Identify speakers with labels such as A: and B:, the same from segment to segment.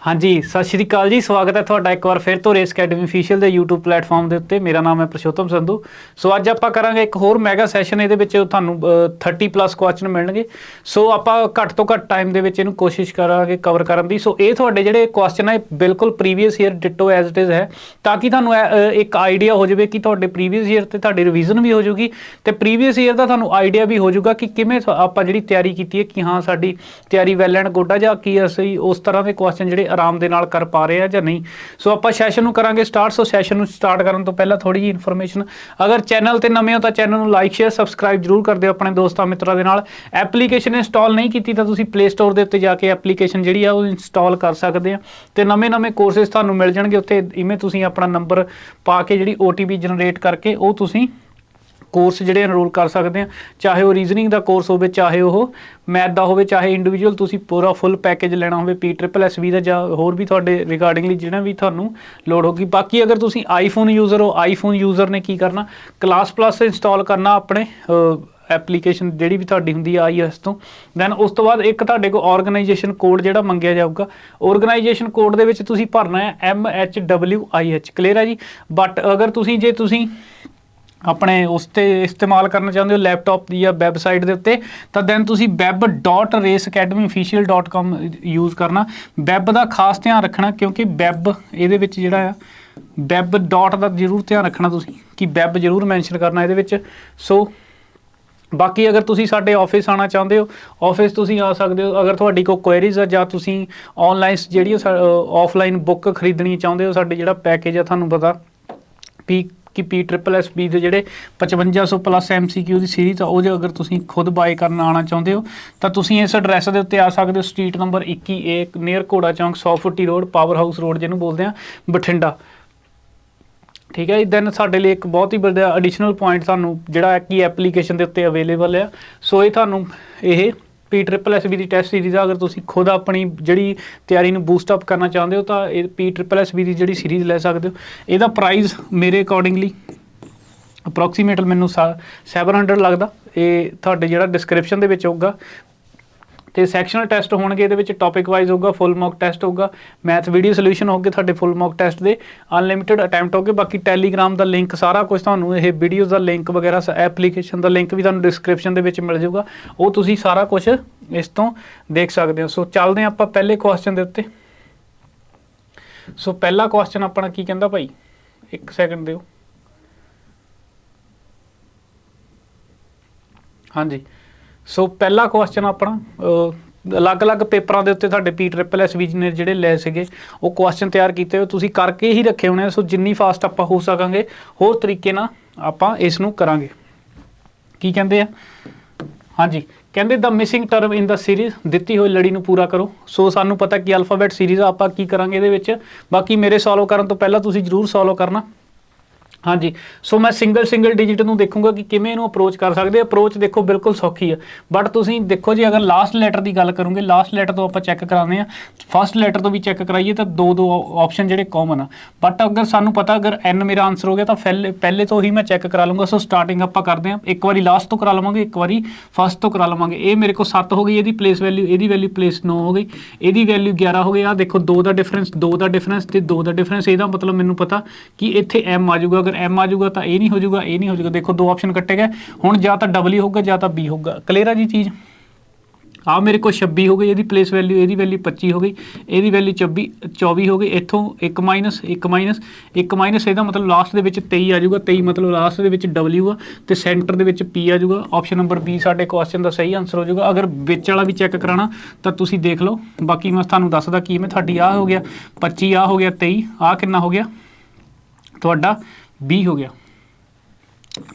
A: हाँ जी, सत श्री अकाल जी। स्वागत है ਤੁਹਾਡਾ ਇੱਕ ਵਾਰ ਫਿਰ ਤੋਂ ਰੇਸ ਅਕੈਡਮੀ ਅਫੀਸ਼ੀਅਲ ਦੇ YouTube ਪਲੇਟਫਾਰਮ ਦੇ ਉੱਤੇ। ਮੇਰਾ ਨਾਮ ਹੈ ਪ੍ਰਸ਼ੋਤਮ ਸੰਧੂ। ਸੋ ਅੱਜ ਆਪਾਂ ਕਰਾਂਗੇ ਇੱਕ ਹੋਰ ਮੈਗਾ ਸੈਸ਼ਨ। ਇਹਦੇ ਵਿੱਚ ਤੁਹਾਨੂੰ 30 ਪਲੱਸ ਕੁਐਸਚਨ ਮਿਲਣਗੇ। ਸੋ ਆਪਾਂ ਘੱਟ ਤੋਂ ਘੱਟ ਟਾਈਮ ਦੇ ਵਿੱਚ ਇਹਨੂੰ ਕੋਸ਼ਿਸ਼ ਕਰਾਂਗੇ ਕਵਰ ਕਰਨ ਦੀ। ਸੋ ਇਹ ਤੁਹਾਡੇ ਜਿਹੜੇ ਕੁਐਸਚਨ ਹੈ ਬਿਲਕੁਲ previous year ditto as it is ਹੈ, ਤਾਂ ਕਿ ਤੁਹਾਨੂੰ ਇੱਕ ਆਈਡੀਆ ਹੋ ਜਾਵੇ ਕਿ ਤੁਹਾਡੇ ਪ੍ਰੀਵੀਅਸ ਈਅਰ ਤੇ ਤੁਹਾਡੀ ਰਿਵੀਜ਼ਨ ਵੀ ਹੋ ਜੂਗੀ ਤੇ ਪ੍ਰੀਵੀਅਸ ਈਅਰ ਦਾ ਤੁਹਾਨੂੰ ਆਈਡੀਆ ਵੀ ਹੋ ਜਾਊਗਾ ਕਿ ਕਿਵੇਂ ਆਪਾਂ ਜਿਹੜੀ ਤਿਆਰੀ ਕੀਤੀ ਹੈ, ਕਿ ਹਾਂ ਸਾਡੀ ਤਿਆਰੀ ਵੈਲ ਐਂਡ ਗੁੱਡ ਆ, ਜਾਂ ਕੀ ਅਸੀਂ ਉਸ ਤਰ੍ਹਾਂ ਦੇ ਕੁਐਸਚਨ ਜਿਹੜੇ ਆਰਾਮ ਦੇ ਨਾਲ ਕਰ ਪਾ ਰਹੇ ਆ ਜਾਂ ਨਹੀਂ। ਸੋ ਆਪਾਂ ਸੈਸ਼ਨ ਨੂੰ ਕਰਾਂਗੇ ਸਟਾਰਟ। ਸੋ ਸੈਸ਼ਨ ਨੂੰ ਸਟਾਰਟ ਕਰਨ ਤੋਂ ਪਹਿਲਾਂ ਥੋੜੀ ਜਿਹੀ ਇਨਫੋਰਮੇਸ਼ਨ, ਅਗਰ ਚੈਨਲ ਤੇ ਨਵੇਂ ਹੋ ਤਾਂ ਚੈਨਲ ਨੂੰ ਲਾਈਕ ਸ਼ੇਅਰ ਸਬਸਕ੍ਰਾਈਬ ਜਰੂਰ ਕਰ ਦਿਓ ਆਪਣੇ ਦੋਸਤਾਂ ਮਿੱਤਰਾਂ ਦੇ ਨਾਲ। ਐਪਲੀਕੇਸ਼ਨ ਇੰਸਟਾਲ ਨਹੀਂ ਕੀਤੀ ਤਾਂ ਤੁਸੀਂ ਪਲੇ ਸਟੋਰ ਦੇ ਉੱਤੇ ਜਾ ਕੇ ਐਪਲੀਕੇਸ਼ਨ ਜਿਹੜੀ ਆ ਉਹ ਇੰਸਟਾਲ ਕਰ ਸਕਦੇ ਆ ਤੇ ਨਵੇਂ ਕੋਰਸਿਸ ਤੁਹਾਨੂੰ ਮਿਲ ਜਾਣਗੇ ਉੱਥੇ। ਇਵੇਂ ਤੁਸੀਂ ਆਪਣਾ ਨੰਬਰ ਪਾ ਕੇ ਜਿਹੜੀ OTP ਜਨਰੇਟ ਕਰਕੇ ਉਹ ਤੁਸੀਂ ਕੋਰਸ ਜਿਹੜੇ ਐਨਰੋਲ ਕਰ ਸਕਦੇ ਆ, ਚਾਹੇ ਉਹ ਰੀਜ਼ਨਿੰਗ ਦਾ ਕੋਰਸ ਹੋਵੇ, ਚਾਹੇ ਉਹ ਮੈਥ ਦਾ ਹੋਵੇ, ਚਾਹੇ ਇੰਡੀਵਿਜੂਅਲ ਤੁਸੀਂ ਪੂਰਾ ਫੁੱਲ ਪੈਕੇਜ ਲੈਣਾ ਹੋਵੇ PSSB ਦਾ, ਜਾਂ ਹੋਰ ਵੀ ਤੁਹਾਡੇ ਰਿਗਾਰਡਿੰਗਲੀ ਜਿਹੜਾ ਵੀ ਤੁਹਾਨੂੰ ਲੋੜ ਹੋਗੀ। ਬਾਕੀ ਅਗਰ ਤੁਸੀਂ ਆਈਫੋਨ ਯੂਜ਼ਰ ਹੋ, ਆਈਫੋਨ ਯੂਜ਼ਰ ਨੇ ਕੀ ਕਰਨਾ, ਕਲਾਸ ਪਲੱਸ ਇੰਸਟਾਲ ਕਰਨਾ ਆਪਣੇ ਐਪਲੀਕੇਸ਼ਨ ਜਿਹੜੀ ਵੀ ਤੁਹਾਡੀ ਹੁੰਦੀ ਹੈ iOS ਤੋਂ। ਦੈਨ ਉਸ ਤੋਂ ਬਾਅਦ ਇੱਕ ਤੁਹਾਡੇ ਕੋਲ ਆਰਗੇਨਾਈਜੇਸ਼ਨ ਕੋਡ ਜਿਹੜਾ ਮੰਗਿਆ ਜਾਊਗਾ, ਆਰਗੇਨਾਈਜੇਸ਼ਨ ਕੋਡ ਦੇ ਵਿੱਚ ਤੁਸੀਂ ਭਰਨਾ ਹੈ MHWIH। ਕਲੀਅਰ ਹੈ ਜੀ। ਬਟ ਅਗਰ ਜੇ ਤੁਸੀਂ ਆਪਣੇ ਉਸ 'ਤੇ ਇਸਤੇਮਾਲ ਕਰਨਾ ਚਾਹੁੰਦੇ ਹੋ ਲੈਪਟਾਪ ਦੀ ਜਾਂ ਵੈਬਸਾਈਟ ਦੇ ਉੱਤੇ, ਤਾਂ ਦੈਨ ਤੁਸੀਂ web.raceacademyofficial.com ਯੂਜ਼ ਕਰਨਾ। ਵੈਬ ਦਾ ਖਾਸ ਧਿਆਨ ਰੱਖਣਾ, ਕਿਉਂਕਿ ਵੈਬ ਇਹਦੇ ਵਿੱਚ ਜਿਹੜਾ ਆ ਵੈਬ ਡਾਟ ਦਾ ਜ਼ਰੂਰ ਧਿਆਨ ਰੱਖਣਾ ਤੁਸੀਂ, ਕਿ ਵੈਬ ਜ਼ਰੂਰ ਮੈਂਸ਼ਨ ਕਰਨਾ ਇਹਦੇ ਵਿੱਚ। ਸੋ ਬਾਕੀ ਅਗਰ ਤੁਸੀਂ ਸਾਡੇ ਆਫਿਸ ਆਉਣਾ ਚਾਹੁੰਦੇ ਹੋ, ਆਫਿਸ ਤੁਸੀਂ ਆ ਸਕਦੇ ਹੋ। ਅਗਰ ਤੁਹਾਡੀ ਕੋਈ ਕੁਐਰੀਜ਼ ਆ ਜਾਂ ਤੁਸੀਂ ਆਨਲਾਈਨ ਜਿਹੜੀ ਆਫਲਾਈਨ ਬੁੱਕ ਖਰੀਦਣੀ ਚਾਹੁੰਦੇ ਹੋ, ਸਾਡੇ ਜਿਹੜਾ ਪੈਕੇਜ ਆ ਤੁਹਾਨੂੰ ਪਤਾ ਕਿ PSSB ਦੇ ਜਿਹੜੇ 5500 ਪਲੱਸ MCQ ਦੀ ਸੀਰੀਜ਼ ਆ, ਉਹ ਜੇ ਅਗਰ ਤੁਸੀਂ ਖੁਦ ਬਾਏ ਕਰਨ ਆਉਣਾ ਚਾਹੁੰਦੇ ਹੋ ਤਾਂ ਤੁਸੀਂ ਇਸ ਐਡਰੈਸ ਦੇ ਉੱਤੇ ਆ ਸਕਦੇ ਹੋ। ਸਟਰੀਟ ਨੰਬਰ 21A ਨੀਅਰ ਘੋੜਾ ਚੌਂਕ, 100 ਫੁੱਟੀ ਰੋਡ, ਪਾਵਰ ਹਾਊਸ ਰੋਡ ਜਿਹਨੂੰ ਬੋਲਦੇ ਆ, ਬਠਿੰਡਾ। ਠੀਕ ਹੈ ਜੀ। ਦੈਨ ਸਾਡੇ ਲਈ ਇੱਕ ਬਹੁਤ ਹੀ ਵੱਡਾ ਐਡੀਸ਼ਨਲ ਪੁਆਇੰਟ ਤੁਹਾਨੂੰ ਜਿਹੜਾ ਹੈ ਕਿ ਐਪਲੀਕੇਸ਼ਨ ਦੇ ਉੱਤੇ ਅਵੇਲੇਬਲ ਆ। ਸੋ ਇਹ ਤੁਹਾਨੂੰ ਇਹ PSSB ਦੀ ਟੈਸਟ ਸੀਰੀਜ਼ ਆ। ਅਗਰ ਤੁਸੀਂ ਖੁਦ ਆਪਣੀ ਜਿਹੜੀ ਤਿਆਰੀ ਨੂੰ ਬੂਸਟ ਅਪ ਕਰਨਾ ਚਾਹੁੰਦੇ ਹੋ ਤਾਂ ਇਹ PSSB ਦੀ ਜਿਹੜੀ ਸੀਰੀਜ਼ ਲੈ ਸਕਦੇ ਹੋ। ਇਹਦਾ ਪ੍ਰਾਈਸ ਮੇਰੇ ਅਕੋਰਡਿੰਗਲੀ ਅਪਰੋਕਸੀਮੇਟਲ ਮੈਨੂੰ 700 ਲੱਗਦਾ। ਇਹ ਤੁਹਾਡੇ ਜਿਹੜਾ ਡਿਸਕ੍ਰਿਪਸ਼ਨ ਦੇ ਵਿੱਚ ਹੋਊਗਾ। ਤੇ ਸੈਕਸ਼ਨਲ ਟੈਸਟ ਹੋਣਗੇ ਇਹਦੇ ਵਿੱਚ, ਟੌਪਿਕ ਵਾਈਜ਼ ਹੋਊਗਾ, ਫੁੱਲ ਮੌਕ ਟੈਸਟ ਹੋਊਗਾ, ਮੈਥ ਵੀਡੀਓ ਸੋਲੂਸ਼ਨ ਹੋਗੇ ਤੁਹਾਡੇ ਫੁੱਲ ਮੌਕ ਟੈਸਟ ਦੇ, ਅਨਲਿਮਿਟਿਡ ਅਟੈਂਪਟ ਹੋਗੇ। ਬਾਕੀ ਟੈਲੀਗ੍ਰਾਮ ਦਾ ਲਿੰਕ ਸਾਰਾ ਕੁਝ ਤੁਹਾਨੂੰ, ਇਹ ਵੀਡੀਓਜ਼ ਦਾ ਲਿੰਕ ਵਗੈਰਾ, ਐਪਲੀਕੇਸ਼ਨ ਦਾ ਲਿੰਕ ਵੀ ਤੁਹਾਨੂੰ ਡਿਸਕ੍ਰਿਪਸ਼ਨ ਦੇ ਵਿੱਚ ਮਿਲ ਜਾਊਗਾ। ਉਹ ਤੁਸੀਂ ਸਾਰਾ ਕੁਝ ਇਸ ਤੋਂ ਦੇਖ ਸਕਦੇ ਹੋ। ਸੋ ਚੱਲਦੇ ਹਾਂ ਆਪਾਂ ਪਹਿਲੇ ਕੁਐਸਚਨ ਦੇ ਉੱਤੇ। ਸੋ ਪਹਿਲਾ ਕੁਐਸਚਨ ਆਪਣਾ ਕੀ ਕਹਿੰਦਾ ਭਾਈ, ਇੱਕ ਸੈਕਿੰਡ ਦਿਓ। ਹਾਂਜੀ, ਸੋ ਪਹਿਲਾ ਕੁਐਸਚਨ ਆਪਣਾ ਅਲੱਗ-ਅਲੱਗ ਪੇਪਰਾਂ ਦੇ ਉੱਤੇ ਤੁਹਾਡੇ PSSB ਨੇ ਜਿਹੜੇ ਲੈ ਸੀਗੇ ਉਹ ਕੁਐਸਚਨ ਤਿਆਰ ਕੀਤੇ ਹੋਏ ਤੁਸੀਂ ਕਰਕੇ ਹੀ ਰੱਖੇ ਹੋਣੇ। ਸੋ ਜਿੰਨੀ ਫਾਸਟ ਆਪਾਂ ਹੋ ਸਕਾਂਗੇ ਹੋਰ ਤਰੀਕੇ ਨਾਲ ਆਪਾਂ ਇਸ ਨੂੰ ਕਰਾਂਗੇ। ਕੀ ਕਹਿੰਦੇ ਆ, ਹਾਂਜੀ ਕਹਿੰਦੇ ਦ ਮਿਸਿੰਗ ਟਰਮ ਇਨ ਦ ਸੀਰੀਜ਼, ਦਿੱਤੀ ਹੋਈ ਲੜੀ ਨੂੰ ਪੂਰਾ ਕਰੋ। ਸੋ ਸਾਨੂੰ ਪਤਾ ਕਿ ਅਲਫਾਬੈਟ ਸੀਰੀਜ਼ ਆਪਾਂ ਕੀ ਕਰਾਂਗੇ ਇਹਦੇ ਵਿੱਚ। ਬਾਕੀ ਮੇਰੇ ਸੋਲਵ ਕਰਨ ਤੋਂ ਪਹਿਲਾਂ ਤੁਸੀਂ ਜ਼ਰੂਰ ਸੋਲਵ ਕਰਨਾ। ਹਾਂਜੀ, ਸੋ ਮੈਂ ਸਿੰਗਲ ਡਿਜਿਟ ਨੂੰ ਦੇਖੂੰਗਾ ਕਿ ਕਿਵੇਂ ਇਹਨੂੰ ਅਪਰੋਚ ਕਰ ਸਕਦੇ। ਅਪਰੋਚ ਦੇਖੋ ਬਿਲਕੁਲ ਸੌਖੀ ਆ, ਬਟ ਤੁਸੀਂ ਦੇਖੋ ਜੀ ਅਗਰ ਲਾਸਟ ਲੈਟਰ ਦੀ ਗੱਲ ਕਰੋਗੇ, ਲਾਸਟ ਲੈਟਰ ਤੋਂ ਆਪਾਂ ਚੈੱਕ ਕਰਾਉਂਦੇ ਆ, ਫਸਟ ਲੈਟਰ ਤੋਂ ਵੀ ਚੈੱਕ ਕਰਾਈਏ ਤਾਂ ਦੋ ਆਪਸ਼ਨ ਜਿਹੜੇ ਕਾਮਨ ਆ। ਬਟ ਅਗਰ ਸਾਨੂੰ ਪਤਾ ਅਗਰ N ਮੇਰਾ ਆਨਸਰ ਹੋ ਗਿਆ ਤਾਂ ਪਹਿਲੇ ਤੋਂ ਹੀ ਮੈਂ ਚੈੱਕ ਕਰਾ ਲੂੰਗਾ। ਸੋ ਸਟਾਰਟਿੰਗ ਆਪਾਂ ਕਰਦੇ ਹਾਂ, ਇੱਕ ਵਾਰੀ ਲਾਸਟ ਤੋਂ ਕਰਾ ਲਵਾਂਗੇ, ਇੱਕ ਵਾਰੀ ਫਸਟ ਤੋਂ ਕਰਾ ਲਵਾਂਗੇ। ਇਹ ਮੇਰੇ ਕੋਲ 7 ਹੋ ਗਈ, ਇਹਦੀ ਪਲੇਸ ਵੈਲਿਊ, ਇਹਦੀ ਵੈਲਿਊ ਪਲੇਸ 9 ਹੋ ਗਈ, ਇਹਦੀ ਵੈਲਿਊ 11 ਹੋ ਗਈ। ਆਹ ਦੇਖੋ 2 ਦਾ ਡਿਫਰੈਂਸ, 2 ਦਾ ਡਿਫਰੈਂਸ ਤੇ 2 ਦਾ ਡਿਫਰੈਂਸ। ਇਹਦਾ ਮਤਲਬ ਮੈਨੂੰ ਪਤਾ ਕਿ ਇੱਥੇ M ਆ ਜਾਊਗਾ। ਅਗਰ M ਆ ਜਾਊਗਾ ਤਾਂ ਇਹ ਨਹੀਂ ਹੋ ਜਾਊਗਾ, ਇਹ ਨਹੀਂ ਹੋ ਜਾਊਗਾ। ਦੇਖੋ 2 ਆਪਸ਼ਨ ਕੱਟੇ ਗਏ। ਹੁਣ ਜਾਂ ਤਾਂ W ਹੋਊਗਾ ਜਾਂ ਤਾਂ B ਹੋਊਗਾ। ਕਲੀਅਰ ਆ ਜੀ ਚੀਜ਼। ਆ ਮੇਰੇ ਕੋਲ 26 ਹੋ ਗਈ, ਇਹਦੀ ਪਲੇਸ ਵੈਲਿਊ, ਇਹਦੀ ਵੈਲਿਊ 25 ਹੋ ਗਈ, ਇਹਦੀ ਵੈਲਿਊ 24 ਹੋ ਗਈ। ਇੱਥੋਂ 1 ਮਾਈਨਸ ਇਹਦਾ ਮਤਲਬ ਲਾਸਟ ਦੇ ਵਿੱਚ 23 ਆ ਜਾਊਗਾ। 23 ਮਤਲਬ ਲਾਸਟ ਦੇ ਵਿੱਚ W ਆ ਤੇ ਸੈਂਟਰ ਦੇ ਵਿੱਚ P ਆ ਜਾਊਗਾ। ਆਪਸ਼ਨ ਨੰਬਰ B ਸਾਡੇ ਕੁਐਸਚਨ ਦਾ ਸਹੀ ਆਨਸਰ ਹੋ ਜਾਊਗਾ। ਅਗਰ ਵਿੱਚ ਵਾਲਾ ਵੀ ਚੈੱਕ ਕਰਾਉਣਾ ਤਾਂ ਤੁਸੀਂ ਦੇਖ ਲਓ। ਬਾਕੀ ਮੈਂ ਤੁਹਾਨੂੰ ਦੱਸਦਾ ਕਿਵੇਂ। ਤੁਹਾਡੀ ਆਹ ਹੋ ਗਿਆ 25, ਆਹ ਹੋ ਗਿਆ 23, ਆਹ ਕਿੰਨਾ ਹੋ ਗਿਆ ਤੁਹਾਡਾ 20 ਹੋ ਗਿਆ।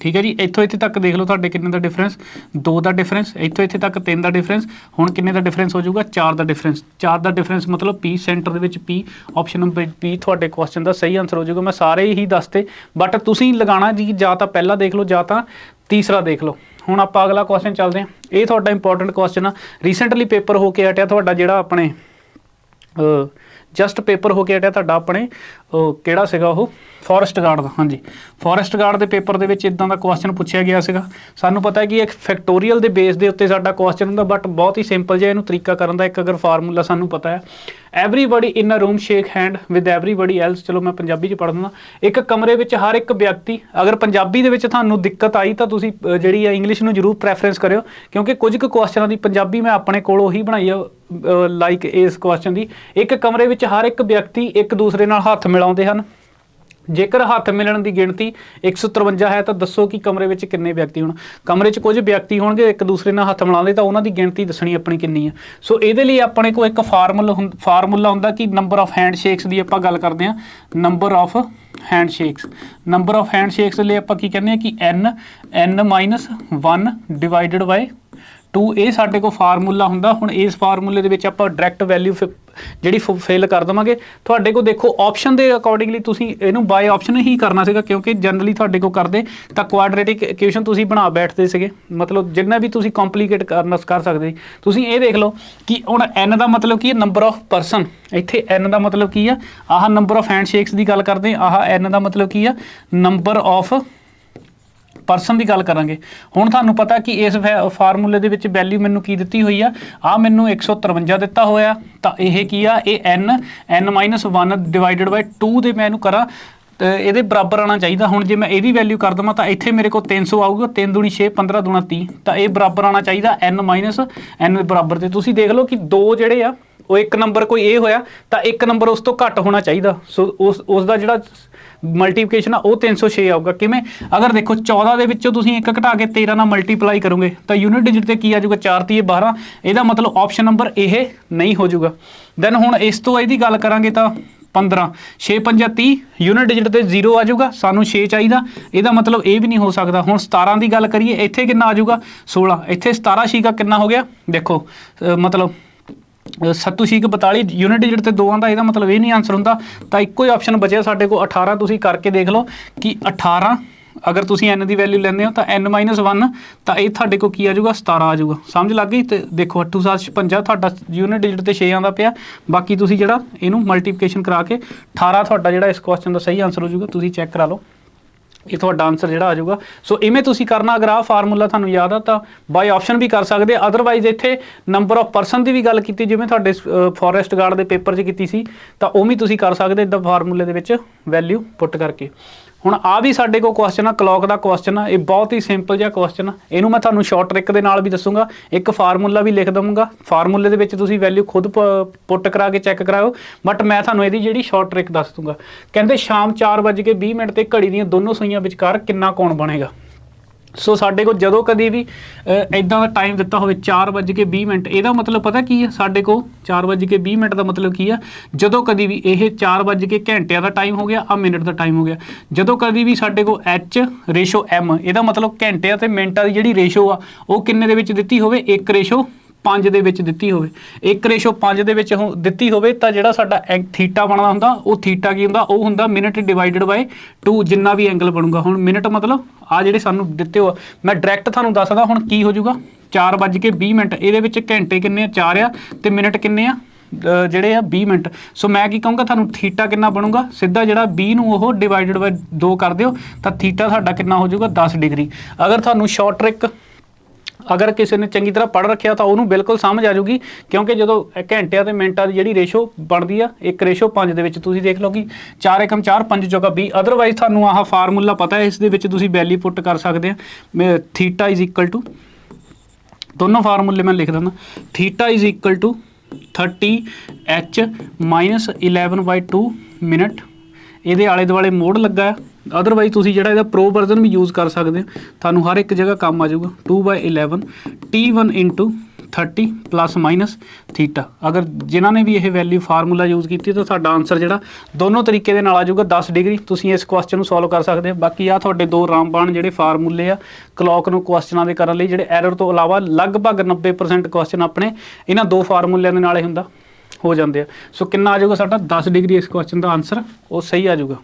A: ਠੀਕ ਹੈ ਜੀ। ਇੱਥੋਂ ਇੱਥੇ ਤੱਕ ਦੇਖ ਲਓ ਤੁਹਾਡੇ ਕਿੰਨੇ ਦਾ ਡਿਫਰੈਂਸ, 2 ਦਾ ਡਿਫਰੈਂਸ। ਇੱਥੋਂ ਇੱਥੇ ਤੱਕ 3 ਦਾ ਡਿਫਰੈਂਸ। ਹੁਣ ਕਿੰਨੇ ਦਾ ਡਿਫਰੈਂਸ ਹੋ ਜਾਊਗਾ, 4 ਦਾ ਡਿਫਰੈਂਸ। 4 ਦਾ ਡਿਫਰੈਂਸ ਮਤਲਬ P ਸੈਂਟਰ ਦੇ ਵਿੱਚ P, ਆਪਸ਼ਨ ਨੰਬਰ P ਤੁਹਾਡੇ ਕੁਐਸਚਨ ਦਾ ਸਹੀ ਆਨਸਰ ਹੋ ਜਾਊਗਾ। ਮੈਂ ਸਾਰੇ ਹੀ ਦੱਸਤੇ, ਬਟ ਤੁਸੀਂ ਲਗਾਉਣਾ ਜੀ ਜਾਂ ਤਾਂ ਪਹਿਲਾ ਦੇਖ ਲਓ ਜਾਂ ਤਾਂ ਤੀਸਰਾ ਦੇਖ ਲਓ। ਹੁਣ ਆਪਾਂ ਅਗਲਾ ਕੁਐਸਚਨ ਚੱਲਦੇ ਹਾਂ। ਇਹ ਤੁਹਾਡਾ ਇੰਪੋਰਟੈਂਟ ਕੁਐਸਚਨ ਆ, ਰੀਸੈਂਟਲੀ ਪੇਪਰ ਹੋ ਕੇ ਹਟਿਆ ਤੁਹਾਡਾ ਜਿਹੜਾ ਆਪਣੇ ਜਸਟ ਪੇਪਰ ਹੋ ਕੇ ਹਟਿਆ ਤੁਹਾਡਾ ਆਪਣੇ ਕਿਹੜਾ ਸੀਗਾ ਉਹ ਫੋਰੈਸਟ ਗਾਰਡ ਦਾ। ਹਾਂਜੀ, ਫੋਰੈਸਟ ਗਾਰਡ ਦੇ ਪੇਪਰ ਦੇ ਵਿੱਚ ਇਦਾਂ ਦਾ ਕੁਐਸਚਨ ਪੁੱਛਿਆ ਗਿਆ ਸੀਗਾ। ਸਾਨੂੰ ਪਤਾ ਹੈ ਕਿ ਇੱਕ ਫੈਕਟੋਰੀਅਲ ਦੇ ਬੇਸ ਦੇ ਉੱਤੇ ਸਾਡਾ ਕੁਐਸਚਨ ਹੁੰਦਾ, ਬਟ ਬਹੁਤ ਹੀ ਸਿੰਪਲ ਜਿਹਾ ਇਹਨੂੰ ਤਰੀਕਾ ਕਰਨ ਦਾ ਇੱਕ ਅਗਰ ਫਾਰਮੂਲਾ ਸਾਨੂੰ ਪਤਾ ਹੈ, everybody in a room shake hand with everybody else. ਚਲੋ ਮੈਂ ਪੰਜਾਬੀ 'ਚ ਪੜ੍ਹ ਦਿੰਦਾ। ਇੱਕ ਕਮਰੇ ਵਿੱਚ ਹਰ ਇੱਕ ਵਿਅਕਤੀ, ਅਗਰ ਪੰਜਾਬੀ ਦੇ ਵਿੱਚ ਤੁਹਾਨੂੰ ਦਿੱਕਤ ਆਈ ਤਾਂ ਤੁਸੀਂ ਜਿਹੜੀ ਹੈ ਇੰਗਲਿਸ਼ ਨੂੰ ਜ਼ਰੂਰ ਪ੍ਰੈਫਰੈਂਸ ਕਰਿਓ, ਕਿਉਂਕਿ ਕੁਝ ਕੁ ਕੁਐਸਚਨਾਂ ਦੀ ਪੰਜਾਬੀ ਮੈਂ ਆਪਣੇ ਕੋਲ ਉਹੀ ਬਣਾਈ ਆ ਲਾਈਕ ਇਸ ਕੁਐਸਚਨ ਦੀ। ਇੱਕ ਕਮਰੇ ਵਿੱਚ ਹਰ ਇੱਕ ਵਿਅਕਤੀ ਇੱਕ ਦੂਸਰੇ ਨਾਲ ਹੱਥ ਮਿਲਾਉਂਦੇ ਹਨ। ਜੇਕਰ ਹੱਥ ਮਿਲਣ ਦੀ ਗਿਣਤੀ 153 ਹੈ ਤਾਂ ਦੱਸੋ ਕਿ ਕਮਰੇ ਵਿੱਚ ਕਿੰਨੇ ਵਿਅਕਤੀ ਹੋਣ। ਕਮਰੇ 'ਚ ਕੁਝ ਵਿਅਕਤੀ ਹੋਣਗੇ ਇੱਕ ਦੂਸਰੇ ਨਾਲ ਹੱਥ ਮਿਲਾਉਂਦੇ, ਤਾਂ ਉਹਨਾਂ ਦੀ ਗਿਣਤੀ ਦੱਸਣੀ ਆਪਣੀ ਕਿੰਨੀ ਹੈ। ਸੋ ਇਹਦੇ ਲਈ ਆਪਣੇ ਕੋਲ ਇੱਕ ਫਾਰਮੂਲਾ ਹੁੰਦਾ ਕਿ ਨੰਬਰ ਆਫ ਹੈਂਡ ਸ਼ੇਕਸ ਦੀ ਆਪਾਂ ਗੱਲ ਕਰਦੇ ਹਾਂ। ਨੰਬਰ ਆਫ ਹੈਂਡ ਸ਼ੇਕਸ ਲਈ ਆਪਾਂ ਕੀ ਕਹਿੰਦੇ ਹਾਂ ਕਿ n-1 ਡਿਵਾਈਡਡ ਬਾਈ 2। ਇਹ ਸਾਡੇ ਕੋਲ ਫਾਰਮੂਲਾ ਹੁੰਦਾ। ਹੁਣ ਇਸ ਫਾਰਮੂਲੇ ਦੇ ਵਿੱਚ ਆਪਾਂ ਡਾਇਰੈਕਟ ਵੈਲਿਊ ਜਿਹੜੀ ਫਿਲ ਕਰ ਦੇਵਾਂਗੇ। ਤੁਹਾਡੇ ਕੋਲ ਦੇਖੋ ਆਪਸ਼ਨ ਦੇ ਅਕੋਰਡਿੰਗਲੀ ਤੁਸੀਂ ਇਹਨੂੰ ਬਾਏ ਆਪਸ਼ਨ ਹੀ ਕਰਨਾ ਸੀਗਾ, ਕਿਉਂਕਿ ਜਨਰਲੀ ਤੁਹਾਡੇ ਕੋਲ ਕਰਦੇ ਤਾਂ ਕੁਆਡਰੇਟਿਕ ਇਕੁਏਸ਼ਨ ਤੁਸੀਂ ਬਣਾ ਬੈਠਦੇ ਸੀਗੇ। ਮਤਲਬ ਜਿੰਨਾ ਵੀ ਤੁਸੀਂ ਕੰਪਲੀਕੇਟ ਕਰ ਸਕਦੇ। ਤੁਸੀਂ ਇਹ ਦੇਖ ਲਓ ਕਿ ਹੁਣ n ਦਾ ਮਤਲਬ ਕੀ ਹੈ, ਨੰਬਰ ਆਫ ਪਰਸਨ। ਇੱਥੇ n ਦਾ ਮਤਲਬ ਕੀ ਆ, ਆਹ ਨੰਬਰ ਆਫ ਹੈਂਡ ਸ਼ੇਕਸ ਦੀ ਗੱਲ ਕਰਦੇ, ਆਹ n ਦਾ ਮਤਲਬ ਕੀ ਆ, ਨੰਬਰ ਆਫ ਪਰਸਨ ਦੀ ਗੱਲ ਕਰਾਂਗੇ। ਹੁਣ ਤੁਹਾਨੂੰ ਪਤਾ ਕਿ ਇਸ ਫਾਰਮੂਲੇ ਦੇ ਵਿੱਚ ਵੈਲਿਊ ਮੈਨੂੰ ਕੀ ਦਿੱਤੀ ਹੋਈ ਆ, ਮੈਨੂੰ 153 ਦਿੱਤਾ ਹੋਇਆ। ਤਾਂ ਇਹ ਕੀ ਆ, ਇਹ n-1 ਡਿਵਾਈਡਡ ਬਾਈ 2 ਦੇ ਮੈਂ ਇਹਨੂੰ ਕਰਾਂ ਤੇ ਇਹਦੇ ਬਰਾਬਰ ਆਉਣਾ ਚਾਹੀਦਾ। ਹੁਣ ਜੇ ਮੈਂ ਇਹਦੀ ਵੈਲਿਊ ਕਰ ਦੇਵਾਂ ਤਾਂ ਇੱਥੇ ਮੇਰੇ ਕੋਲ 300 ਆਊਗਾ। 3 ਦੂਣੀ 6, 15 ਦੂਣਾ 30, ਤਾਂ ਇਹ ਬਰਾਬਰ ਆਉਣਾ ਚਾਹੀਦਾ n-n ਦੇ ਬਰਾਬਰ। ਤੇ ਤੁਸੀਂ ਦੇਖ ਲਓ ਕਿ ਦੋ ਜਿਹੜੇ ਆ ਉਹ ਇੱਕ ਨੰਬਰ ਕੋਈ ਇਹ ਹੋਇਆ ਤਾਂ ਇੱਕ ਨੰਬਰ ਉਸ ਤੋਂ ਘੱਟ ਹੋਣਾ ਚਾਹੀਦਾ। ਸੋ ਉਸ ਦਾ ਜਿਹੜਾ ਮਲਟੀਪਲੀਕੇਸ਼ਨ ਆ ਉਹ 306 ਆਊਗਾ। ਕਿਵੇਂ, ਅਗਰ ਦੇਖੋ 14 ਦੇ ਵਿੱਚੋਂ ਤੁਸੀਂ 1 ਘਟਾ ਕੇ 13 ਨਾਲ ਮਲਟੀਪਲਾਈ ਕਰੋਗੇ ਤਾਂ ਯੂਨਿਟ ਡਿਜਿਟ ਤੇ ਕੀ ਆ ਜਾਊਗਾ, 4 ਤੀਏ 12। ਇਹਦਾ ਮਤਲਬ ਆਪਸ਼ਨ ਨੰਬਰ ਇਹ ਨਹੀਂ ਹੋ ਜਾਊਗਾ। ਦੈਨ ਹੁਣ ਇਸ ਤੋਂ ਇਹਦੀ ਗੱਲ ਕਰਾਂਗੇ ਤਾਂ 15, 6 ਪੰਜਾ 30, ਯੂਨਿਟ ਡਿਜਿਟ ਤੇ 0 ਆ ਜਾਊਗਾ। ਸਾਨੂੰ 6 ਚਾਹੀਦਾ, ਇਹਦਾ ਮਤਲਬ ਇਹ ਵੀ ਨਹੀਂ ਹੋ ਸਕਦਾ। ਹੁਣ 17 ਦੀ ਗੱਲ ਕਰੀਏ, ਇੱਥੇ ਕਿੰਨਾ ਆ ਜਾਊਗਾ, 16। ਇੱਥੇ 17 ਛੀਕਾ ਕਿੰਨਾ ਹੋ ਗਿਆ, ਦੇਖੋ ਮਤਲਬ 7 ਛੀਕ 42, ਯੂਨਿਟ ਡਿਜਿਟ ਤੇ 2 ਆਉਂਦਾ, ਇਹਦਾ ਮਤਲਬ ਇਹ ਨਹੀਂ ਆਂਸਰ ਹੁੰਦਾ। ਤਾਂ ਇੱਕੋ ਹੀ ਆਪਸ਼ਨ ਬਚਿਆ ਸਾਡੇ ਕੋਲ 18। ਤੁਸੀਂ ਕਰਕੇ ਦੇਖ ਲਓ ਕਿ 18 ਅਗਰ ਤੁਸੀਂ n ਦੀ ਵੈਲਿਊ ਲੈਂਦੇ ਹੋ ਤਾਂ n-1, ਤਾਂ ਇਹ ਤੁਹਾਡੇ ਕੋਲ ਕੀ ਆ ਜਾਊਗਾ, 17 ਆ ਜਾਊਗਾ। ਸਮਝ ਲੱਗ ਗਈ। ਤੇ ਦੇਖੋ 8 7 56 ਤੁਹਾਡਾ ਯੂਨਿਟ ਡਿਜਿਟ ਤੇ 6 ਆਉਂਦਾ ਪਿਆ। ਬਾਕੀ ਤੁਸੀਂ ਜਿਹੜਾ ਇਹਨੂੰ ਮਲਟੀਪਲੀਕੇਸ਼ਨ ਕਰਾ ਕੇ 18 ਤੁਹਾਡਾ ਜਿਹੜਾ ਇਸ ਕੁਐਸਚਨ ਦਾ ਸਹੀ ਆਂਸਰ ਹੋ ਜਾਊਗਾ। ਤੁਸੀਂ ਚੈੱਕ ਕਰਾ ਲਓ, ਇਹ ਤੁਹਾਡਾ ਆਂਸਰ ਜਿਹੜਾ ਆ ਜਾਊਗਾ। ਸੋ ਇਵੇਂ ਤੁਸੀਂ ਕਰਨਾ। ਅਗਰ ਆਹ ਫਾਰਮੂਲਾ ਤੁਹਾਨੂੰ ਯਾਦ ਆ ਤਾਂ ਬਾਈ ਆਪਸ਼ਨ ਵੀ ਕਰ ਸਕਦੇ। ਅਦਰਵਾਈਜ਼ ਇੱਥੇ ਨੰਬਰ ਆਫ ਪਰਸਨ ਦੀ ਵੀ ਗੱਲ ਕੀਤੀ, ਜਿਵੇਂ ਤੁਹਾਡੇ ਫੋਰੈਸਟ ਗਾਰਡ ਦੇ ਪੇਪਰ 'ਚ ਕੀਤੀ ਸੀ, ਤਾਂ ਉਹ ਵੀ ਤੁਸੀਂ ਕਰ ਸਕਦੇ ਇੱਦਾਂ ਫਾਰਮੂਲੇ ਦੇ ਵਿੱਚ ਵੈਲਿਊ ਪੁੱਟ ਕਰਕੇ। ਹੁਣ ਆ ਵੀ ਸਾਡੇ ਕੋਲ ਕੁਐਸਚਨ ਆ, ਕਲੌਕ ਦਾ ਕੁਐਸਚਨ ਆ। ਇਹ ਬਹੁਤ ਹੀ ਸਿੰਪਲ ਜਿਹਾ ਕੁਐਸਚਨ ਆ। ਇਹਨੂੰ ਮੈਂ ਤੁਹਾਨੂੰ ਸ਼ਾਰਟ ਟ੍ਰਿਕ ਦੇ ਨਾਲ ਵੀ ਦੱਸੂਗਾ, ਇੱਕ ਫਾਰਮੂਲਾ ਵੀ ਲਿਖ ਦਵਾਂਗਾ। ਫਾਰਮੂਲੇ ਦੇ ਵਿੱਚ ਤੁਸੀਂ ਵੈਲਿਊ ਖੁਦ ਪੁੱਟ ਕਰਾ ਕੇ ਚੈੱਕ ਕਰਾਓ, ਬਟ ਮੈਂ ਤੁਹਾਨੂੰ ਇਹਦੀ ਜਿਹੜੀ ਸ਼ਾਰਟ ਟ੍ਰਿਕ ਦੱਸ ਦੂੰਗਾ। ਕਹਿੰਦੇ ਸ਼ਾਮ 4:20 ਤੇ ਘੜੀ ਦੀਆਂ ਦੋਨੋਂ ਸੂਈਆਂ ਵਿਚਕਾਰ ਕਿੰਨਾ ਕੋਣ ਬਣੇਗਾ। ਸੋ ਸਾਡੇ ਕੋਲ ਜਦੋਂ ਕਦੀ ਵੀ ਇੱਦਾਂ ਦਾ ਟਾਈਮ ਦਿੱਤਾ ਹੋਵੇ 4:20, ਇਹਦਾ ਮਤਲਬ ਪਤਾ ਕੀ ਹੈ, ਸਾਡੇ ਕੋਲ 4:20 ਦਾ ਮਤਲਬ ਕੀ ਆ, ਜਦੋਂ ਕਦੀ ਵੀ ਇਹ 4 ਘੰਟਿਆਂ ਦਾ ਟਾਈਮ ਹੋ ਗਿਆ, ਮਿੰਟ ਦਾ ਟਾਈਮ ਹੋ ਗਿਆ। ਜਦੋਂ ਕਦੀ ਵੀ ਸਾਡੇ ਕੋਲ H/M, ਇਹਦਾ ਮਤਲਬ ਘੰਟਿਆਂ ਤੇ ਮਿੰਟਾਂ ਦੀ ਜਿਹੜੀ ਰੇਸ਼ੋ ਆ ਉਹ ਕਿੰਨੇ ਦੇ ਵਿੱਚ ਦਿੱਤੀ ਹੋਵੇ, 1:5 ਦੇ ਵਿੱਚ ਦਿੱਤੀ ਹੋਵੇ। 1:5 ਦੇ ਵਿੱਚ ਦਿੱਤੀ ਹੋਵੇ ਤਾਂ ਜਿਹੜਾ ਸਾਡਾ ਥੀਟਾ ਬਣਦਾ ਹੁੰਦਾ, ਉਹ ਥੀਟਾ ਕੀ ਹੁੰਦਾ, ਉਹ ਹੁੰਦਾ ਮਿੰਟ ਡਿਵਾਈਡਡ ਬਾਈ 2, ਜਿੰਨਾ ਵੀ ਐਂਗਲ ਬਣੂਗਾ। ਹੁਣ ਮਿੰਟ ਮਤਲਬ ਆ ਜਿਹੜੇ ਸਾਨੂੰ ਦਿੱਤੇ ਹੋ, ਮੈਂ ਡਾਇਰੈਕਟ ਤੁਹਾਨੂੰ ਦੱਸਦਾ ਹੁਣ ਕੀ ਹੋ ਜਾਊਗਾ। 4:20, ਇਹਦੇ ਵਿੱਚ ਘੰਟੇ ਕਿੰਨੇ ਆ, 4 ਆ, ਤੇ ਮਿੰਟ ਕਿੰਨੇ ਆ, ਜਿਹੜੇ ਆ 20 ਮਿੰਟ। ਸੋ ਮੈਂ ਕੀ ਕਹੂੰਗਾ, ਤੁਹਾਨੂੰ ਥੀਟਾ ਕਿੰਨਾ ਬਣੂਗਾ, ਸਿੱਧਾ ਜਿਹੜਾ 20 ਨੂੰ ਉਹ ਡਿਵਾਈਡਡ ਬਾਈ 2 ਕਰ ਦਿਓ ਤਾਂ ਥੀਟਾ ਸਾਡਾ ਕਿੰਨਾ ਹੋ ਜਾਊਗਾ, 10 ਡਿਗਰੀ। ਅਗਰ ਤੁਹਾਨੂੰ ਸ਼ਾਰਟ ਟ੍ਰਿਕ ਅਗਰ ਕਿਸੇ ਨੇ ਚੰਗੀ ਤਰ੍ਹਾਂ ਪੜ੍ਹ ਰੱਖਿਆ ਤਾਂ ਉਹਨੂੰ ਬਿਲਕੁਲ ਸਮਝ ਆ ਜਾਊਗੀ, ਕਿਉਂਕਿ ਜਦੋਂ ਘੰਟਿਆਂ ਤੇ ਮਿੰਟਾਂ ਦੀ ਜਿਹੜੀ ਰੇਸ਼ੋ ਬਣਦੀ ਆ 1:5 ਦੇ ਵਿੱਚ, ਤੁਸੀਂ ਦੇਖ ਲਓ ਕਿ 4 × 4 5 × 20। ਅਦਰਵਾਈਜ਼ ਤੁਹਾਨੂੰ ਆਹ ਫਾਰਮੂਲਾ ਪਤਾ ਹੈ, ਇਸ ਦੇ ਵਿੱਚ ਤੁਸੀਂ ਵੈਲਿਊ ਪੁੱਟ ਕਰ ਸਕਦੇ ਆ। ਥੀਟਾ ਇਜ਼ ਇਕੁਅਲ ਟੂ, ਦੋਨੋਂ ਫਾਰਮੂਲੇ ਮੈਂ ਲਿਖ ਦਿੰਦਾ। Theta is equal to 30H - 11/2 minute. ਇਹਦੇ ਆਲੇ ਦੁਆਲੇ ਮੋਡ ਲੱਗਾ। ਅਦਰਵਾਈਜ਼ ਤੁਸੀਂ ਜਿਹੜਾ ਇਹਦਾ ਪ੍ਰੋ ਵਰਜ਼ਨ ਵੀ ਯੂਜ਼ ਕਰ ਸਕਦੇ ਹੋ, ਤੁਹਾਨੂੰ ਹਰ ਇੱਕ ਜਗ੍ਹਾ ਕੰਮ ਆ ਜਾਊਗਾ। 2/11 T1 × 30 ± ਥੀਟਾ। ਅਗਰ ਜਿਨ੍ਹਾਂ ਨੇ ਵੀ ਇਹ ਵੈਲਿਊ ਫਾਰਮੂਲਾ ਯੂਜ਼ ਕੀਤੀ ਤਾਂ ਸਾਡਾ ਆਂਸਰ ਜਿਹੜਾ ਦੋਨੋਂ ਤਰੀਕੇ ਦੇ ਨਾਲ ਆ ਜਾਊਗਾ 10 ਡਿਗਰੀ। ਤੁਸੀਂ ਇਸ ਕੁਐਸਚਨ ਨੂੰ ਸੋਲਵ ਕਰ ਸਕਦੇ ਹੋ। ਬਾਕੀ ਆ ਤੁਹਾਡੇ ਦੋ ਰਾਮਬਾਣ ਜਿਹੜੇ ਫਾਰਮੂਲੇ ਆ ਕਲੌਕ ਨੂੰ ਕੁਐਸਚਨਾਂ ਦੇ ਕਰਨ ਲਈ, ਜਿਹੜੇ ਐਰਰ ਤੋਂ ਇਲਾਵਾ ਲਗਭਗ 90% ਕੁਐਸਚਨ ਆਪਣੇ ਇਹਨਾਂ ਦੋ ਫਾਰਮੂਲਿਆਂ ਦੇ ਨਾਲ ਹੀ ਹੋ ਜਾਂਦੇ ਆ। ਸੋ ਕਿੰਨਾ ਆ ਜਾਊਗਾ ਸਾਡਾ 10 ਡਿਗਰੀ। ਇਸ ਕੁਐਸਚਨ ਦਾ ਆਂਸਰ ਉਹ ਸਹੀ ਆ ਜਾਊਗਾ।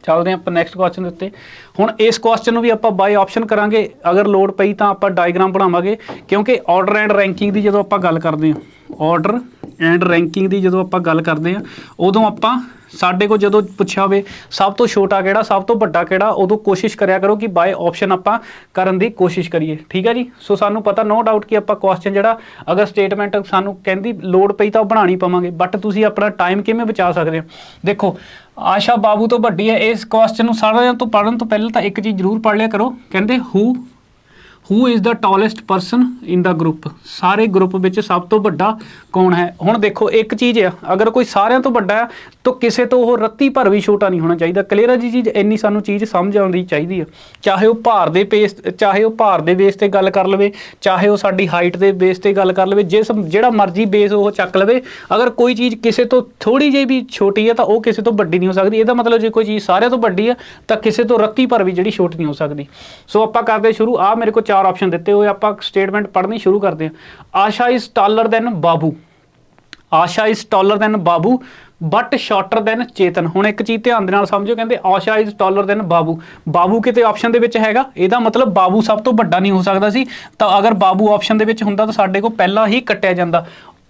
A: ਚੱਲਦੇ ਹਾਂ ਆਪਾਂ ਨੈਕਸਟ ਕੁਐਸਚਨ ਦੇ ਉੱਤੇ। ਹੁਣ ਇਸ ਕੁਐਸਚਨ ਨੂੰ ਵੀ ਆਪਾਂ ਬਾਈ ਆਪਸ਼ਨ ਕਰਾਂਗੇ। ਅਗਰ ਲੋੜ ਪਈ ਤਾਂ ਆਪਾਂ ਡਾਇਗਰਾਮ ਬਣਾਵਾਂਗੇ, ਕਿਉਂਕਿ ਆਰਡਰ ਐਂਡ ਰੈਂਕਿੰਗ ਦੀ ਜਦੋਂ ਆਪਾਂ ਗੱਲ ਕਰਦੇ ਹਾਂ, ਆਰਡਰ ਐਂਡ ਰੈਂਕਿੰਗ ਦੀ ਜਦੋਂ ਆਪਾਂ ਗੱਲ ਕਰਦੇ ਆ ਉਦੋਂ ਆਪਾਂ ਸਾਡੇ ਕੋਲ ਜਦੋਂ ਪੁੱਛਿਆ ਹੋਵੇ ਸਭ ਤੋਂ ਛੋਟਾ ਕਿਹੜਾ ਸਭ ਤੋਂ ਵੱਡਾ ਕਿਹੜਾ ਉਦੋਂ ਕੋਸ਼ਿਸ਼ ਕਰਿਆ ਕਰੋ ਕਿ ਬਾਏ ਆਪਸ਼ਨ ਆਪਾਂ ਕਰਨ ਦੀ ਕੋਸ਼ਿਸ਼ ਕਰੀਏ। ਠੀਕ ਹੈ ਜੀ। ਸੋ ਸਾਨੂੰ ਪਤਾ ਨੋ ਡਾਊਟ ਕਿ ਆਪਾਂ ਕੁਐਸਚਨ ਜਿਹੜਾ ਅਗਰ ਸਟੇਟਮੈਂਟ ਸਾਨੂੰ ਕਹਿੰਦੀ ਲੋੜ ਪਈ ਤਾਂ ਉਹ ਬਣਾਉਣੀ ਪਵਾਂਗੇ, ਬਟ ਤੁਸੀਂ ਆਪਣਾ ਟਾਈਮ ਕਿਵੇਂ ਬਚਾ ਸਕਦੇ ਹੋ। ਦੇਖੋ ਆਸ਼ਾ ਬਾਬੂ ਤੋਂ ਵੱਡੀ ਹੈ। ਇਸ ਕੁਐਸਚਨ ਨੂੰ ਸਾਰਿਆਂ ਤੋਂ ਪੜ੍ਹਨ ਤੋਂ ਪਹਿਲਾਂ ਤਾਂ ਇੱਕ ਚੀਜ਼ ਜ਼ਰੂਰ ਪੜ੍ਹ ਲਿਆ ਕਰੋ। ਕਹਿੰਦੇ who is the tallest person in the group, ਸਾਰੇ ਗਰੁੱਪ ਵਿੱਚ ਸਭ ਤੋਂ ਵੱਡਾ ਕੌਣ ਹੈ। ਹੁਣ ਦੇਖੋ ਇੱਕ ਚੀਜ਼ ਆ, ਅਗਰ ਕੋਈ ਸਾਰਿਆਂ ਤੋਂ ਵੱਡਾ ਹੈ ਤਾਂ ਕਿਸੇ ਤੋਂ ਉਹ ਰੱਤੀ ਭਰ ਵੀ ਛੋਟਾ ਨਹੀਂ ਹੋਣਾ ਚਾਹੀਦਾ। ਕਲੀਅਰ ਹੈ ਜੀ ਚੀਜ਼, ਇੰਨੀ ਸਾਨੂੰ ਚੀਜ਼ ਸਮਝ ਆਉਂਦੀ ਚਾਹੀਦੀ ਆ। ਚਾਹੇ ਉਹ ਭਾਰ ਦੇ ਬੇਸ ਤੇ ਗੱਲ ਕਰ ਲਵੇ, ਚਾਹੇ ਉਹ ਸਾਡੀ ਹਾਈਟ ਦੇ ਬੇਸ ਤੇ ਗੱਲ ਕਰ ਲਵੇ, ਜਿਹੜਾ ਮਰਜ਼ੀ ਬੇਸ ਉਹ ਚੱਕ ਲਵੇ, ਅਗਰ ਕੋਈ ਚੀਜ਼ ਕਿਸੇ ਤੋਂ ਥੋੜੀ ਜਿਹੀ ਵੀ ਛੋਟੀ ਹੈ ਤਾਂ ਉਹ ਕਿਸੇ ਤੋਂ ਵੱਡੀ ਨਹੀਂ ਹੋ ਸਕਦੀ। ਇਹਦਾ ਮਤਲਬ ਜੇ ਕੋਈ ਚੀਜ਼ ਸਾਰਿਆਂ ਤੋਂ ਵੱਡੀ ਹੈ ਤਾਂ ਕਿਸੇ ਤੋਂ ਰੱਤੀ ਭਰ ਵੀ ਜਿਹੜੀ ਛੋਟੀ ਨਹੀਂ ਹੋ ਸਕਦੀ। ਸੋ ਆਪਾਂ ਕਰਦੇ ਸ਼ੁਰੂ। ਆ ਮੇਰੇ ਕੋਲ 4 ਆਪਸ਼ਨ ਦਿੱਤੇ ਹੋਏ, ਆਪਾਂ ਸਟੇਟਮੈਂਟ ਪੜ੍ਹਨੀ ਸ਼ੁਰੂ ਕਰਦੇ ਹਾਂ। Asha is taller than Babu, Asha is taller than Babu but shorter than Chetan. ਹੁਣ ਇੱਕ ਚੀਜ਼ ਧਿਆਨ ਦੇ ਨਾਲ ਸਮਝੋ, ਕਹਿੰਦੇ Asha is taller than Babu, Babu ਕਿਤੇ ਆਪਸ਼ਨ ਦੇ ਵਿੱਚ ਹੈਗਾ, ਇਹਦਾ ਮਤਲਬ ਬਾਬੂ ਸਭ ਤੋਂ ਵੱਡਾ ਨਹੀਂ ਹੋ ਸਕਦਾ ਸੀ। ਤਾਂ ਅਗਰ ਬਾਬੂ ਆਪਸ਼ਨ ਦੇ ਵਿੱਚ ਹੁੰਦਾ ਤਾਂ ਸਾਡੇ ਕੋਲ ਪਹਿਲਾਂ ਹੀ ਕੱਟਿਆ ਜਾਂਦਾ।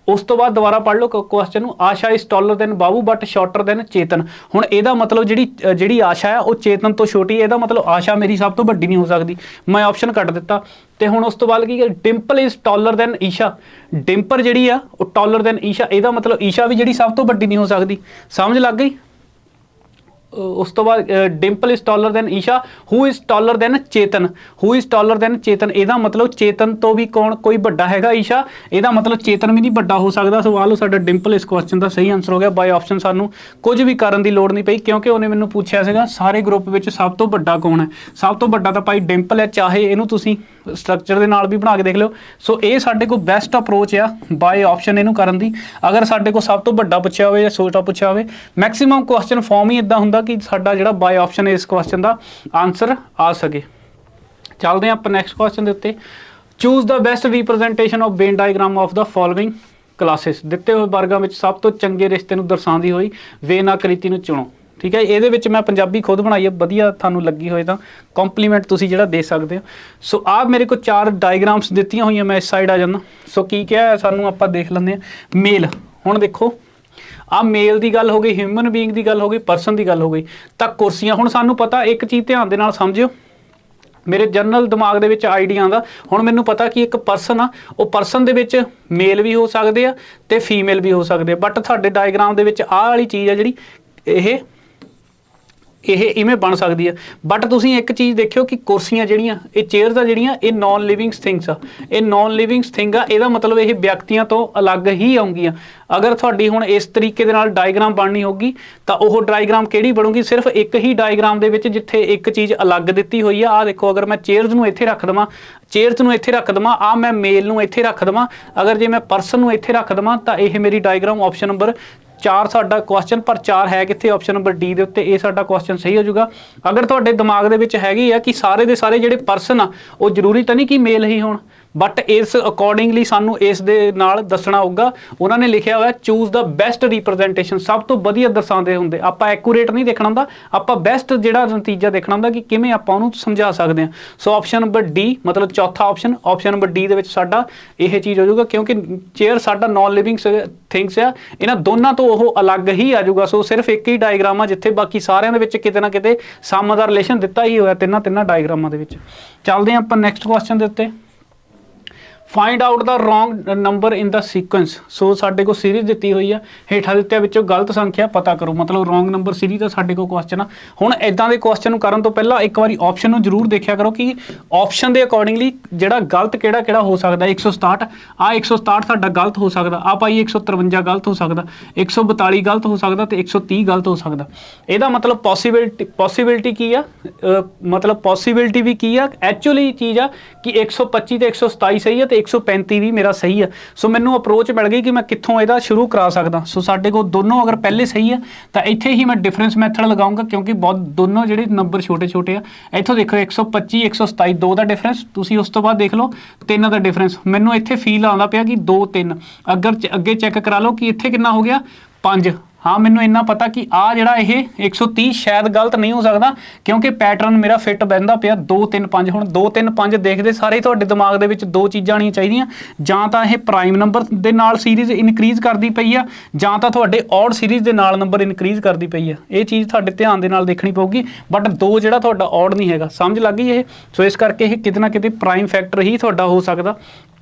A: ਉਸ ਤੋਂ ਬਾਅਦ ਦੁਬਾਰਾ ਪੜ੍ਹ ਲਓ ਕੁਐਸਚਨ ਨੂੰ, Asha is taller than Babu but shorter than Chetan. ਹੁਣ ਇਹਦਾ ਮਤਲਬ ਜਿਹੜੀ ਆਸ਼ਾ ਹੈ ਉਹ ਚੇਤਨ ਤੋਂ ਛੋਟੀ ਹੈ, ਇਹਦਾ ਮਤਲਬ ਆਸ਼ਾ ਮੇਰੀ ਸਭ ਤੋਂ ਵੱਡੀ ਨਹੀਂ ਹੋ ਸਕਦੀ। ਮੈਂ ਆਪਸ਼ਨ ਕੱਟ ਦਿੱਤਾ। ਤੇ ਹੁਣ ਉਸ ਤੋਂ ਬਾਅਦ ਕੀ ਹੈ, Dimple is taller than Isha, Dimple ਜਿਹੜੀ ਆ ਉਹ ਟਾਲਰ ਦੈਨ ਈਸ਼ਾ, ਇਹਦਾ ਮਤਲਬ ਈਸ਼ਾ ਵੀ ਜਿਹੜੀ ਸਭ ਤੋਂ ਵੱਡੀ ਨਹੀਂ ਹੋ ਸਕਦੀ। ਸਮਝ ਲੱਗ ਗਈ। ਉਸ ਤੋਂ ਬਾਅਦ Dimple is taller than Isha, who is taller than Chetan, who is taller than Chetan, ਇਹਦਾ ਮਤਲਬ ਚੇਤਨ ਤੋਂ ਵੀ ਕੋਈ ਵੱਡਾ ਹੈਗਾ ਈਸ਼ਾ, ਇਹਦਾ ਮਤਲਬ ਚੇਤਨ ਵੀ ਨਹੀਂ ਵੱਡਾ ਹੋ ਸਕਦਾ। ਸਵਾਲ ਉਹ ਸਾਡਾ ਡਿੰਪਲ ਇਸ ਕੁਐਸਚਨ ਦਾ ਸਹੀ ਆਨਸਰ ਹੋ ਗਿਆ। ਬਾਈ ਆਪਸ਼ਨ ਸਾਨੂੰ ਕੁਝ ਵੀ ਕਰਨ ਦੀ ਲੋੜ ਨਹੀਂ ਪਈ, ਕਿਉਂਕਿ ਉਹਨੇ ਮੈਨੂੰ ਪੁੱਛਿਆ ਸੀਗਾ ਸਾਰੇ ਗਰੁੱਪ ਵਿੱਚ ਸਭ ਤੋਂ ਵੱਡਾ ਕੌਣ ਹੈ। ਸਭ ਤੋਂ ਵੱਡਾ ਤਾਂ ਭਾਈ ਡਿੰਪਲ ਹੈ, ਚਾਹੇ ਇਹਨੂੰ ਤੁਸੀਂ ਸਟਰਕਚਰ ਦੇ ਨਾਲ ਵੀ ਬਣਾ ਕੇ ਦੇਖ ਲਿਓ। ਸੋ ਇਹ ਸਾਡੇ ਕੋਲ ਬੈਸਟ ਅਪਰੋਚ ਆ ਬਾਏ ਆਪਸ਼ਨ ਇਹਨੂੰ ਕਰਨ ਦੀ। ਅਗਰ ਸਾਡੇ ਕੋਲ ਸਭ ਤੋਂ ਵੱਡਾ ਪੁੱਛਿਆ ਹੋਵੇ ਜਾਂ ਛੋਟਾ ਪੁੱਛਿਆ ਹੋਵੇ, ਮੈਕਸਿਮਮ ਕੁਐਸਚਨ ਫਾਰਮ ਹੀ ਇਦਾਂ ਹੁੰਦਾ ਕਿ ਸਾਡਾ ਜਿਹੜਾ ਬਾਏ ਆਪਸ਼ਨ ਇਸ ਕੁਐਸਚਨ ਦਾ ਆਨਸਰ ਆ ਸਕੇ। ਚੱਲਦੇ ਹਾਂ ਆਪਾਂ ਨੈਕਸਟ ਕੁਐਸਚਨ ਦੇ ਉੱਤੇ। Choose the best representation of vein diagram of the following classes, ਦਿੱਤੇ ਹੋਏ ਵਰਗਾਂ ਵਿੱਚ ਸਭ ਤੋਂ ਚੰਗੇ ਰਿਸ਼ਤੇ ਨੂੰ ਦਰਸਾਉਂਦੀ ਹੋਈ ਵੇਨ ਆਕ੍ਰਿਤੀ ਨੂੰ ਚੁਣੋ। ਠੀਕ ਹੈ, ਇਹਦੇ ਵਿੱਚ ਮੈਂ ਪੰਜਾਬੀ ਖੁਦ ਬਣਾਈ ਹੈ, ਵਧੀਆ ਤੁਹਾਨੂੰ ਲੱਗੀ ਹੋਏ ਤਾਂ ਕੰਪਲੀਮੈਂਟ ਤੁਸੀਂ ਜਿਹੜਾ ਦੇ ਸਕਦੇ ਹੋ। ਸੋ ਆਹ ਮੇਰੇ ਕੋਲ 4 ਡਾਇਗਰਾਮਸ ਦਿੱਤੀਆਂ ਹੋਈਆਂ, ਮੈਂ ਇਸ ਸਾਈਡ ਆ ਜਾਂਦਾ। ਸੋ ਕੀ ਕਿਹਾ ਸਾਨੂੰ ਆਪਾਂ ਦੇਖ ਲੈਂਦੇ ਹਾਂ। ਮੇਲ, ਹੁਣ ਦੇਖੋ ਆ ਮੇਲ ਦੀ ਗੱਲ ਹੋ ਗਈ, ਹਿਊਮਨ ਬੀਇੰਗ ਦੀ ਗੱਲ ਹੋ ਗਈ, ਪਰਸਨ ਦੀ ਗੱਲ ਹੋ ਗਈ। ਤਾਂ ਕੁਰਸੀਆਂ, ਹੁਣ ਸਾਨੂੰ ਪਤਾ ਇੱਕ ਚੀਜ਼ ਧਿਆਨ ਦੇ ਨਾਲ ਸਮਝਿਓ, ਮੇਰੇ ਜਨਰਲ ਦਿਮਾਗ ਦੇ ਵਿੱਚ ਆਈਡੀਆ ਆਉਂਦਾ। ਹੁਣ ਮੈਨੂੰ ਪਤਾ ਕਿ ਇੱਕ ਪਰਸਨ ਆ, ਉਹ ਪਰਸਨ ਦੇ ਵਿੱਚ ਮੇਲ ਵੀ ਹੋ ਸਕਦੇ ਆ ਤੇ ਫੀਮੇਲ ਵੀ ਹੋ ਸਕਦੇ ਆ, ਬਟ ਤੁਹਾਡੇ ਡਾਇਗਰਾਮ ਦੇ ਵਿੱਚ ਆਹ ਵਾਲੀ ਚੀਜ਼ ਆ ਜਿਹੜੀ ਇਹ ਇਵੇਂ ਬਣ ਸਕਦੀ ਹੈ। ਬਟ ਤੁਸੀਂ ਇੱਕ ਚੀਜ਼ ਦੇਖਿਓ ਕਿ ਕੁਰਸੀਆਂ ਜਿਹੜੀਆਂ ਇਹ ਚੇਅਰਸ ਆ ਜਿਹੜੀਆਂ ਇਹ ਨਾਨ ਲਿਵਿੰਗ ਥਿੰਗਸ ਆ, ਇਹ ਨਾਨ ਲਿਵਿੰਗ ਥਿੰਗ ਆ, ਇਹਦਾ ਮਤਲਬ ਇਹ ਵਿਅਕਤੀਆਂ ਤੋਂ ਅਲੱਗ ਹੀ ਆਉਂਗੀਆਂ। ਅਗਰ ਤੁਹਾਡੀ ਹੁਣ ਇਸ ਤਰੀਕੇ ਦੇ ਨਾਲ ਡਾਇਗਰਾਮ ਬਣਨੀ ਹੋਗੀ ਤਾਂ ਉਹ ਡਾਇਗਰਾਮ ਕਿਹੜੀ ਬਣੂਗੀ, ਸਿਰਫ ਇੱਕ ਹੀ ਡਾਇਗਰਾਮ ਦੇ ਵਿੱਚ ਜਿੱਥੇ ਇੱਕ ਚੀਜ਼ ਅਲੱਗ ਦਿੱਤੀ ਹੋਈ ਆ। ਆਹ ਦੇਖੋ, ਅਗਰ ਮੈਂ ਚੇਅਰਸ ਨੂੰ ਇੱਥੇ ਰੱਖ ਦੇਵਾਂ, ਆਹ ਮੈਂ ਮੇਲ ਨੂੰ ਇੱਥੇ ਰੱਖ ਦੇਵਾਂ, ਅਗਰ ਜੇ ਮੈਂ ਪਰਸਨ ਨੂੰ ਇੱਥੇ ਰੱਖ ਦੇਵਾਂ ਤਾਂ ਇਹ ਮੇਰੀ ਡਾਇਗਰਾਮ ਆਪਸ਼ਨ ਨੰਬਰ 4 ਸਾਡਾ ਕੁਐਸਚਨ, ਪਰ 4 ਹੈ ਕਿੱਥੇ, ਆਪਸ਼ਨ ਨੰਬਰ ਡੀ ਦੇ ਉੱਤੇ। ਇਹ ਸਾਡਾ ਕੁਐਸਚਨ ਸਹੀ ਹੋ ਜਾਊਗਾ। ਅਗਰ ਤੁਹਾਡੇ ਦਿਮਾਗ ਦੇ ਵਿੱਚ ਹੈਗੀ ਆ ਕਿ ਸਾਰੇ ਦੇ ਸਾਰੇ ਜਿਹੜੇ ਪਰਸਨ ਆ ਉਹ ਜ਼ਰੂਰੀ ਤਾਂ ਨਹੀਂ ਕਿ ਮੇਲ ਹੀ ਹੋਣ, ਬਟ ਇਸ ਅਕੋਰਡਿੰਗਲੀ ਸਾਨੂੰ ਇਸ ਦੇ ਨਾਲ ਦੱਸਣਾ ਹੋਊਗਾ। ਉਹਨਾਂ ਨੇ ਲਿਖਿਆ ਹੋਇਆ ਚੂਜ਼ ਦਾ ਬੈਸਟ ਰਿਪਰੈਜ਼ੈਂਟੇਸ਼ਨ, ਸਭ ਤੋਂ ਵਧੀਆ ਦਰਸਾਉਂਦੇ ਹੁੰਦੇ। ਆਪਾਂ ਐਕੂਰੇਟ ਨਹੀਂ ਦੇਖਣਾ ਹੁੰਦਾ, ਆਪਾਂ ਬੈਸਟ ਜਿਹੜਾ ਨਤੀਜਾ ਦੇਖਣਾ ਹੁੰਦਾ ਕਿ ਕਿਵੇਂ ਆਪਾਂ ਉਹਨੂੰ ਸਮਝਾ ਸਕਦੇ ਹਾਂ। ਸੋ ਆਪਸ਼ਨ ਨੰਬਰ ਡੀ ਮਤਲਬ ਚੌਥਾ ਆਪਸ਼ਨ, ਆਪਸ਼ਨ ਨੰਬਰ ਡੀ ਦੇ ਵਿੱਚ ਸਾਡਾ ਇਹ ਚੀਜ਼ ਹੋ ਜਾਊਗਾ, ਕਿਉਂਕਿ ਚੇਅਰ ਸਾਡਾ ਨਾਨ ਲਿਵਿੰਗ ਥਿੰਗਸ ਆ, ਇਹਨਾਂ ਦੋਨਾਂ ਤੋਂ ਉਹ ਅਲੱਗ ਹੀ ਆ ਜਾਊਗਾ। ਸੋ ਸਿਰਫ ਇੱਕ ਹੀ ਡਾਇਗਰਾਮ ਆ ਜਿੱਥੇ ਬਾਕੀ ਸਾਰਿਆਂ ਦੇ ਵਿੱਚ ਕਿਤੇ ਨਾ ਕਿਤੇ ਸਮ ਦਾ ਰਿਲੇਸ਼ਨ ਦਿੱਤਾ ਹੀ ਹੋਇਆ ਤਿੰਨਾਂ ਡਾਇਗਰਾਮਾਂ ਦੇ ਵਿੱਚ। ਚੱਲਦੇ ਹਾਂ ਆਪਾਂ ਨੈਕਸਟ ਕੁਐਸਚਨ ਦੇ ਉੱਤੇ। Find out the wrong number in the sequence. So साडे को सीरीज दी हुई है, हेठा दित्ते विचों गलत संख्या पता करो, मतलब रॉन्ग नंबर सीरीज का साडे को क्वेश्चन आ। हुण इदां दे क्वेश्चन करन तो पहला एक बारी ऑप्शन नूं जरूर देखिया करो कि ऑप्शन दे अकॉर्डिंगली जिहड़ा गलत किहड़ा हो सकदा। 167 आ 167 साडा गलत हो सकदा, आ भाई 153 गलत हो सकदा, 142 गलत हो सकदा ते 130 गलत हो सकदा। इहदा मतलब पॉसिबिलिटी की आ, मतलब पॉसिबिलिटी भी की आ, एक्चुअली चीज़ आ कि 125 ते 127 सही है ते 135 भी मेरा सही है। सो मैनू अप्रोच मिल गई कि मैं कित्थों इहदा शुरू करा सकदा। सो साडे कोल दोनों अगर पहले सही है तो इत्थे ही मैं डिफरेंस मैथड लगाऊंगा, क्योंकि बहुत दोनों जिहड़े नंबर छोटे छोटे आ। इत्थों देखो 125 127 2 का डिफरेंस, तुसीं उस तो बाद देख लो 3 का डिफरेंस। मैनू इत्थे फील आउंदा पिया कि 2 3, अगर अगे चैक करा लो कि इत्थे कितना हो गया 5, हाँ मैनू इन्ना पता कि आ जिहड़ा ये 130 शायद गलत नहीं हो सकता क्योंकि पैटर्न मेरा फिट बहंदा पिया 2 3 5 हुण 2 3 5 देखते सारे तुहाडे दिमाग दे विच दो चीज़ां आउणियां चाहीदियां जां तां ये प्राइम नंबर दे नाल सीरीज़ इनक्रीज़ करदी पई आ जां तां तुहाडे ऑड सीरीज़ दे नाल नंबर इनक्रीज़ करदी पई आ ये चीज़ तुहाडे ध्यान दे नाल देखनी पऊगी बट 2 जिहड़ा तुहाडा ऑड नहीं हैगा समझ लग गई ये सो इस करके ये किते ना किते प्राइम फैक्टर ही तुहाडा हो सकदा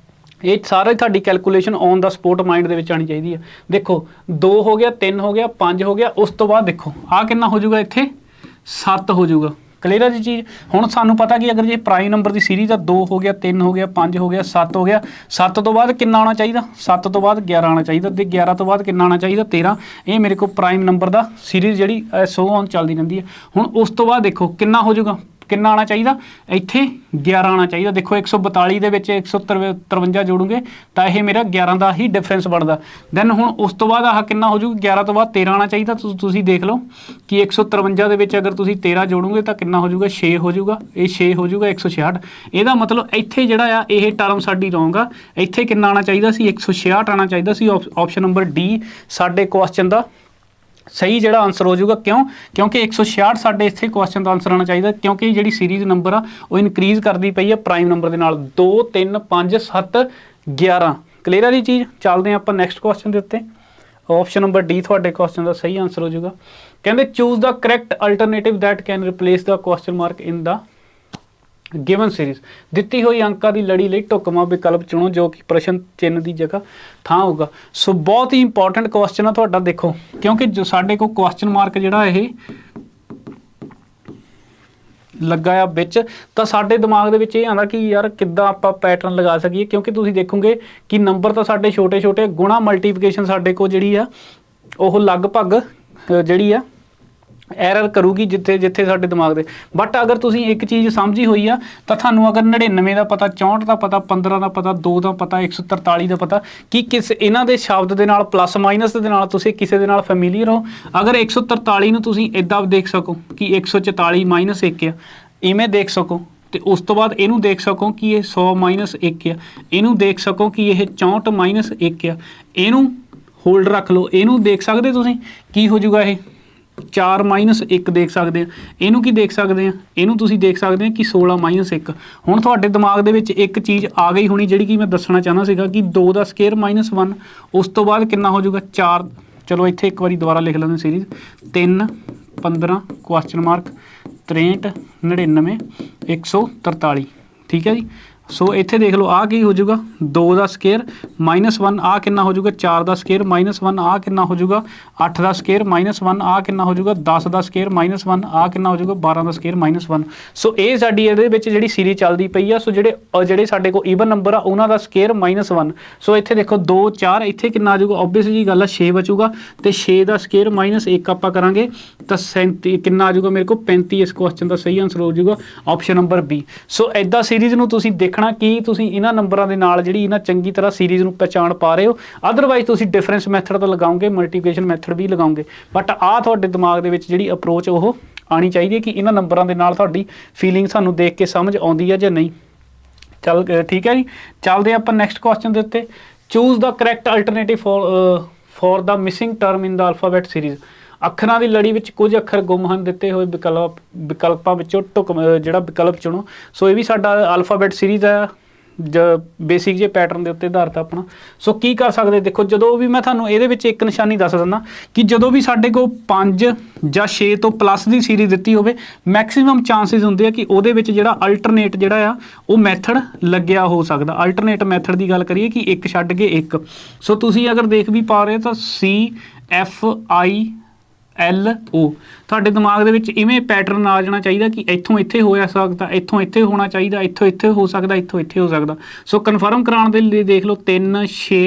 A: ये सारा तुहाडी calculation on the spot mind दे विच आनी चाहिदी है देखो 2 हो गया 3 हो गया 5 हो गया उस तो बाद देखो आ कितना हो जाऊगा इत्थे 7 हो जाऊगा क्लीयर है जी चीज़ हुण सानू पता कि अगर जे प्राइम नंबर की सीरीज़ आ 2 हो गया 3 हो गया 5 हो गया 7 हो गया 7 तो बाद कितना आना चाहिए 7 तो बाद 11 आना चाहिए तो 11 तो बाद कितना आना चाहिए 13 ये मेरे को प्राइम नंबर का सीरीज़ जी सो ऑन चलती रही है हुण उस तो बाद देखो कितना हो जाऊगा कितना आना चाहिए इत्थे 11 आना चाहिए देखो 142 दे विच 153 जोड़ूंगे तो यह मेरा 11 का ही डिफरेंस बनता दैन हुण उस तो बाद आह कितना हो जाऊगा 11 तो बाद 13 आना चाहिए तो तुसीं देख लो कि 153 दे विच अगर तुसीं 13 जोड़ोगे तो कितना हो जाऊगा 6 हो जाऊगा ये 6 हो जाऊगा 166 ਇਹਦਾ मतलब इत्थे जिहड़ा आ ਇਹ टर्म साडी रॉन्ग आ इत्थे कितना आना चाहिए सी 166 आना चाहिए सी ऑप्शन नंबर डी साडे क्वेश्चन का सही जिहड़ा आंसर हो जाऊगा क्यों क्योंकि 166 साडे इत्थे क्वेश्चन का आंसर आना चाहिए क्योंकि जिहड़ी सीरीज़ नंबर आ वो इनक्रीज़ करती पई है प्राइम नंबर के नाल 2 3 5 7 11 क्लीयर है जी चीज़ चलते हैं आपां नैक्सट क्वेश्चन के उत्ते ऑप्शन नंबर डी तुहाडे क्वेश्चन का सही आंसर हो जाऊगा कहते choose the correct alternative that can replace the question mark in the given series दिती हुई अंकों की लड़ी ਲਈ ਢੁਕਵਾਂ विकल्प चुनो जो कि प्रश्न चिन्ह की जगह थां होगा सो बहुत ही इंपॉर्टेंट क्वेश्चन है तुहाडा देखो क्योंकि जो साडे को क्वेश्चन मार्क जिहड़ा ये लगा आ विच तां साडे दिमाग दे विच ये आंदा कि यार किद्दां आपां पैटर्न लगा सकीए क्योंकि तुसीं देखोगे कि नंबर तो साडे छोटे छोटे गुणा मल्टीप्लिकेशन साडे को जिहड़ी आ ओह लगभग जिहड़ी आ एरर करूगी जिथे जिथे साडे दिमाग दे बट अगर तुसीं एक चीज़ समझी हुई आ तो थानू अगर 99 का पता 64 का पता 15 का पता 2 का पता 143 का पता कि किस इन्हां दे शब्द दे नाल प्लस माइनस दे नाल तुसीं किसे दे नाल फैमिलीयर हो अगर 143 नूं तुसीं इदां देख सको कि 144 माइनस 1 आ इवें देख सको तो उस तो बाद इनू देख सको कि ये 100 माइनस 1 आ इनू देख सको कि यह 64 माइनस 1 आ इनू होल्ड रख लो इनू देख सकते तुसीं की हो जाऊगा ये 4 माइनस 1 देख सकते हैं इनू की देख सकते हैं इनू तुसीं देख सकते हैं कि 16 माइनस 1 हुण तुहाडे दिमाग दे विच एक चीज़ आ गई होनी जिहड़ी कि मैं दसना चाहना सीगा कि 2 का स्केयर माइनस 1 उस तो बाद कितना हो जाऊगा 4 चलो इत्थे एक बारी दोबारा लिख लेंगे सीरीज़ 3 15 क्वेश्चन मार्क 63 99 143 ठीक है जी सो इत्थे देख लो आ की हो जाऊगा 2 का स्केयर माइनस 1 आ कितना हो जाऊगा 4 का स्केयर माइनस 1 आ कितना हो जाऊगा 8 का स्केयर माइनस 1 आ कितना हो जाऊगा 10 का स्केयर माइनस 1 आ कितना हो जाऊगा 12 का स्केयर माइनस 1 सो ये साडी इहदे विच जिहड़ी सीरीज़ चलदी पई आ सो जिहड़े साडे कोल ईवन नंबर आ उन्हां दा स्केयर माइनस 1 सो इत्थे देखो 2 4 इत्थे कितना आ जाऊगा ऑब्वियस जी गल आ 6 बचूगा तो 6 का स्केयर माइनस 1 आपां करांगे तो 37 कितना आ जाऊगा मेरे को 35 इस क्वेश्चन का सही आंसर हो जाऊगा ऑप्शन नंबर बी सो इदां सीरीज़ नूं तुसीं देखना कि तुसीं इन्हां नंबरां दे नाल जिहड़ी इन्हां चंगी तरह सीरीज़ नूं पहचान पा रहे हो अदरवाइज तुसीं डिफरेंस मैथड तो लगाओगे मल्टीप्लिकेशन मैथड भी लगाओगे बट आ तुहाडे दिमाग दे विच जिहड़ी अप्रोच ओह आनी चाहिए कि इन्हां नंबरां दे नाल तुहाडी फीलिंग सानूं देख के समझ आउंदी है जां नहीं चल ठीक है जी चलते हैं आपां नैक्सट क्वेश्चन दे उत्ते choose the correct alternative for the missing term in the alphabet series ਅੱਖਰਾਂ ਦੀ ਲੜੀ ਵਿੱਚ ਕੁਝ ਅੱਖਰ ਗੁੰਮ ਹਨ ਦਿੱਤੇ ਹੋਏ ਵਿਕਲਪਾਂ ਵਿੱਚੋਂ ਜਿਹੜਾ ਵਿਕਲਪ ਚੁਣੋ ਸੋ ਇਹ ਵੀ ਸਾਡਾ ਅਲਫਾਬੈਟ ਸੀਰੀਜ਼ ਹੈ ਬੇਸਿਕ ਜੇ ਪੈਟਰਨ ਦੇ ਉੱਤੇ ਆਧਾਰਿਤ ਆਪਣਾ ਸੋ ਕੀ ਕਰ ਸਕਦੇ ਦੇਖੋ ਜਦੋਂ ਵੀ ਮੈਂ ਤੁਹਾਨੂੰ ਇਹਦੇ ਵਿੱਚ ਇੱਕ ਨਿਸ਼ਾਨੀ ਦੱਸ ਦਿੰਦਾ ਕਿ ਜਦੋਂ ਵੀ ਸਾਡੇ ਕੋਲ 5 ਜਾਂ 6 ਤੋਂ ਪਲੱਸ ਦੀ ਸੀਰੀਜ਼ ਦਿੱਤੀ ਹੋਵੇ ਮੈਕਸਿਮਮ ਚਾਂਸਿਸ ਹੁੰਦੇ ਆ ਕਿ ਉਹਦੇ ਵਿੱਚ ਜਿਹੜਾ ਅਲਟਰਨੇਟ ਜਿਹੜਾ ਆ ਉਹ ਮੈਥਡ ਲੱਗਿਆ ਹੋ ਸਕਦਾ ਅਲਟਰਨੇਟ ਮੈਥਡ ਦੀ ਗੱਲ ਕਰੀਏ ਕਿ ਇੱਕ ਛੱਡ ਕੇ ਇੱਕ ਸੋ ਤੁਸੀਂ ਅਗਰ ਦੇਖ ਵੀ ਪਾ ਰਹੇ ਤਾਂ CFI LO ਤੁਹਾਡੇ ਦਿਮਾਗ ਦੇ ਵਿੱਚ ਇਵੇਂ ਪੈਟਰਨ ਆ ਜਾਣਾ ਚਾਹੀਦਾ ਕਿ ਇੱਥੋਂ ਇੱਥੇ ਹੋਇਆ ਸਕਦਾ ਇੱਥੋਂ ਇੱਥੇ ਹੋਣਾ ਚਾਹੀਦਾ ਇੱਥੋਂ ਇੱਥੇ ਹੋ ਸਕਦਾ ਇੱਥੋਂ ਇੱਥੇ ਹੋ ਸਕਦਾ ਸੋ ਕਨਫਰਮ ਕਰਾਉਣ ਦੇ ਲਈ ਦੇਖ ਲਓ 3 6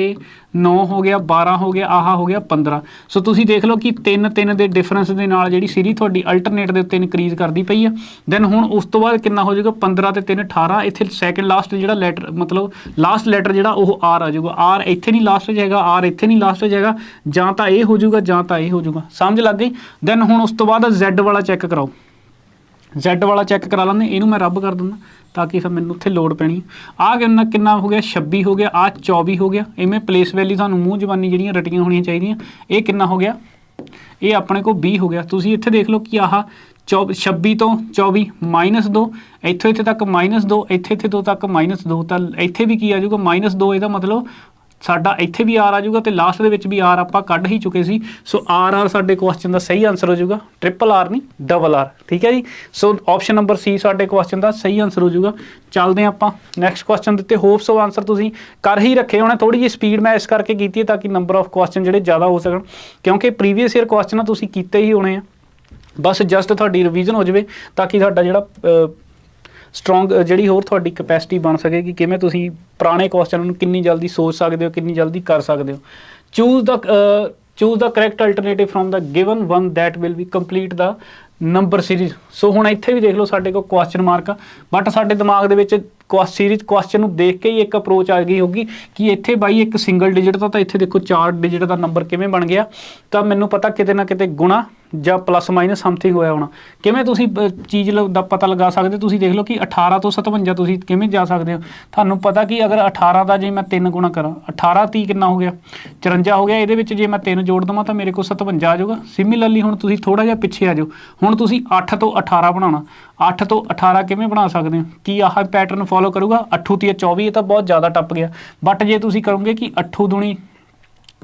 A: 9 ਹੋ ਗਿਆ 12 ਹੋ ਗਿਆ ਆਹ ਹੋ ਗਿਆ 15 ਸੋ ਤੁਸੀਂ ਦੇਖ ਲਓ ਕਿ 3 ਦੇ ਡਿਫਰੈਂਸ ਦੇ ਨਾਲ ਜਿਹੜੀ ਸੀਰੀਜ਼ ਤੁਹਾਡੀ ਅਲਟਰਨੇਟ ਦੇ ਉੱਤੇ ਇਨਕਰੀਜ਼ ਕਰਦੀ ਪਈ ਆ ਦੈਨ ਹੁਣ ਉਸ ਤੋਂ ਬਾਅਦ ਕਿੰਨਾ ਹੋ ਜਾਊਗਾ 15 ਤੇ 3 18 ਇੱਥੇ ਸੈਕਿੰਡ ਲਾਸਟ ਜਿਹੜਾ ਲੈਟਰ ਮਤਲਬ ਲਾਸਟ ਲੈਟਰ ਜਿਹੜਾ ਉਹ R ਆ ਜਾਊਗਾ R ਇੱਥੇ ਨਹੀਂ ਲਾਸਟ 'ਚ ਹੈਗਾ R ਇੱਥੇ ਨਹੀਂ ਲਾਸਟ 'ਚ ਹੈਗਾ ਜਾਂ ਤਾਂ ਇਹ ਹੋ ਜਾਊਗਾ ਜਾਂ ਤਾਂ ਇਹ ਹੋ ਜਾਊਗਾ ਸਮਝ ਲੱਗ ਗਈ ਦੈਨ ਹੁਣ ਉਸ ਤੋਂ ਬਾਅਦ Z ਵਾਲਾ ਚੈੱਕ ਕਰਾਓ Z ਵਾਲਾ ਚੈੱਕ ਕਰਾ ਲੈਂਦੇ ਇਹਨੂੰ ਮੈਂ ਰੱਬ ਕਰ ਦਿੰਦਾ ਤਾਂ ਕਿ ਫਿਰ ਮੈਨੂੰ ਉੱਥੇ ਲੋੜ ਪੈਣੀ ਆ ਕਿੰਨਾ ਹੋ ਗਿਆ 26 ਹੋ ਗਿਆ ਆ 24 ਹੋ ਗਿਆ ਇਵੇਂ ਪਲੇਸ ਵੈਲੀ ਤੁਹਾਨੂੰ ਮੂੰਹ ਜ਼ਬਾਨੀ ਜਿਹੜੀਆਂ ਰਟੀਆਂ ਹੋਣੀਆਂ ਚਾਹੀਦੀਆਂ ਇਹ ਕਿੰਨਾ ਹੋ ਗਿਆ ਇਹ ਆਪਣੇ ਕੋਲ 20 ਹੋ ਗਿਆ। ਤੁਸੀਂ ਇੱਥੇ ਦੇਖ ਲਓ ਕਿ ਆਹ 26 ਤੋਂ 24 -2, ਇੱਥੋਂ ਇੱਥੇ ਤੱਕ -2, ਇੱਥੇ 2 ਤੱਕ -2, ਤਾਂ ਇੱਥੇ ਵੀ ਕੀ ਆ ਜਾਊਗਾ -2। ਇਹਦਾ ਮਤਲਬ ਸਾਡਾ ਇੱਥੇ ਵੀ ਆਰ ਆ ਜਾਊਗਾ ਤੇ ਲਾਸਟ ਦੇ ਵਿੱਚ ਵੀ ਆਰ ਆਪਾਂ ਕੱਢ ਹੀ ਚੁੱਕੇ ਸੀ। ਸੋ ਆਰ ਸਾਡੇ ਕੁਐਸਚਨ ਦਾ ਸਹੀ ਆਨਸਰ ਹੋ ਜਾਊਗਾ, ਟ੍ਰਿਪਲ ਆਰ ਨਹੀਂ ਡਬਲ ਆਰ, ਠੀਕ ਹੈ ਜੀ। ਸੋ ਆਪਸ਼ਨ ਨੰਬਰ ਸੀ ਸਾਡੇ ਕੁਐਸਚਨ ਦਾ ਸਹੀ ਆਨਸਰ ਹੋ ਜਾਊਗਾ। ਚੱਲਦੇ ਹਾਂ ਆਪਾਂ ਨੈਕਸਟ ਕੁਐਸਚਨ ਦੇ ਉੱਤੇ। ਹੋਪ ਸੋ ਆਨਸਰ ਤੁਸੀਂ ਕਰ ਹੀ ਰੱਖੇ ਹੋਣੇ। ਥੋੜੀ ਜਿਹੀ ਸਪੀਡ ਮੈਂ ਇਸ ਕਰਕੇ ਕੀਤੀ ਹੈ ਤਾਂ ਕਿ ਨੰਬਰ ਆਫ ਕੁਐਸਚਨ ਜਿਹੜੇ ਜ਼ਿਆਦਾ ਹੋ ਸਕਣ, ਕਿਉਂਕਿ ਪ੍ਰੀਵੀਅਸ ਈਅਰ ਕੁਐਸਚਨ ਤੁਸੀਂ ਕੀਤੇ ਹੀ ਹੋਣੇ ਆ। ਬਸ ਜਸਟ ਤੁਹਾਡੀ ਰਿਵੀਜ਼ਨ ਹੋ ਜਾਵੇ ਤਾਂ ਕਿ ਤੁਹਾਡਾ ਜਿਹੜਾ ਸਟਰੋਂਗ ਜਿਹੜੀ ਹੋਰ ਤੁਹਾਡੀ ਕਪੈਸਿਟੀ ਬਣ ਸਕੇ ਕਿ ਕਿਵੇਂ ਤੁਸੀਂ ਪੁਰਾਣੇ ਕੁਐਸਚਨ ਨੂੰ ਕਿੰਨੀ ਜਲਦੀ ਸੋਚ ਸਕਦੇ ਹੋ, ਕਿੰਨੀ ਜਲਦੀ ਕਰ ਸਕਦੇ ਹੋ। Choose the correct alternative from the given one that will be complete the number series. So ਹੁਣ ਇੱਥੇ ਵੀ ਦੇਖ ਲਓ ਸਾਡੇ ਕੋਲ ਕੁਐਸਚਨ ਮਾਰਕ ਆ, ਬਟ ਸਾਡੇ ਦਿਮਾਗ ਦੇ ਵਿੱਚ ਸੀਰੀਜ਼ ਕੁਐਸਚਨ ਨੂੰ ਦੇਖ ਕੇ ਹੀ ਇੱਕ ਅਪਰੋਚ ਆ ਗਈ ਹੋਗੀ ਕਿ ਇੱਥੇ ਬਾਈ ਇੱਕ ਸਿੰਗਲ ਡਿਜਿਟ ਦਾ, ਤਾਂ ਇੱਥੇ ਦੇਖੋ 4 ਡਿਜਿਟ ਦਾ ਨੰਬਰ ਕਿਵੇਂ ਬਣ ਗਿਆ। ਤਾਂ ਮੈਨੂੰ ਪਤਾ ਕਿਤੇ ਨਾ ਕਿਤੇ ਗੁਣਾ ਜਾਂ ਪਲੱਸ ਮਾਈਨਸ ਸਮਥਿੰਗ ਹੋਇਆ ਹੋਣਾ। ਕਿਵੇਂ ਤੁਸੀਂ ਚੀਜ਼ ਦਾ ਪਤਾ ਲਗਾ ਸਕਦੇ, ਤੁਸੀਂ ਦੇਖ ਲਓ ਕਿ 18 ਤੋਂ 57 ਤੁਸੀਂ ਕਿਵੇਂ ਜਾ ਸਕਦੇ ਹੋ। ਤੁਹਾਨੂੰ ਪਤਾ ਕਿ ਅਗਰ 18 ਦਾ ਜੇ ਮੈਂ 3 ਗੁਣਾ ਕਰਾਂ, 18 30 ਕਿੰਨਾ ਹੋ ਗਿਆ 54 ਹੋ ਗਿਆ। ਇਹਦੇ ਵਿੱਚ ਜੇ ਮੈਂ 3 ਜੋੜ ਦੇਵਾਂ ਤਾਂ ਮੇਰੇ ਕੋਲ 57 ਆ ਜਾਊਗਾ। ਸਿਮਿਲਰਲੀ ਹੁਣ ਤੁਸੀਂ ਥੋੜਾ ਜਿਹਾ ਪਿੱਛੇ ਆ ਜਾਓ। ਹੁਣ ਤੁਸੀਂ 8 ਤੋਂ 18 ਬਣਾਉਣਾ, 8 ਤੋਂ 18 ਕਿਵੇਂ ਬਣਾ ਸਕਦੇ ਹੋ? ਕੀ ਆਹ ਪੈਟਰਨ ਫੋਲੋ ਕਰੂਗਾ? 8 ਤੀਆ 24, ਇਹ ਤਾਂ ਬਹੁਤ ਜ਼ਿਆਦਾ ਟੱਪ ਗਿਆ। ਬਟ ਜੇ ਤੁਸੀਂ ਕਰੋਗੇ ਕਿ 8 ਦੂਣੀ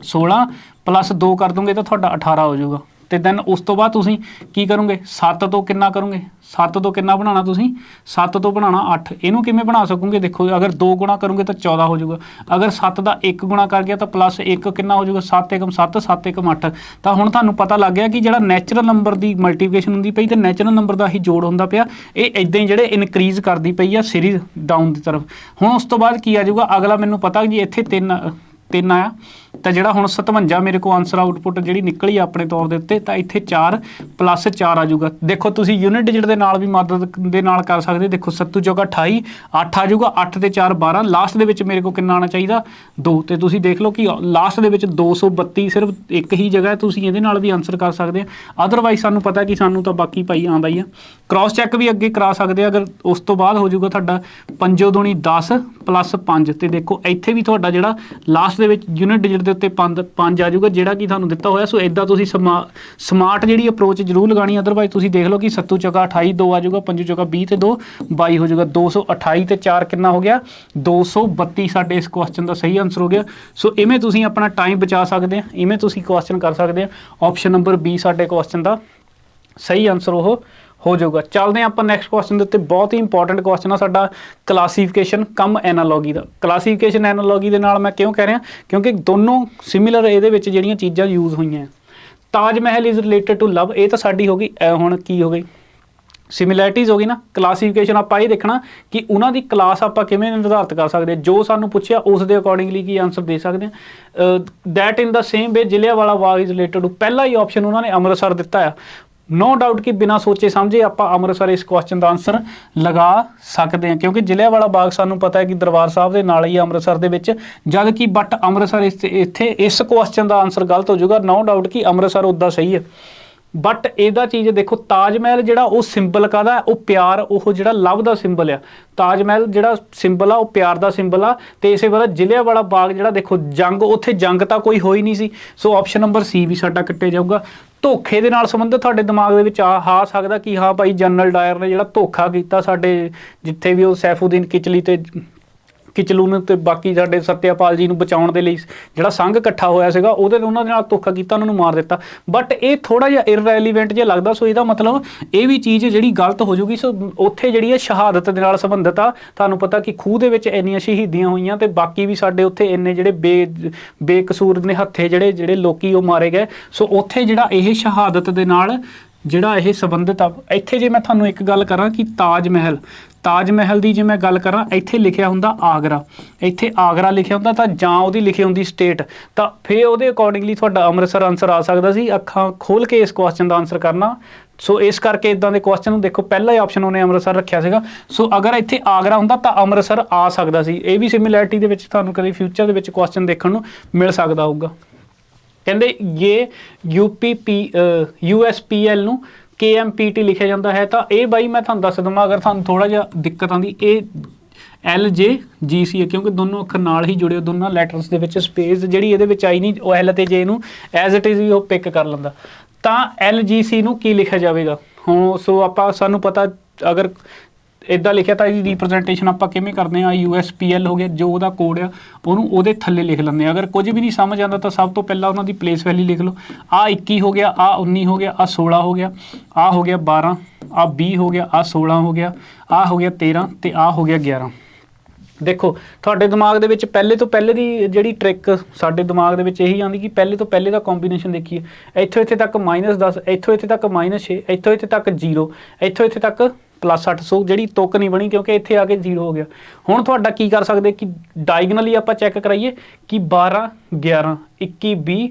A: 16 ਪਲੱਸ 2 ਕਰ ਦੋਗੇ ਤਾਂ ਤੁਹਾਡਾ 18 ਹੋ ਜਾਊਗਾ। ਤੇ ਦੈਨ ਉਸ ਤੋਂ ਬਾਅਦ ਤੁਸੀਂ ਕੀ ਕਰੋਗੇ? 7 ਤੋਂ ਕਿੰਨਾ ਕਰੋਗੇ? 7 ਤੋਂ ਕਿੰਨਾ ਬਣਾਉਣਾ ਤੁਸੀਂ? 7 ਤੋਂ ਬਣਾਉਣਾ 8। ਇਹਨੂੰ ਕਿਵੇਂ ਬਣਾ ਸਕੋਗੇ? ਦੇਖੋ ਅਗਰ 2 ਗੁਣਾ ਕਰੋਗੇ ਤਾਂ 14 ਹੋ ਜਾਊਗਾ। ਅਗਰ 7 ਦਾ 1 ਗੁਣਾ ਕਰ ਗਿਆ ਤਾਂ ਪਲੱਸ 1 ਕਿੰਨਾ ਹੋ ਜਾਊਗਾ? 7 × 7 7 × 8। ਤਾਂ ਹੁਣ ਤੁਹਾਨੂੰ ਪਤਾ ਲੱਗ ਗਿਆ ਕਿ ਜਿਹੜਾ ਨੈਚੁਰਲ ਨੰਬਰ ਦੀ ਮਲਟੀਪਲੀਕੇਸ਼ਨ ਹੁੰਦੀ ਪਈ ਤੇ ਨੈਚੁਰਲ ਨੰਬਰ ਦਾ ਹੀ ਜੋੜ ਹੁੰਦਾ ਪਿਆ, ਇਹ ਇੱਦਾਂ ਹੀ ਜਿਹੜੇ ਇਨਕਰੀਜ਼ ਕਰਦੀ ਪਈ ਆ ਸੀਰੀਜ਼ ਡਾਊਨ ਦੀ ਤਰਫ। ਹੁਣ ਉਸ ਤੋਂ ਬਾਅਦ ਕੀ ਆ ਜਾਊਗਾ? ਅਗਲਾ ਮੈਨੂੰ ਪਤਾ ਜੀ ਇੱਥੇ 3 ਆਇਆ, ਤਾਂ ਜਿਹੜਾ ਹੁਣ 57 ਮੇਰੇ ਕੋਲ ਆਨਸਰ ਆਊਟਪੁੱਟ ਜਿਹੜੀ ਨਿਕਲੀ ਆਪਣੇ ਤੌਰ ਦੇ ਉੱਤੇ, ਤਾਂ ਇੱਥੇ 4 + 4 ਆ ਜਾਊਗਾ। ਦੇਖੋ ਤੁਸੀਂ ਯੂਨਿਟ ਡਿਜਿਟ ਦੇ ਨਾਲ ਵੀ ਮਦਦ ਦੇ ਨਾਲ ਕਰ ਸਕਦੇ। ਦੇਖੋ 7 ਚੌਕਾ 28, 8 ਆ ਜਾਊਗਾ, 8 ਤੇ 4 12, ਲਾਸਟ ਦੇ ਵਿੱਚ ਮੇਰੇ ਕੋਲ ਕਿੰਨਾ ਆਉਣਾ ਚਾਹੀਦਾ? 2। ਤੇ ਤੁਸੀਂ ਦੇਖ ਲਓ ਕਿ ਲਾਸਟ ਦੇ ਵਿੱਚ 232 ਸਿਰਫ ਇੱਕ ਹੀ ਜਗ੍ਹਾ, ਤੁਸੀਂ ਇਹਦੇ ਨਾਲ ਵੀ ਆਨਸਰ ਕਰ ਸਕਦੇ ਆ। ਅਦਰਵਾਈਜ਼ ਸਾਨੂੰ ਪਤਾ ਕਿ ਸਾਨੂੰ ਤਾਂ ਬਾਕੀ ਭਾਈ ਆਉਂਦਾ ਹੀ ਆ। ਕ੍ਰਾਸ ਚੈੱਕ ਵੀ ਅੱਗੇ ਕਰਾ ਸਕਦੇ ਆ। ਅਗਰ ਉਸ ਤੋਂ ਬਾਅਦ ਹੋ ਜਾਊਗਾ ਤੁਹਾਡਾ 5 ਦੂਣੀ 10 + 5, ਤੇ ਦੇਖੋ ਇੱਥੇ ਵੀ ਤੁਹਾਡਾ ਜਿਹੜਾ ਲਾਸਟ ਦੇ ਵਿੱਚ ਯੂਨਿਟ ਡਿਜਿਟ ਦੇ ਉੱਤੇ 5 ਆ ਜਾਊਗਾ ਜਿਹੜਾ ਕਿ ਤੁਹਾਨੂੰ ਦਿੱਤਾ ਹੋਇਆ। ਸੋ ਇਦਾਂ ਤੁਸੀਂ ਸਮਾਰਟ ਜਿਹੜੀ ਅਪਰੋਚ ਜ਼ਰੂਰ ਲਗਾਣੀ। ਅਦਰਵਾਈਜ਼ ਤੁਸੀਂ ਦੇਖ ਲਓ ਕਿ 7 ਚੌਕਾ 28, 2 ਆ ਜਾਊਗਾ, 5 ਚੌਕਾ 20 ਤੇ 2 22 ਹੋ ਜਾਊਗਾ। 228 ਤੇ 4 ਕਿੰਨਾ ਹੋ ਗਿਆ? 232 ਸਾਡੇ ਇਸ ਕੁਐਸਚਨ ਦਾ ਸਹੀ ਆਨਸਰ ਹੋ ਗਿਆ। ਸੋ ਇਵੇਂ ਤੁਸੀਂ ਆਪਣਾ ਟਾਈਮ ਬਚਾ ਸਕਦੇ ਆ, ਇਵੇਂ ਤੁਸੀਂ ਕੁਐਸਚਨ ਕਰ ਸਕਦੇ ਆ। ਆਪਸ਼ਨ ਨੰਬਰ B ਸਾਡੇ ਕੁਐਸਚਨ ਦਾ ਸਹੀ ਆਨਸਰ ਉਹ ਹੋ ਜਾਊਗਾ। ਚੱਲਦੇ ਹਾਂ ਆਪਾਂ ਨੈਕਸਟ ਕੁਐਸਚਨ ਦੇ ਉੱਤੇ। ਬਹੁਤ ਹੀ ਇੰਪੋਰਟੈਂਟ ਕੁਐਸਚਨ ਆ ਸਾਡਾ ਕਲਾਸੀਫਿਕੇਸ਼ਨ ਕਮ ਐਨਾਲੋਗੀ ਦਾ। ਕਲਾਸੀਫਿਕੇਸ਼ਨ ਐਨਾਲੋਗੀ ਦੇ ਨਾਲ ਮੈਂ ਕਿਉਂ ਕਹਿ ਰਿਹਾ? ਕਿਉਂਕਿ ਦੋਨੋਂ ਸਿਮਿਲਰ ਇਹਦੇ ਵਿੱਚ ਜਿਹੜੀਆਂ ਚੀਜ਼ਾਂ ਯੂਜ਼ ਹੋਈਆਂ। Taj Mahal is related to ਲਵ, ਇਹ ਤਾਂ ਸਾਡੀ ਹੋ ਗਈ। ਹੁਣ ਕੀ ਹੋ ਗਈ? ਸਿਮਿਲੈਰਿਟੀਜ਼ ਹੋ ਗਈ ਨਾ। ਕਲਾਸੀਫਿਕੇਸ਼ਨ ਆਪਾਂ ਇਹ ਦੇਖਣਾ ਕਿ ਉਹਨਾਂ ਦੀ ਕਲਾਸ ਆਪਾਂ ਕਿਵੇਂ ਨਿਰਧਾਰਿਤ ਕਰ ਸਕਦੇ ਹਾਂ। ਜੋ ਸਾਨੂੰ ਪੁੱਛਿਆ ਉਸ ਦੇ ਅਕੋਰਡਿੰਗਲੀ ਕੀ ਆਨਸਰ ਦੇ ਸਕਦੇ ਹਾਂ। That in the same way Jallianwala Bagh is related to, ਪਹਿਲਾ ਹੀ ਆਪਸ਼ਨ ਉਹਨਾਂ ਨੇ ਅੰਮ੍ਰਿਤਸਰ ਦਿੱਤਾ ਆ। ਨੋ ਡਾਊਟ ਕਿ ਬਿਨਾਂ ਸੋਚੇ ਸਮਝੇ ਆਪਾਂ ਅੰਮ੍ਰਿਤਸਰ ਇਸ ਕੁਐਸਚਨ ਦਾ ਆਨਸਰ ਲਗਾ ਸਕਦੇ ਹਾਂ, ਕਿਉਂਕਿ ਜਲਿਆਂਵਾਲਾ ਬਾਗ ਸਾਨੂੰ ਪਤਾ ਹੈ ਕਿ ਦਰਬਾਰ ਸਾਹਿਬ ਦੇ ਨਾਲ ਹੀ ਅੰਮ੍ਰਿਤਸਰ ਦੇ ਵਿੱਚ, ਜਦ ਕਿ ਬਟ ਅੰਮ੍ਰਿਤਸਰ ਇੱਥੇ ਇਸ ਕੁਐਸਚਨ ਦਾ ਆਨਸਰ ਗਲਤ ਹੋ ਜਾਊਗਾ। ਨੋ ਡਾਊਟ ਕਿ ਅੰਮ੍ਰਿਤਸਰ ਉੱਦਾਂ ਸਹੀ ਹੈ, ਬਟ ਇਹਦਾ ਚੀਜ਼ ਦੇਖੋ ਤਾਜ ਮਹਿਲ ਜਿਹੜਾ ਉਹ ਸਿੰਬਲ ਕਾਹਦਾ? ਉਹ ਪਿਆਰ, ਉਹ ਜਿਹੜਾ ਲਵ ਦਾ ਸਿੰਬਲ ਆ। ਤਾਜ ਮਹਿਲ ਜਿਹੜਾ ਸਿੰਬਲ ਆ ਉਹ ਪਿਆਰ ਦਾ ਸਿੰਬਲ ਆ। ਤੇ ਇਸੇ ਵਾਲਾ ਜਲਿਆਂਵਾਲਾ ਬਾਗ ਜਿਹੜਾ ਦੇਖੋ ਜੰਗ, ਉੱਥੇ ਜੰਗ ਤਾਂ ਕੋਈ ਹੋਈ ਨਹੀਂ ਸੀ। ਸੋ ਆਪਸ਼ਨ ਨੰਬਰ C ਵੀ ਸਾਡਾ ਕੱਟਿਆ ਜਾਊਗਾ। ਧੋਖੇ ਦੇ ਨਾਲ ਸੰਬੰਧਿਤ ਤੁਹਾਡੇ ਦਿਮਾਗ ਦੇ ਵਿੱਚ ਆ ਸਕਦਾ ਕਿ ਹਾਂ ਭਾਈ ਜਨਰਲ ਡਾਇਰ ਨੇ ਜਿਹੜਾ ਧੋਖਾ ਕੀਤਾ ਸਾਡੇ, ਜਿੱਥੇ ਵੀ ਉਹ ਸੈਫੂਦੀਨ ਕਿਚਲੂ ਨੂੰ ਤੇ ਬਾਕੀ ਸਾਡੇ ਸਤਿਆਪਾਲ ਜੀ ਨੂੰ ਬਚਾਉਣ ਦੇ ਲਈ ਜਿਹੜਾ ਸੰਘ ਇਕੱਠਾ ਹੋਇਆ ਸੀਗਾ, ਉਹਨਾਂ ਦੇ ਨਾਲ ਧੋਖਾ ਕੀਤਾ, ਉਹਨਾਂ ਨੂੰ ਮਾਰ ਦਿੱਤਾ। ਬਟ ਇਹ ਥੋੜਾ ਜਿਹਾ ਇਰਰੈਲੀਵੈਂਟ ਜਿਹਾ ਲੱਗਦਾ। ਸੋ ਇਹਦਾ ਮਤਲਬ ਇਹ ਵੀ ਚੀਜ਼ ਜਿਹੜੀ ਗਲਤ ਹੋ ਜੂਗੀ। ਸੋ ਉੱਥੇ ਜਿਹੜੀ ਹੈ ਸ਼ਹਾਦਤ ਦੇ ਨਾਲ ਸੰਬੰਧਿਤ ਆ। ਤੁਹਾਨੂੰ ਪਤਾ ਕਿ ਖੂਹ ਦੇ ਵਿੱਚ ਇੰਨੀਆਂ ਸ਼ਹੀਦੀਆਂ ਹੋਈਆਂ ਤੇ ਬਾਕੀ ਵੀ ਸਾਡੇ ਉੱਥੇ ਇੰਨੇ ਜਿਹੜੇ ਬੇਕਸੂਰ ਨੇ ਹੱਥੇ ਜਿਹੜੇ ਲੋਕੀ ਉਹ ਮਾਰੇ ਗਏ। ਸੋ ਉੱਥੇ ਜਿਹੜਾ ਇਹ ਸ਼ਹਾਦਤ ਦੇ ਨਾਲ ਜਿਹੜਾ ਇਹ ਸੰਬੰਧਿਤ ਆ। ਇੱਥੇ ਜੇ ਮੈਂ ਤੁਹਾਨੂੰ ਇੱਕ ਗੱਲ ਕਰਾਂ ਕਿ ਤਾਜ ਮਹਿਲ ਦੀ ਜੇ ਮੈਂ ਗੱਲ ਕਰਾਂ, ਇੱਥੇ ਲਿਖਿਆ ਹੁੰਦਾ ਆਗਰਾ, ਇੱਥੇ ਆਗਰਾ ਲਿਖਿਆ ਹੁੰਦਾ ਤਾਂ ਜਾਂ ਉਹਦੀ ਲਿਖੀ ਹੁੰਦੀ ਸਟੇਟ, ਤਾਂ ਫਿਰ ਉਹਦੇ ਅਕੋਰਡਿੰਗਲੀ ਤੁਹਾਡਾ ਅੰਮ੍ਰਿਤਸਰ ਆਨਸਰ ਆ ਸਕਦਾ ਸੀ। ਅੱਖਾਂ ਖੋਲ ਕੇ ਇਸ ਕੁਐਸਚਨ ਦਾ ਆਨਸਰ ਕਰਨਾ। ਸੋ ਇਸ ਕਰਕੇ ਇਦਾਂ ਦੇ ਕੁਐਸਚਨ ਨੂੰ ਦੇਖੋ, ਪਹਿਲਾ ਹੀ ਆਪਸ਼ਨ ਉਹਨੇ ਅੰਮ੍ਰਿਤਸਰ ਰੱਖਿਆ ਸੀਗਾ। ਸੋ ਅਗਰ ਇੱਥੇ ਆਗਰਾ ਹੁੰਦਾ ਤਾਂ ਅੰਮ੍ਰਿਤਸਰ ਆ ਸਕਦਾ ਸੀ। ਇਹ ਵੀ ਸਿਮਿਲੈਰਿਟੀ ਦੇ ਵਿੱਚ ਤੁਹਾਨੂੰ ਕਦੇ ਫਿਊਚਰ ਦੇ ਵਿੱਚ ਕੁਐਸਚਨ ਦੇਖਣ ਨੂੰ ਮਿਲ ਸਕਦਾ ਹੋਊਗਾ। ਕਹਿੰਦੇ ਇਹ USPL ਨੂੰ KMPT ਲਿਖਿਆ ਜਾਂਦਾ ਹੈ। ਤਾਂ ਇਹ ਬਾਈ ਮੈਂ ਤੁਹਾਨੂੰ ਦੱਸ ਦਵਾਂ, ਅਗਰ ਤੁਹਾਨੂੰ ਥੋੜਾ ਜਿਹਾ ਦਿੱਕਤ ਆਉਂਦੀ, LJGC है क्योंकि दोनों अखर नाल ही जुड़े दोनों लैटरस दे विच स्पेस जिहड़ी इहदे विच आई नहीं वो L ते J नूं एज इट इज़ ही वो पिक कर लैंदा तां LGC नूं की लिखिया जावेगा हुण सो आपां सानूं पता अगर इदा लिखिया तो इसकी रिप्रजेंटेशन आप किमें करते हैं USPL हो गया जो वह कोड आ उन्होंने थले लिख लेंगे अगर कुछ भी नहीं समझ आता तो सब तो पहला उन्होंने प्लेस वैल्यू लिख लो आ 21 हो गया आ 19 हो गया आ 16 हो गया आ हो गया 12 आ 20 हो गया आ 16 हो गया आ हो गया 13 तो आ हो गया 11 देखो थोड़े दिमाग दे विच पहले तो पहले दी जिहड़ी ट्रिक साडे दिमाग दे विच यही आंदी कि पहले तो पहले दा कॉम्बीनेशन देखिए इत्थों इत्थे तक -10 इत्थों इत्थे तक -6 इत्थों इत्थे तक 0 इत्थों इत्थे तक +8 सो जी तुक नहीं बनी क्योंकि इत्थे आके 0 हो गया हुण तुहाडा की कर सकते कि डायगनली आपां चैक कराइए कि 12 11 21 20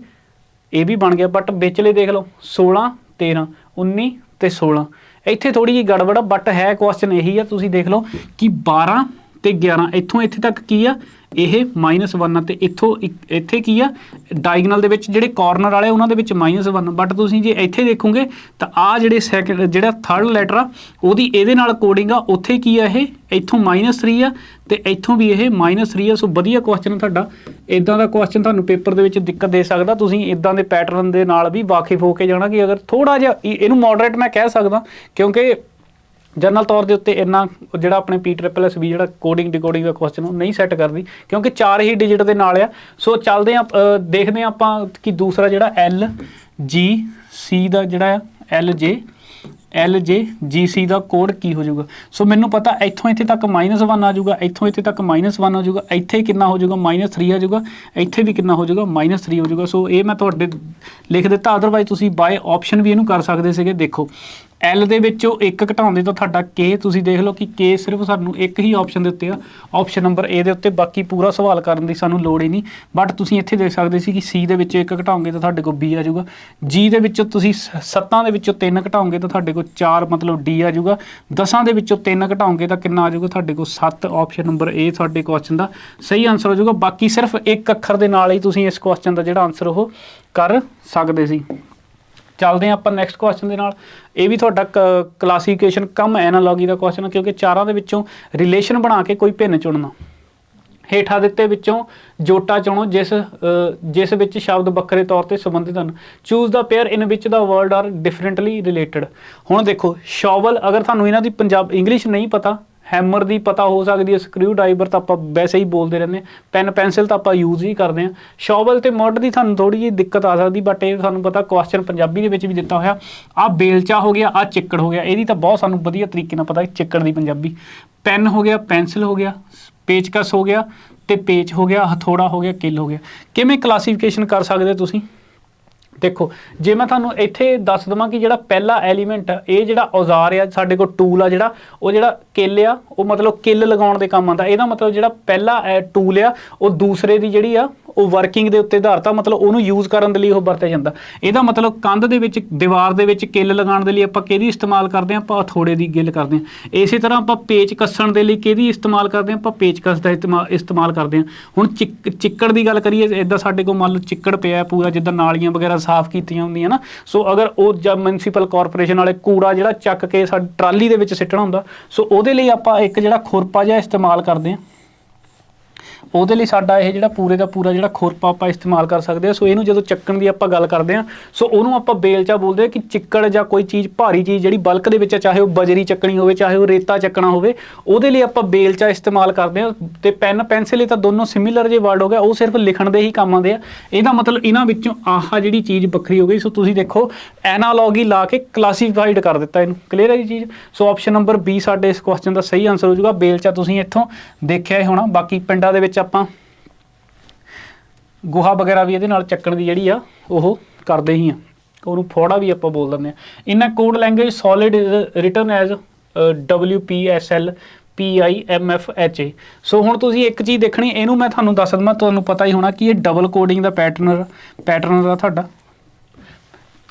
A: ये भी बन गया बट विचले देख लो 16 13 19 ते 16 इत्थे थोड़ी जी गड़बड़ आ बट है क्वेश्चन यही है तुसीं देख लो कि 12 ते 11 इत्थों इत्थे तक की आ ਇਹ -1 ਤੇ ਇੱਥੋਂ ਇੱਥੇ ਕੀ ਆ ਡਾਇਗਨਲ ਦੇ ਵਿੱਚ ਜਿਹੜੇ ਕਾਰਨਰ ਵਾਲੇ ਉਹਨਾਂ ਦੇ ਵਿੱਚ -1 ਬਟ ਤੁਸੀਂ ਜੇ ਇੱਥੇ ਦੇਖੋਗੇ ਤਾਂ ਆ ਜਿਹੜੇ ਸੈਕਿੰਡ ਜਿਹੜਾ ਥਰਡ ਲੈਟਰ ਆ ਉਹਦੀ ਇਹਦੇ ਨਾਲ ਕੋਡਿੰਗ ਆ ਉੱਥੇ ਕੀ ਆ ਇਹ ਇੱਥੋਂ -3 ਆ ਤੇ ਇੱਥੋਂ ਵੀ ਇਹ -3 ਆ ਸੋ ਵਧੀਆ ਕੁਐਸਚਨ ਤੁਹਾਡਾ ਇਦਾਂ ਦਾ ਕੁਐਸਚਨ ਤੁਹਾਨੂੰ ਪੇਪਰ ਦੇ ਵਿੱਚ ਦਿੱਕਤ ਦੇ ਸਕਦਾ ਤੁਸੀਂ ਇਦਾਂ ਦੇ ਪੈਟਰਨ ਦੇ ਨਾਲ ਵੀ ਵਾਕਿਫ ਹੋ ਕੇ ਜਾਣਾ ਕਿ ਅਗਰ ਥੋੜਾ ਜਿਹਾ ਇਹਨੂੰ ਮੋਡਰੇਟ ਮੈਂ ਕਹਿ ਸਕਦਾ ਕਿਉਂਕਿ जनरल तौर के उत्ते इन्ना जिहड़ा अपने PSSB जिहड़ा कोडिंग डिकोडिंग का क्वेश्चन नहीं सैट करती क्योंकि 4 ही डिजिट के नाल आ सो चलते हैं देखते हैं आपां कि दूसरा जिहड़ा LGC का जिहड़ा LJGC का कोड की हो जाऊगा सो मैनू पता इत्थों इत्थे तक -1 आ जाऊगा इत्थों इत्थे तक -1 आ जाऊगा इत्थे कितना हो जाऊगा -3 आ जाऊगा इत्थे भी कितना हो जाऊगा -3 हो जाऊगा सो ये मैं तुहाडे लिख दिता अदरवाइज तुसीं बाय ऑप्शन भी इहनूं कर सकदे सीगे देखो L ਦੇ ਵਿੱਚੋਂ 1 ਘਟਾਉਂਦੇ ਤਾਂ ਤੁਹਾਡਾ K ਤੁਸੀਂ ਦੇਖ ਲਓ ਕਿ K ਸਿਰਫ ਸਾਨੂੰ ਇੱਕ ਹੀ ਆਪਸ਼ਨ ਦੇ ਉੱਤੇ ਆ ਆਪਸ਼ਨ ਨੰਬਰ A ਦੇ ਉੱਤੇ ਬਾਕੀ ਪੂਰਾ ਸਵਾਲ ਕਰਨ ਦੀ ਸਾਨੂੰ ਲੋੜ ਹੀ ਨਹੀਂ ਬਟ ਤੁਸੀਂ ਇੱਥੇ ਦੇਖ ਸਕਦੇ ਸੀ ਕਿ C ਦੇ ਵਿੱਚ 1 ਘਟਾਓਗੇ ਤਾਂ ਤੁਹਾਡੇ ਕੋਲ B ਆ ਜਾਊਗਾ G ਦੇ ਵਿੱਚੋਂ ਤੁਸੀਂ 7 ਦੇ ਵਿੱਚੋਂ 3 ਘਟਾਓਗੇ ਤਾਂ ਤੁਹਾਡੇ ਕੋਲ 4 ਮਤਲਬ D ਆ ਜਾਊਗਾ 10 ਦੇ ਵਿੱਚੋਂ 3 ਘਟਾਓਗੇ ਤਾਂ ਕਿੰਨਾ ਆ ਜਾਊਗਾ ਤੁਹਾਡੇ ਕੋਲ 7 ਆਪਸ਼ਨ ਨੰਬਰ A ਤੁਹਾਡੇ ਕੁਐਸਚਨ ਦਾ ਸਹੀ ਆਨਸਰ ਹੋ ਜਾਊਗਾ ਬਾਕੀ ਸਿਰਫ ਇੱਕ ਅੱਖਰ ਦੇ ਨਾਲ ਹੀ ਤੁਸੀਂ ਇਸ ਕੁਐਸਚਨ ਦਾ ਜਿਹੜਾ ਆਨਸਰ ਉਹ ਕਰ ਸਕਦੇ ਸੀ चलते हैं आप नैक्सट क्वेश्चन के नाल ये भी थोड़ा क्लासीफिकेशन कम एनालॉगी का क्वेश्चन क्योंकि चारों के विचों रिलेशन बना के कोई भिन्न चुनना हेठा दिते विचों जोटा चुनो जिस विच शब्द बक्खरे तौर पर संबंधित हैं choose the pair in which the word are differently related हुण देखो शॉवल अगर तुहानूं इन्हां दी पंजाब इंग्लिश नहीं पता हैमर की पता हो सकती है स्क्रू ड्राइवर तो आप वैसे ही बोलते रहते हैं पैन पेंसिल तो आप यूज़ ही करते हैं शॉवल तो मड की थानू थोड़ी जी दिक्कत आ सकती बट ये थानू पता क्वेश्चन पंजाबी के भी दिता होया आ बेलचा हो गया आ चिक्कड़ हो गया यही तो बहुत सानू वधिया तरीके पता चिक्कड़ की पंजाबी पैन हो गया पेंसिल हो गया पेचकस हो गया तो पेच हो गया हथौड़ा हो गया किल हो गया किवें क्लासीफिकेशन कर सकते तुसीं देखो जे मैं तुहानूं इत्थे दस देवां कि जिहड़ा पहला एलीमेंट ये जिहड़ा औजार आ साडे कोल टूल आ जिहड़ा किल आ वो मतलब किल लगाउण दे काम आंदा इहदा मतलब जिहड़ा पहला टूल आ वो दूसरे दी जिहड़ी आ वो वर्किंग दे उत्ते आधारित आ मतलब उहनूं यूज़ करन दे लई ओह वरतिया जांदा इहदा मतलब कंध दे विच दीवार दे विच किल लगाउण दे लई आपां किहदी इस्तेमाल करदे आं आपां हथौड़े दी गिल करदे आं इसे तरह आपां पेच कस्सण दे लई किहदी इस्तेमाल करदे आं आपां पेचकस दा इस्तेमाल करदे आं हुण चिक्कड़ दी गल करिए इदां साडे कोल मान लो चिक्कड़ पिया पूरा जिद्दां नालियां वगैरह साफ कीतियां हुंदियां ना सो अगर वो जब म्यूनसिपल कॉरपोरेशन वाले कूड़ा जिहड़ा चक के साडी ट्राली दे विच सिੱਟਣਾ हुंदा सो ਉਹਦੇ ਲਈ ਆਪਾਂ ਇੱਕ ਜਿਹੜਾ ਖੁਰਪਾ ਜਿਹਾ ਇਸਤੇਮਾਲ ਕਰਦੇ ਹਾਂ ਉਹਦੇ ਲਈ ਸਾਡਾ ਇਹ ਜਿਹੜਾ ਪੂਰੇ ਦਾ ਪੂਰਾ ਜਿਹੜਾ ਖੁਰਪਾ ਆਪਾਂ ਇਸਤੇਮਾਲ ਕਰ ਸਕਦੇ ਹਾਂ ਸੋ ਇਹਨੂੰ ਜਦੋਂ ਚੱਕਣ ਦੀ ਆਪਾਂ ਗੱਲ ਕਰਦੇ ਹਾਂ ਸੋ ਉਹਨੂੰ ਆਪਾਂ ਬੇਲਚਾ ਬੋਲਦੇ ਹਾਂ ਕਿ ਚਿੱਕੜ ਜਾਂ ਕੋਈ ਚੀਜ਼ ਭਾਰੀ ਚੀਜ਼ ਜਿਹੜੀ ਬਲਕ ਦੇ ਵਿੱਚ ਚਾਹੇ ਉਹ ਬਜਰੀ ਚੱਕਣੀ ਹੋਵੇ ਚਾਹੇ ਉਹ ਰੇਤਾ ਚੱਕਣਾ ਹੋਵੇ ਉਹਦੇ ਲਈ ਆਪਾਂ ਬੇਲਚਾ ਇਸਤੇਮਾਲ ਕਰਦੇ ਹਾਂ ਤੇ ਪੈਨ ਪੈਨਸਿਲ ਇਹ ਤਾਂ ਦੋਨੋਂ ਸਿਮਿਲਰ ਜਿਹੇ ਵਰਡ ਹੋ ਗਿਆ ਉਹ ਸਿਰਫ ਲਿਖਣ ਦੇ ਹੀ ਕੰਮ ਆਉਂਦੇ ਆ ਇਹਦਾ ਮਤਲਬ ਇਹਨਾਂ ਵਿੱਚੋਂ ਆਹ ਜਿਹੜੀ ਚੀਜ਼ ਵੱਖਰੀ ਹੋ ਗਈ ਸੋ ਤੁਸੀਂ ਦੇਖੋ ਐਨਾਲੌਗੀ ਲਾ ਕੇ ਕਲਾਸੀਫਾਈਡ ਕਰ ਦਿੱਤਾ ਇਹਨੂੰ ਕਲੀਅਰ ਹੈ ਜੀ ਚੀਜ਼ ਸੋ ਆਪਸ਼ਨ ਨੰਬਰ B ਸਾਡੇ ਇਸ ਕੁਐਸਚਨ ਦਾ ਸਹੀ ਆਨਸਰ ਹੋ ਜਾਊਗਾ ਬੇਲਚਾ ਤੁਸੀਂ ਇੱਥੋਂ ਦੇਖਿਆ ਹੀ ਹੋਣਾ ਬਾਕੀ ਪਿੰਡਾਂ ਦੇ ਵਿੱਚ ਆਪਾਂ गोहा वगैरह भी ये चक्कण की जी वो करते ही हैं फोड़ा भी आप बोल दें इन्हें code language solid written as WPSL PIMFHA so हुण तुसीं एक चीज़ देखनी इनू मैं तुहानूं दस देवां तुहानूं पता ही होना कि ये डबल कोडिंग का पैटर्न दा तुहाडा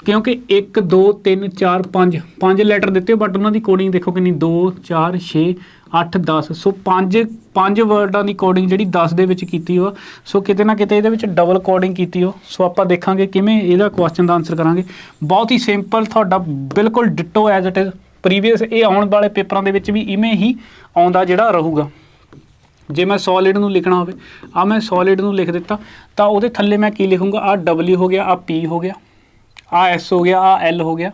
A: क्योंकि 1 2 3 4 5 लैटर दिते बट उन्होंने कोडिंग देखो कि 2 4 6 8 10 सो 5 वर्डां की कोडिंग जी 10 दे विच कीती हो सो किते ना किते इहदे विच डबल कोडिंग कीती हो सो आपां देखांगे किवें इहदा क्वेश्चन दा आंसर करांगे बहुत ही सिंपल तुहाडा बिल्कुल ditto as it is previous ये आउण वाले पेपरां दे विच भी इवें ही आउंदा जिहड़ा रहूगा ਜੇ मैं सॉलिड ਨੂੰ ਲਿਖਣਾ ਹੋਵੇ ਆ मैं सॉलिड ਨੂੰ ਲਿਖ ਦਿੱਤਾ ਤਾਂ ਉਹਦੇ ਥੱਲੇ मैं ਕੀ ਲਿਖੂੰਗਾ ਆ W ਹੋ ਗਿਆ ਆ P ਹੋ ਗਿਆ आ S हो गया आ L हो गया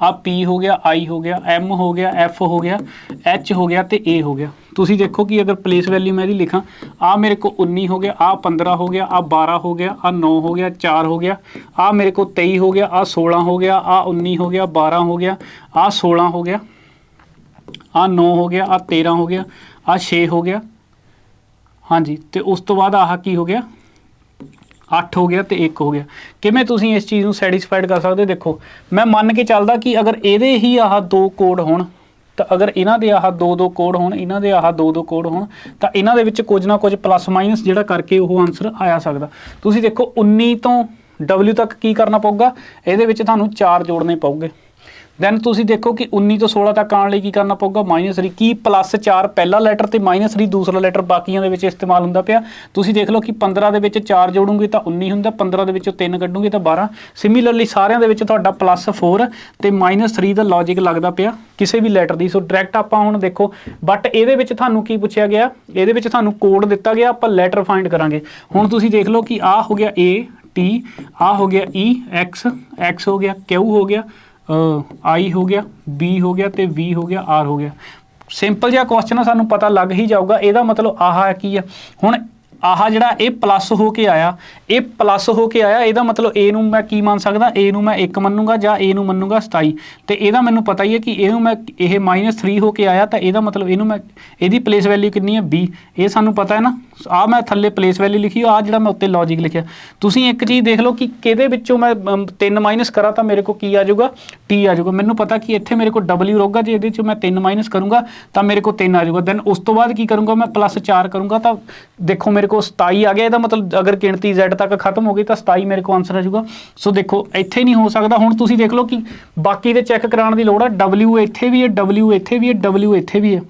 A: आ P हो गया I हो गया M हो गया F हो गया H हो गया तो A हो गया। तुसी देखो कि अगर प्लेस वैल्यू मैं लिखा आ मेरे को 19 हो गया आ 15 हो गया आ 12 हो गया आ 9 हो गया 4 हो गया आ मेरे को 23 हो गया आ 16 हो गया आ 19 हो गया 12 हो गया आ 16 हो गया आ 9 हो गया आ 13 हो गया आ 6 हो गया हाँ जी। तो उस तो बाद आह की हो गया 8 हो गया तो 1 हो गया। किवें तुसीं इस चीज़ नूं सैटिस्फाइड कर सकते। देखो मैं मन के चलदा कि अगर इहदे ही आह 2 कोड होण तो अगर इन्हां दे आह 2 कोड होण इन्हां दे आह 2 कोड होण तो इन्हां दे विच कुछ ना कुछ प्लस माइनस जिहड़ा करके वो आंसर आया सकदा। तुसीं देखो 19 तो W तक की करना पऊगा इहदे विच तुहानूं 4 जोड़ने पऊगे। दैन तुसीं देखो कि 19 तो 16 तक आने लई की करना पऊगा -3 की +4 पहला लैटर तो -3 दूसरा लैटर बाकियां दे विच इस्तेमाल हुंदा पिया। तुसीं देख लो कि 15 दे विच 4 जोड़ूंगे तो 19 हुंदा 15 दे विचों 3 कड्डूंगे तो 12। सिमिलरली सारिਆਂ ਦੇ ਵਿੱਚ ਤੁਹਾਡਾ +4 ਤੇ -3 ਦਾ ਲੌਜੀਕ ਲੱਗਦਾ ਪਿਆ ਕਿਸੇ ਵੀ ਲੈਟਰ ਦੀ। ਸੋ ਡਾਇਰੈਕਟ ਆਪਾਂ ਹੁਣ ਦੇਖੋ ਬਟ ਇਹਦੇ ਵਿੱਚ ਤੁਹਾਨੂੰ ਕੀ ਪੁੱਛਿਆ ਗਿਆ ਇਹਦੇ ਵਿੱਚ ਤੁਹਾਨੂੰ ਕੋਡ ਦਿੱਤਾ ਗਿਆ ਆਪਾਂ ਲੈਟਰ ਫਾਈਂਡ ਕਰਾਂਗੇ। ਹੁਣ ਤੁਸੀਂ ਦੇਖ ਲਓ ਕਿ ਆ ਹੋ ਗਿਆ A T ਆ ਹੋ ਗਿਆ E X ਹੋ ਗਿਆ Q ਹੋ ਗਿਆ I हो गया B हो गया तो V हो गया R हो गया। सिंपल जिहा क्वेश्चन है सानू पता लग ही जाऊगा ਇਹਦਾ मतलब आह की है। हुण आह जिहड़ा ये प्लस हो के आया ये प्लस हो के आया ਇਹਦਾ मतलब ए नूं मैं की मान सकदा ए नूं मैं 1 ਮੰਨੂਗਾ ਜਾਂ ए नूं ਮੰਨੂਗਾ 27 ਤੇ ਇਹਦਾ ਮੈਨੂੰ ਪਤਾ ਹੀ ਹੈ ਕਿ ਇਹਨੂੰ ਮੈਂ ਇਹ -3 ਹੋ ਕੇ ਆਇਆ ਤਾਂ ਇਹਦਾ मतलब ਇਹਨੂੰ ਮੈਂ ਇਹਦੀ ਪਲੇਸ ਵੈਲਿਊ ਕਿੰਨੀ ਹੈ B ਇਹ ਸਾਨੂੰ ਪਤਾ ਹੈ ਨਾ। ਆ ਮੈਂ ਥੱਲੇ ਪਲੇਸ ਵੈਲਿਊ ਲਿਖੀ ਆ ਜਿਹੜਾ ਮੈਂ ਉੱਤੇ ਲੌਜੀਕ ਲਿਖਿਆ। ਤੁਸੀਂ ਇੱਕ ਚੀਜ਼ ਦੇਖ ਲਓ ਕਿ ਕਿਹਦੇ ਵਿੱਚੋਂ ਮੈਂ 3 ਮਾਈਨਸ ਕਰਾਂ ਤਾਂ ਮੇਰੇ ਕੋਲ ਕੀ ਆ ਜਾਊਗਾ T ਆ ਜਾਊਗਾ। ਮੈਨੂੰ ਪਤਾ ਕਿ ਇੱਥੇ ਮੇਰੇ ਕੋਲ W ਰਹੂਗਾ ਜੇ ਇਹਦੇ 'ਚ ਮੈਂ 3 ਮਾਈਨਸ ਕਰੂੰਗਾ ਤਾਂ ਮੇਰੇ ਕੋਲ 3 ਆ ਜਾਊਗਾ। ਦੈਨ ਉਸ ਤੋਂ ਬਾਅਦ ਕੀ ਕਰੂੰਗਾ ਮੈਂ +4 ਕਰੂੰਗਾ ਤਾਂ ਦੇਖੋ ਮੇਰੇ को 27 आ गया। ਇਹਦਾ मतलब अगर गिणती Z तक खत्म हो गई तो 27 मेरे को आंसर आ जाऊगा। सो देखो ਇੱਥੇ नहीं हो सकता। ਹੁਣ ਤੁਸੀਂ देख लो कि बाकी ਦੇ चैक कराने की लोड़ है। W ਇੱਥੇ भी है W ਇੱਥੇ भी है W ਇੱਥੇ भी है।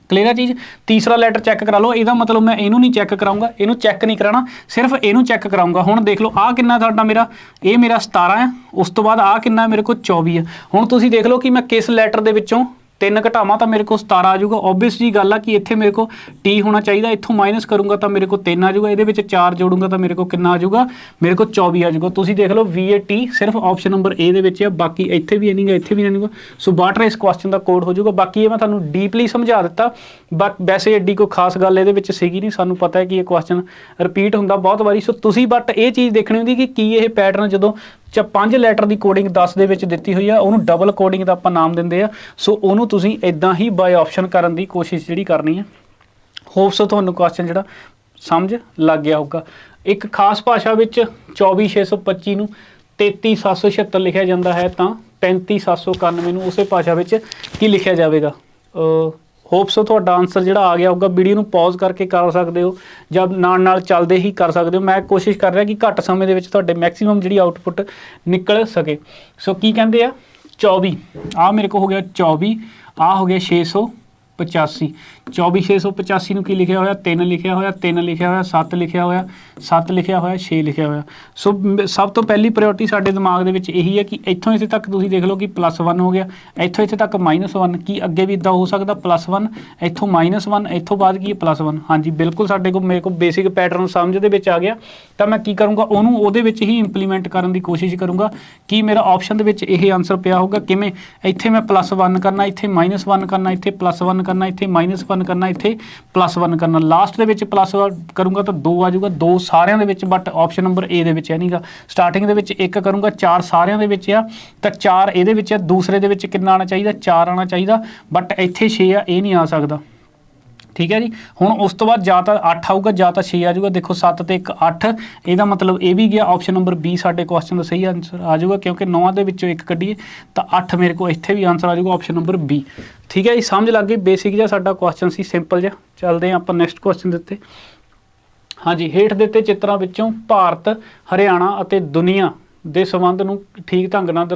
A: क्लीयर है चीज़। तीसरा लैटर चैक करा लो ਇਹਦਾ मतलब मैं ਇਹਨੂੰ नहीं चैक कराऊंगा ਇਹਨੂੰ चैक नहीं कराना सिर्फ ਇਹਨੂੰ चैक कराऊंगा। ਹੁਣ देख लो आ कितना ਤੁਹਾਡਾ मेरा ਇਹ मेरा 17 है उस तो बाद आ कितना मेरे को 24 है। ਹੁਣ ਤੁਸੀਂ देख लो कि मैं किस लैटर ਦੇ ਵਿੱਚੋਂ 3 ਘਟਾਵਾਂ ਤਾਂ ਮੇਰੇ ਕੋਲ 17 ਆ ਜਾਊਗਾ। ਓਬਵੀਅਸ ਜੀ ਗੱਲ ਆ ਕਿ ਇੱਥੇ ਮੇਰੇ ਕੋਲ T ਹੋਣਾ ਚਾਹੀਦਾ। ਇੱਥੋਂ ਮਾਈਨਸ ਕਰੂੰਗਾ ਤਾਂ ਮੇਰੇ ਕੋਲ 3 ਆ ਜਾਊਗਾ। ਇਹਦੇ ਵਿੱਚ 4 ਜੋੜੂੰਗਾ ਤਾਂ ਮੇਰੇ ਕੋਲ ਕਿੰਨਾ ਆ ਜਾਊਗਾ ਮੇਰੇ ਕੋਲ 24 ਆ ਜਾਊਗਾ। ਤੁਸੀਂ ਦੇਖ ਲਓ VAT ਸਿਰਫ ਆਪਸ਼ਨ ਨੰਬਰ A ਦੇ ਵਿੱਚ ਆ ਬਾਕੀ ਇੱਥੇ ਵੀ ਨਹੀਂਗਾ ਇੱਥੇ ਵੀ ਨਹੀਂਗਾ। ਸੋ ਬਾਟਰ ਇਸ ਕੁਐਸਚਨ ਦਾ ਕੋਡ ਹੋ ਜਾਊਗਾ। ਬਾਕੀ ਇਹ ਮੈਂ ਤੁਹਾਨੂੰ ਡੀਪਲੀ ਸਮਝਾ ਦਿੱਤਾ ਬਟ ਵੈਸੇ ਐਡੀ ਕੋਈ ਖਾਸ ਗੱਲ ਇਹਦੇ ਵਿੱਚ ਸੀਗੀ ਨਹੀਂ। ਸਾਨੂੰ ਪਤਾ ਹੈ ਕਿ ਇਹ ਕੁਐਸਚਨ ਰਿਪੀਟ ਹੁੰਦਾ ਬਹੁਤ ਵਾਰੀ। ਸੋ ਤੁਸੀਂ ਬਟ ਇਹ ਚੀਜ਼ ਦੇਖਣੀ ਹੁੰਦੀ ਕਿ ਕੀ ਇਹ ਪੈਟਰਨ ਜਦੋਂ 5 ਲੈਟਰ ਦੀ ਕੋਡਿੰਗ 10 ਦੇ ਵਿੱਚ ਦਿੱਤੀ ਹੋਈ ਆ ਉਹਨੂੰ ਡਬਲ ਕੋਡਿੰਗ ਦਾ ਆਪਾਂ ਨਾਮ ਦਿੰਦੇ ਆ। ਸੋ ਉਹਨੂੰ ਤੁਸੀਂ ਇਦਾਂ ਹੀ ਬਾਈ ਆਪਸ਼ਨ ਕਰਨ ਦੀ ਕੋਸ਼ਿਸ਼ ਜਿਹੜੀ ਕਰਨੀ ਹੈ। ਹੋਪਸ ਤੁਹਾਨੂੰ ਕੁਐਸਚਨ ਜਿਹੜਾ ਸਮਝ ਲੱਗ ਗਿਆ ਹੋਊਗਾ। ਇੱਕ ਖਾਸ ਭਾਸ਼ਾ ਵਿੱਚ 24625 ਨੂੰ 33776 ਲਿਖਿਆ ਜਾਂਦਾ ਹੈ ਤਾਂ 35791 ਨੂੰ ਉਸੇ ਭਾਸ਼ਾ ਵਿੱਚ ਕੀ ਲਿਖਿਆ ਜਾਵੇਗਾ। ਹੋਪਸ ਤੁਹਾਡਾ ਆਨਸਰ ਜਿਹੜਾ ਆ ਗਿਆ ਹੋਊਗਾ। ਵੀਡੀਓ ਨੂੰ ਪੌਜ਼ ਕਰਕੇ ਕਰ ਸਕਦੇ ਹੋ ਜਾਂ ਨਾਲ ਚੱਲਦੇ ਹੀ ਕਰ ਸਕਦੇ ਹੋ। ਮੈਂ ਕੋਸ਼ਿਸ਼ ਕਰ ਰਿਹਾ ਕਿ ਘੱਟ ਸਮੇਂ ਦੇ ਵਿੱਚ ਤੁਹਾਡੇ ਮੈਕਸਿਮਮ ਜਿਹੜੀ ਆਊਟਪੁੱਟ ਨਿਕਲ ਸਕੇ। ਸੋ ਕੀ ਕਹਿੰਦੇ ਆ 24 ਆ ਮੇਰੇ ਕੋਲ ਹੋ ਗਿਆ 24 ਆ ਹੋ ਗਿਆ 685 24685 ਨੂੰ ਕੀ ਲਿਖਿਆ ਹੋਇਆ 3 ਲਿਖਿਆ ਹੋਇਆ 3 ਲਿਖਿਆ ਹੋਇਆ 7 ਲਿਖਿਆ ਹੋਇਆ 7 ਲਿਖਿਆ ਹੋਇਆ 6 ਲਿਖਿਆ ਹੋਇਆ। ਸੋ ਸਭ ਤੋਂ ਪਹਿਲੀ ਪ੍ਰਾਇੋਰਟੀ ਸਾਡੇ ਦਿਮਾਗ ਦੇ ਵਿੱਚ ਇਹੀ ਹੈ ਕਿ ਇੱਥੋਂ ਇੱਥੇ ਤੱਕ ਤੁਸੀਂ ਦੇਖ ਲਓ ਕਿ +1 ਹੋ ਗਿਆ ਇੱਥੋਂ ਇੱਥੇ ਤੱਕ -1 ਕੀ ਅੱਗੇ ਵੀ ਇੱਦਾਂ ਹੋ ਸਕਦਾ +1 ਇੱਥੋਂ -1 ਇੱਥੋਂ ਬਾਅਦ ਕੀ +1। ਹਾਂਜੀ ਬਿਲਕੁਲ ਸਾਡੇ ਕੋਲ ਮੇਰੇ ਕੋਲ ਬੇਸਿਕ ਪੈਟਰਨ ਸਮਝ ਦੇ ਵਿੱਚ ਆ ਗਿਆ ਤਾਂ ਮੈਂ ਕੀ ਕਰੂੰਗਾ ਉਹਨੂੰ ਉਹਦੇ ਵਿੱਚ ਹੀ ਇੰਪਲੀਮੈਂਟ ਕਰਨ ਦੀ ਕੋਸ਼ਿਸ਼ ਕਰੂੰਗਾ ਕਿ ਮੇਰਾ ਆਪਸ਼ਨ ਦੇ ਵਿੱਚ ਇਹ ਆਨਸਰ ਪਿਆ ਹੋਊਗਾ। ਕਿਵੇਂ ਇੱਥੇ ਮੈਂ +1 ਕਰਨਾ ਇੱਥੇ -1 ਕਰਨਾ ਇੱਥੇ +1 ਕਰਨਾ ਇੱਥੇ -1 ਕਰਨਾ ਇੱਥੇ +1 ਕਰਨਾ ਲਾਸਟ ਦੇ ਵਿੱਚ +1 ਕਰੂੰਗਾ ਤਾਂ 2 ਆ ਜਾਊਗਾ 2 ਸਾਰਿਆਂ ਦੇ ਵਿੱਚ ਬਟ ਆਪਸ਼ਨ ਨੰਬਰ A ਦੇ ਵਿੱਚ ਹੈ ਨਹੀਂਗਾ। ਸਟਾਰਟਿੰਗ ਦੇ ਵਿੱਚ 1 ਕਰੂੰਗਾ 4 ਸਾਰਿਆਂ ਦੇ ਵਿੱਚ ਆ ਤਾਂ 4 ਇਹਦੇ ਵਿੱਚ ਆ। ਦੂਸਰੇ ਦੇ ਵਿੱਚ ਕਿੰਨਾ ਆਉਣਾ ਚਾਹੀਦਾ 4 ਆਉਣਾ ਚਾਹੀਦਾ ਬਟ ਇੱਥੇ 6 ਆ ਇਹ ਨਹੀਂ ਆ ਸਕਦਾ। ठीक है जी। हुण उस तो बाद ਜਾਂ ਤਾਂ 8 ਆਊਗਾ ਜਾਂ ਤਾਂ 6 ਆ ਜਾਊਗਾ। देखो 7 ਤੇ 1 8 ਇਹਦਾ मतलब ਇਹ ਵੀ ਗਿਆ ਆਪਸ਼ਨ ਨੰਬਰ B ਸਾਡੇ ਕੁਐਸਚਨ ਦਾ ਸਹੀ ਆਨਸਰ ਆ ਜਾਊਗਾ ਕਿਉਂਕਿ 9 ਦੇ ਵਿੱਚੋਂ 1 ਕੱਢੀਏ ਤਾਂ 8 ਮੇਰੇ ਕੋਲ ਇੱਥੇ ਵੀ ਆਨਸਰ ਆ ਜਾਊਗਾ ਆਪਸ਼ਨ ਨੰਬਰ B। ਠੀਕ ਹੈ ਜੀ ਸਮਝ ਲੱਗ ਗਈ। ਬੇਸਿਕ ਜਿਹਾ ਸਾਡਾ ਕੁਐਸਚਨ ਸੀ ਸਿੰਪਲ ਜਿਹਾ। ਚੱਲਦੇ ਹਾਂ ਆਪਾਂ ਨੈਕਸਟ ਕੁਐਸਚਨ ਦੇ ਉੱਤੇ। ਹਾਂਜੀ ਹੇਠ ਦਿੱਤੇ ਚਿੱਤਰਾਂ ਵਿੱਚੋਂ ਭਾਰਤ ਹਰਿਆਣਾ ਅਤੇ ਦੁਨੀਆ ਦੇ ਸੰਬੰਧ ਨੂੰ ਠੀਕ ਢੰਗ ਨਾਲ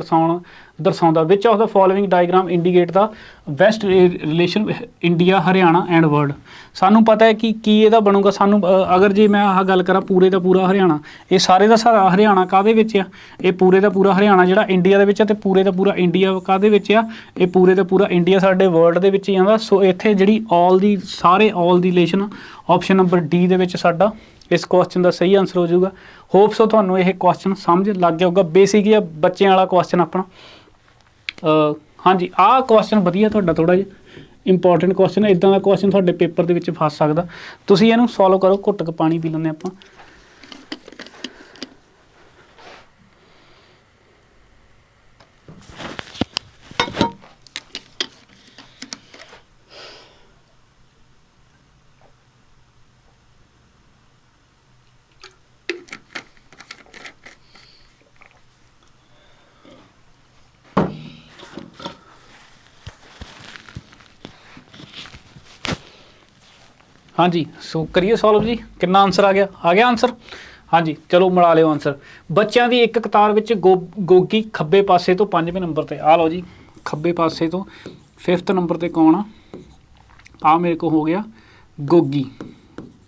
A: ਦਰਸਾਉਂਦਾ। Which of the following diagram indicate the best relation India Haryana and world. ਸਾਨੂੰ ਪਤਾ ਹੈ ਕਿ ਕੀ ਇਹਦਾ ਬਣੂਗਾ। ਸਾਨੂੰ ਅਗਰ ਜੇ ਮੈਂ ਆਹ ਗੱਲ ਕਰਾਂ ਪੂਰੇ ਦਾ ਪੂਰਾ ਹਰਿਆਣਾ, ਇਹ ਸਾਰੇ ਦਾ ਸਾਰਾ ਹਰਿਆਣਾ ਕਾਹਦੇ ਵਿੱਚ ਆ? ਇਹ ਪੂਰੇ ਦਾ ਪੂਰਾ ਹਰਿਆਣਾ ਜਿਹੜਾ ਇੰਡੀਆ ਦੇ ਵਿੱਚ ਆ, ਤੇ ਪੂਰੇ ਦਾ ਪੂਰਾ ਇੰਡੀਆ ਕਾਹਦੇ ਵਿੱਚ ਆ? ਇਹ ਪੂਰੇ ਦਾ ਪੂਰਾ ਇੰਡੀਆ ਸਾਡੇ ਵਰਲਡ ਦੇ ਵਿੱਚ ਹੀ ਆਉਂਦਾ। ਸੋ ਇੱਥੇ ਜਿਹੜੀ ਆਲ ਦੀ ਰਿਲੇਸ਼ਨ ਆਪਸ਼ਨ ਨੰਬਰ ਡੀ ਦੇ ਵਿੱਚ ਸਾਡਾ ਇਸ ਕੁਐਸਚਨ ਦਾ ਸਹੀ ਆਨਸਰ ਹੋ ਜਾਊਗਾ। ਹੋਪ ਸੋ ਤੁਹਾਨੂੰ ਇਹ ਕੁਐਸਚਨ ਸਮਝ ਲੱਗ ਗਿਆ ਹੋਊਗਾ। ਬੇਸਿਕ ਜਿਹਾ ਬੱਚਿਆਂ ਵਾਲਾ ਕੁਐਸਚਨ ਆਪਣਾ। ਹਾਂਜੀ, ਆਹ ਕੁਐਸਚਨ ਵਧੀਆ ਤੁਹਾਡਾ, ਥੋੜ੍ਹਾ ਜਿਹਾ ਇੰਪੋਰਟੈਂਟ ਕੁਐਸਚਨ। ਇੱਦਾਂ ਦਾ ਕੁਐਸਚਨ ਤੁਹਾਡੇ ਪੇਪਰ ਦੇ ਵਿੱਚ ਫਸ ਸਕਦਾ। ਤੁਸੀਂ ਇਹਨੂੰ ਸੋਲਵ ਕਰੋ। ਘੁੱਟ ਕੇ ਪਾਣੀ ਪੀ ਲੈਂਦੇ ਆਪਾਂ। ਹਾਂਜੀ, ਸੋ ਕਰੀਏ ਸੋਲਵ ਜੀ। ਕਿੰਨਾ ਆਨਸਰ ਆ ਗਿਆ ਆਨਸਰ? ਹਾਂਜੀ, ਚਲੋ ਮਿਲਾ ਲਿਓ ਆਨਸਰ। ਬੱਚਿਆਂ ਦੀ ਇੱਕ ਕਤਾਰ ਵਿੱਚ ਗੋਗੀ ਖੱਬੇ ਪਾਸੇ ਤੋਂ 5ਵੇਂ ਨੰਬਰ ਤੇ। ਆ ਲਓ ਜੀ, ਖੱਬੇ ਪਾਸੇ ਤੋਂ 5th ਨੰਬਰ ਤੇ ਕੌਣ ਆ? ਆ ਮੇਰੇ ਕੋਲ ਹੋ ਗਿਆ ਗੋਗੀ।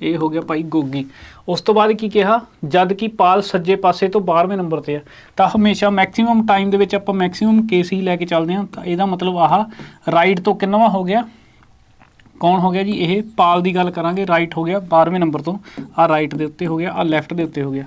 A: ਇਹ ਹੋ ਗਿਆ ਭਾਈ ਗੋਗੀ। ਉਸ ਤੋਂ ਬਾਅਦ ਕੀ ਕਿਹਾ? ਜਦ ਕਿ ਪਾਲ ਸੱਜੇ ਪਾਸੇ ਤੋਂ 12ਵੇਂ ਨੰਬਰ ਤੇ ਆ। ਤਾਂ ਹਮੇਸ਼ਾ ਮੈਕਸਿਮਮ ਟਾਈਮ ਦੇ ਵਿੱਚ ਆਪਾਂ ਮੈਕਸਿਮਮ ਕੇਸ ਹੀ ਲੈ ਕੇ ਚੱਲਦੇ ਹਾਂ। ਤਾਂ ਇਹਦਾ ਮਤਲਬ ਆਹ ਰਾਈਟ ਤੋਂ ਕਿੰਨਵਾਂ ਹੋ ਗਿਆ? ਕੌਣ ਹੋ ਗਿਆ ਜੀ? ਇਹ ਪਾਲ ਦੀ ਗੱਲ ਕਰਾਂਗੇ। ਰਾਈਟ ਹੋ ਗਿਆ 12ਵੇਂ ਨੰਬਰ ਤੋਂ। ਆਹ ਰਾਈਟ ਦੇ ਉੱਤੇ ਹੋ ਗਿਆ, ਆਹ ਲੈਫਟ ਦੇ ਉੱਤੇ ਹੋ ਗਿਆ।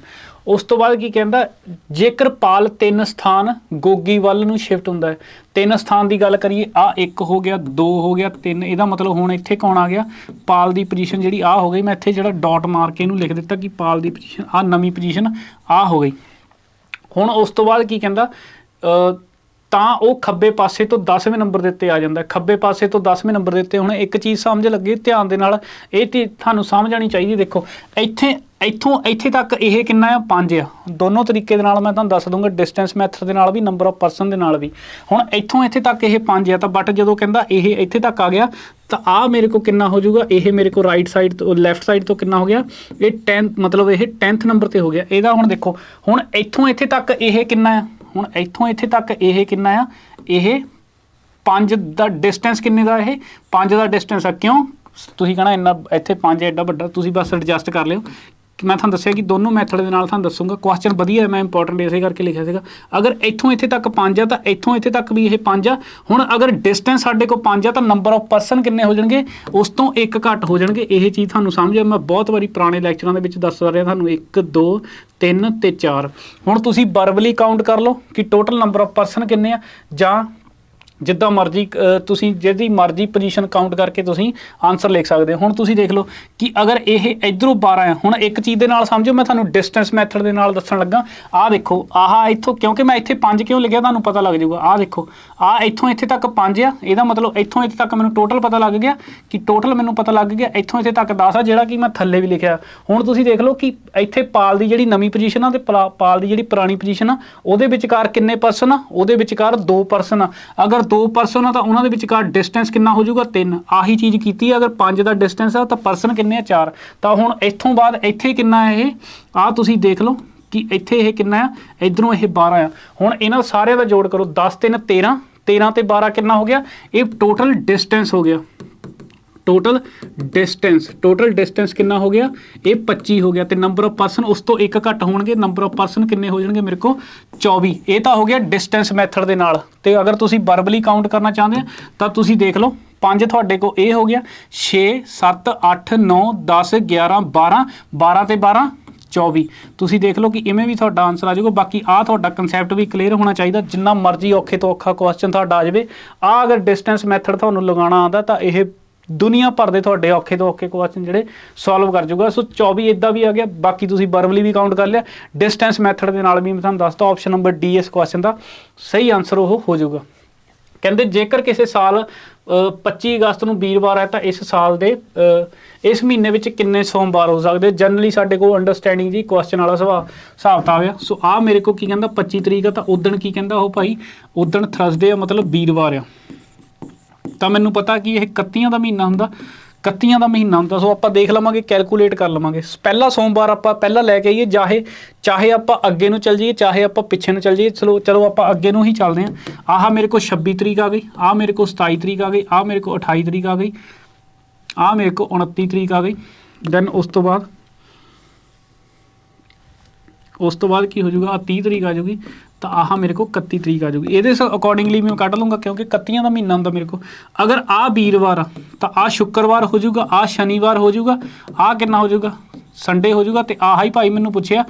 A: ਉਸ ਤੋਂ ਬਾਅਦ ਕੀ ਕਹਿੰਦਾ? ਜੇਕਰ ਪਾਲ 3 ਸਥਾਨ ਗੋਗੀ ਵੱਲ ਨੂੰ ਸ਼ਿਫਟ ਹੁੰਦਾ ਹੈ। 3 ਸਥਾਨ ਦੀ ਗੱਲ ਕਰੀਏ, ਆਹ 1 ਹੋ ਗਿਆ, 2 ਹੋ ਗਿਆ, 3। ਇਹਦਾ ਮਤਲਬ ਹੁਣ ਇੱਥੇ ਕੌਣ ਆ ਗਿਆ? ਪਾਲ ਦੀ ਪੋਜੀਸ਼ਨ ਜਿਹੜੀ ਆਹ ਹੋ ਗਈ। ਮੈਂ ਇੱਥੇ ਜਿਹੜਾ ਡਾਟ ਮਾਰ ਕੇ ਇਹਨੂੰ ਲਿਖ ਦਿੱਤਾ ਕਿ ਪਾਲ ਦੀ ਪੋਜੀਸ਼ਨ, ਆਹ ਨਵੀਂ ਪੋਜੀਸ਼ਨ ਆਹ ਹੋ ਗਈ। ਹੁਣ ਉਸ ਤੋਂ ਬਾਅਦ ਕੀ ਕਹਿੰਦਾ? ਤਾਂ ਉਹ ਖੱਬੇ ਪਾਸੇ ਤੋਂ 10ਵੇਂ ਨੰਬਰ ਦੇ ਉੱਤੇ ਆ ਜਾਂਦਾ। ਖੱਬੇ ਪਾਸੇ ਤੋਂ 10ਵੇਂ ਨੰਬਰ ਦੇ ਉੱਤੇ। ਹੁਣ ਇੱਕ ਚੀਜ਼ ਸਮਝ ਲੱਗੇ ਧਿਆਨ ਦੇ ਨਾਲ, ਇਹ ਤੇ ਤੁਹਾਨੂੰ ਸਮਝ ਆਉਣੀ ਚਾਹੀਦੀ। ਦੇਖੋ ਇੱਥੋਂ ਇੱਥੇ ਤੱਕ ਇਹ ਕਿੰਨਾ ਆ? 5 ਆ। ਦੋਨੋਂ ਤਰੀਕੇ ਦੇ ਨਾਲ ਮੈਂ ਤੁਹਾਨੂੰ ਦੱਸ ਦੂੰਗਾ, ਡਿਸਟੈਂਸ ਮੈਥਡ ਦੇ ਨਾਲ ਵੀ, ਨੰਬਰ ਆਫ ਪਰਸਨ ਦੇ ਨਾਲ ਵੀ। ਹੁਣ ਇੱਥੋਂ ਇੱਥੇ ਤੱਕ ਇਹ 5 ਆ। ਤਾਂ ਬਟ ਜਦੋਂ ਕਹਿੰਦਾ ਇਹ ਇੱਥੇ ਤੱਕ ਆ ਗਿਆ, ਤਾਂ ਆਹ ਮੇਰੇ ਕੋਲ ਕਿੰਨਾ ਹੋ ਜਾਊਗਾ? ਇਹ ਮੇਰੇ ਕੋਲ ਰਾਈਟ ਸਾਈਡ ਤੋਂ ਲੈਫਟ ਸਾਈਡ ਤੋਂ ਕਿੰਨਾ ਹੋ ਗਿਆ? ਇਹ 10 ਮਤਲਬ ਇਹ 10th ਨੰਬਰ ਤੇ ਹੋ ਗਿਆ। ਇਹਦਾ ਹੁਣ ਦੇਖੋ, ਹੁਣ ਇੱਥੋਂ ਇੱਥੇ ਤੱਕ ਇਹ ਕਿੰਨਾ ਆ? ਹੁਣ ਇੱਥੋਂ ਇੱਥੇ ਤੱਕ ਇਹ ਕਿੰਨਾ ਆ? ਇਹ 5 ਦਾ ਡਿਸਟੈਂਸ ਕਿੰਨੇ ਦਾ? ਇਹ 5 ਦਾ ਡਿਸਟੈਂਸ ਆ। ਕਿਉਂ? ਤੁਸੀਂ ਕਹਣਾ ਇੰਨਾ ਇੱਥੇ 5 ਐਡਾ ਵੱਡਾ, ਤੁਸੀਂ ਬਸ ਐਡਜਸਟ ਕਰ ਲਿਓ। ਮੈਂ ਤੁਹਾਨੂੰ ਦੱਸਿਆ ਕਿ ਦੋਨੋਂ ਮੈਥਡ ਦੇ ਨਾਲ ਤੁਹਾਨੂੰ ਦੱਸੂਗਾ। ਕੁਐਸਚਨ ਵਧੀਆ, ਮੈਂ ਇੰਪੋਰਟੈਂਟ ਇਸੇ ਕਰਕੇ ਲਿਖਿਆ ਸੀਗਾ। ਅਗਰ ਇੱਥੋਂ ਇੱਥੇ ਤੱਕ 5 ਆ, ਤਾਂ ਇੱਥੋਂ ਇੱਥੇ ਤੱਕ ਵੀ ਇਹ 5 ਆ। ਹੁਣ ਅਗਰ ਡਿਸਟੈਂਸ ਸਾਡੇ ਕੋਲ 5 ਆ, ਤਾਂ ਨੰਬਰ ਆਫ ਪਰਸਨ ਕਿੰਨੇ ਹੋ ਜਾਣਗੇ? ਉਸ ਤੋਂ 1 ਘੱਟ ਹੋ ਜਾਣਗੇ। ਇਹ ਚੀਜ਼ ਤੁਹਾਨੂੰ ਸਮਝ ਆ। ਮੈਂ ਬਹੁਤ ਵਾਰੀ ਪੁਰਾਣੇ ਲੈਕਚਰਾਂ ਦੇ ਵਿੱਚ ਦੱਸ ਰਿਹਾ ਤੁਹਾਨੂੰ। 1 2 3 ਤੇ 4। ਹੁਣ ਤੁਸੀਂ ਵਰਬਲੀ ਕਾਊਂਟ ਕਰ ਲਓ ਕਿ ਟੋਟਲ ਨੰਬਰ ਆਫ ਪਰਸਨ ਕਿੰਨੇ ਆ, ਜਾਂ ਜਿੱਦਾਂ ਮਰਜ਼ੀ ਤੁਸੀਂ ਜਿਹਦੀ ਮਰਜ਼ੀ ਪੋਜੀਸ਼ਨ ਕਾਊਂਟ ਕਰਕੇ ਤੁਸੀਂ ਆਨਸਰ ਲਿਖ ਸਕਦੇ ਹੋ। ਹੁਣ ਤੁਸੀਂ ਦੇਖ ਲਓ ਕਿ ਅਗਰ ਇਹ ਇੱਧਰੋਂ 12 ਆ। ਹੁਣ ਇੱਕ ਚੀਜ਼ ਦੇ ਨਾਲ ਸਮਝੋ, ਮੈਂ ਤੁਹਾਨੂੰ ਡਿਸਟੈਂਸ ਮੈਥਡ ਦੇ ਨਾਲ ਦੱਸਣ ਲੱਗਾ। ਆਹ ਦੇਖੋ, ਆਹ ਇੱਥੋਂ, ਕਿਉਂਕਿ ਮੈਂ ਇੱਥੇ 5 ਕਿਉਂ ਲਿਖਿਆ ਤੁਹਾਨੂੰ ਪਤਾ ਲੱਗ ਜਾਊਗਾ। ਆਹ ਦੇਖੋ, ਆਹ ਇੱਥੋਂ ਇੱਥੇ ਤੱਕ 5 ਆ। ਇਹਦਾ ਮਤਲਬ ਇੱਥੋਂ ਇੱਥੇ ਤੱਕ ਮੈਨੂੰ ਟੋਟਲ ਪਤਾ ਲੱਗ ਗਿਆ ਕਿ ਟੋਟਲ ਮੈਨੂੰ ਪਤਾ ਲੱਗ ਗਿਆ ਇੱਥੋਂ ਇੱਥੇ ਤੱਕ 10 ਆ, ਜਿਹੜਾ ਕਿ ਮੈਂ ਥੱਲੇ ਵੀ ਲਿਖਿਆ। ਹੁਣ ਤੁਸੀਂ ਦੇਖ ਲਓ ਕਿ ਇੱਥੇ ਪਾਲ ਦੀ ਜਿਹੜੀ ਨਵੀਂ ਪੋਜੀਸ਼ਨ ਆ ਤੇ ਪਾਲ ਦੀ ਜਿਹੜੀ ਪੁਰਾਣੀ ਪੋਜੀਸ਼ਨ ਆ, ਉਹਦੇ ਵਿਚਕਾਰ ਕਿੰਨੇ ਪਰਸਨ ਆ? ਉਹਦੇ ਵਿਚਕਾਰ 2 ਪਰਸਨ ਆ। ਅਗਰ 2 ਪਰਸਨ ਆ, ਤਾਂ ਉਹਨਾਂ ਦੇ ਵਿਚਕਾਰ ਡਿਸਟੈਂਸ ਕਿੰਨਾ ਹੋ ਜਾਊਗਾ? 3। ਆਹੀ ਚੀਜ਼ ਕੀਤੀ। ਅਗਰ 5 ਦਾ ਡਿਸਟੈਂਸ ਆ, ਤਾਂ ਪਰਸਨ ਕਿੰਨੇ ਆ? 4। ਤਾਂ ਹੁਣ ਇੱਥੋਂ ਬਾਅਦ ਇੱਥੇ ਕਿੰਨਾ ਹੈ? ਇਹ ਆਹ ਤੁਸੀਂ ਦੇਖ ਲਓ ਕਿ ਇੱਥੇ ਇਹ ਕਿੰਨਾ ਆ? ਇੱਧਰੋਂ ਇਹ 12 ਆ। ਹੁਣ ਇਹਨਾਂ ਸਾਰਿਆਂ ਦਾ ਜੋੜ ਕਰੋ। 10 3 13, 13 ਤੇ 12 ਕਿੰਨਾ ਹੋ ਗਿਆ? ਇਹ ਟੋਟਲ ਡਿਸਟੈਂਸ ਹੋ ਗਿਆ। ਟੋਟਲ ਡਿਸਟੈਂਸ ਕਿੰਨਾ ਹੋ ਗਿਆ? ਇਹ 25 ਹੋ ਗਿਆ। ਤੇ ਨੰਬਰ ਆਫ ਪਰਸਨ ਉਸ ਤੋਂ 1 ਘੱਟ ਹੋਣਗੇ। ਨੰਬਰ ਆਫ ਪਰਸਨ ਕਿੰਨੇ ਹੋ ਜਾਣਗੇ ਮੇਰੇ ਕੋਲ? 24। ਇਹ ਤਾਂ ਹੋ ਗਿਆ ਡਿਸਟੈਂਸ ਮੈਥਡ ਦੇ ਨਾਲ। ਤੇ ਅਗਰ ਤੁਸੀਂ ਵਰਬਲੀ ਕਾਊਂਟ ਕਰਨਾ ਚਾਹੁੰਦੇ ਆ, ਤਾਂ ਤੁਸੀਂ ਦੇਖ ਲਓ 5 ਤੁਹਾਡੇ ਕੋਲ ਇਹ ਹੋ ਗਿਆ, 6 7 8 9 10 11 12, 12 ਤੇ 12 24। ਤੁਸੀਂ ਦੇਖ ਲਓ ਕਿ ਇਵੇਂ ਵੀ ਤੁਹਾਡਾ ਆਨਸਰ ਆ ਜਾਊਗਾ। ਬਾਕੀ ਆਹ ਤੁਹਾਡਾ ਕਨਸੈਪਟ ਵੀ ਕਲੀਅਰ ਹੋਣਾ ਚਾਹੀਦਾ। ਜਿੰਨਾ ਮਰਜ਼ੀ ਔਖੇ ਤੋਂ ਔਖਾ ਕੁਐਸਚਨ ਤੁਹਾਡਾ ਆ ਜਾਵੇ, ਆਹ ਅਗਰ ਡਿਸਟੈਂਸ ਮੈਥਡ ਤੁਹਾਨੂੰ ਲਗਾਉਣਾ ਆਉਂਦਾ, ਤਾਂ ਇਹ ਦੁਨੀਆ ਭਰ ਦੇ ਤੁਹਾਡੇ ਔਖੇ ਤੋਂ ਔਖੇ ਕੁਐਸਚਨ ਜਿਹੜੇ ਸੋਲਵ ਕਰ ਜੂਗਾ। ਸੋ 24 ਇੱਦਾਂ ਵੀ ਆ ਗਿਆ। ਬਾਕੀ ਤੁਸੀਂ ਵਰਬਲੀ ਵੀ ਕਾਊਂਟ ਕਰ ਲਿਆ। ਡਿਸਟੈਂਸ ਮੈਥਡ ਦੇ ਨਾਲ ਵੀ ਮੈਂ ਤੁਹਾਨੂੰ ਦੱਸਦਾ, ਆਪਸ਼ਨ ਨੰਬਰ ਡੀ ਇਸ ਕੁਐਸਚਨ ਦਾ ਸਹੀ ਆਨਸਰ ਉਹ ਹੋ ਜਾਊਗਾ। ਕਹਿੰਦੇ ਜੇਕਰ ਕਿਸੇ ਸਾਲ 25 ਅਗਸਤ ਨੂੰ ਵੀਰਵਾਰ ਹੈ, ਤਾਂ ਇਸ ਸਾਲ ਦੇ ਇਸ ਮਹੀਨੇ ਵਿੱਚ ਕਿੰਨੇ ਸੋਮਵਾਰ ਹੋ ਸਕਦੇ? ਜਨਰਲੀ ਸਾਡੇ ਕੋਲ ਅੰਡਰਸਟੈਂਡਿੰਗ ਜੀ ਕੁਐਸਚਨ ਵਾਲਾ ਹਿਸਾਬ ਕਿਤਾਬ ਆ। ਸੋ ਆਹ ਮੇਰੇ ਕੋਲ ਕੀ ਕਹਿੰਦਾ 25 ਤਰੀਕ ਆ, ਤਾਂ ਉਦਣ ਕੀ ਕਹਿੰਦਾ ਉਹ ਭਾਈ? ਉਦਣ ਥਰਸਡੇ ਆ, ਮਤਲਬ ਵੀਰਵਾਰ ਆ। ਤਾਂ ਮੈਨੂੰ ਪਤਾ ਕਿ ਇਹ 31 ਦਾ ਮਹੀਨਾ ਹੁੰਦਾ, 31 ਦਾ ਮਹੀਨਾ ਹੁੰਦਾ। ਸੋ ਆਪਾਂ ਦੇਖ ਲਵਾਂਗੇ, ਕੈਲਕੂਲੇਟ ਕਰ ਲਵਾਂਗੇ। ਪਹਿਲਾ ਸੋਮਵਾਰ ਆਪਾਂ ਪਹਿਲਾਂ ਲੈ ਕੇ ਆਈਏ, ਚਾਹੇ ਆਪਾਂ ਅੱਗੇ ਨੂੰ ਚੱਲ ਜਾਈਏ, ਚਾਹੇ ਆਪਾਂ ਪਿੱਛੇ ਨੂੰ ਚੱਲ ਜਾਈਏ। ਚਲੋ ਆਪਾਂ ਅੱਗੇ ਨੂੰ ਹੀ ਚੱਲਦੇ ਹਾਂ। ਆਹ ਮੇਰੇ ਕੋਲ 26 ਤਰੀਕ ਆ ਗਈ, ਆਹ ਮੇਰੇ ਕੋਲ 27 ਤਰੀਕ ਆ ਗਈ, ਆਹ ਮੇਰੇ ਕੋਲ 28 ਤਰੀਕ ਆ ਗਈ, ਆਹ ਮੇਰੇ ਕੋਲ 29 ਤਰੀਕ ਆ ਗਈ। ਦੈਨ ਉਸ ਤੋਂ ਬਾਅਦ ਕੀ ਹੋ ਜਾਊਗਾ, 30 ਤਰੀਕ ਆ ਜਾਊਗੀ, ਤਾਂ ਆਹ ਮੇਰੇ ਕੋਲ 31 ਤਰੀਕ ਆ ਜਾਊਗੀ। ਇਹਦੇ ਅਕੋਰਡਿੰਗਲੀ ਮੈਂ ਕੱਢ ਲੂੰਗਾ, ਕਿਉਂਕਿ 31 ਦਾ ਮਹੀਨਾ ਹੁੰਦਾ ਮੇਰੇ ਕੋਲ। ਅਗਰ ਆਹ ਵੀਰਵਾਰ ਆ ਤਾਂ ਆਹ ਸ਼ੁੱਕਰਵਾਰ ਹੋ ਜਾਊਗਾ, ਆਹ ਸ਼ਨੀਵਾਰ ਹੋ ਜਾਊਗਾ, ਆਹ ਕਿੰਨਾ ਹੋ ਜਾਊਗਾ, ਸੰਡੇ ਹੋ ਜਾਊਗਾ, ਅਤੇ ਆਹ ਹੀ ਭਾਈ ਮੈਨੂੰ ਪੁੱਛਿਆ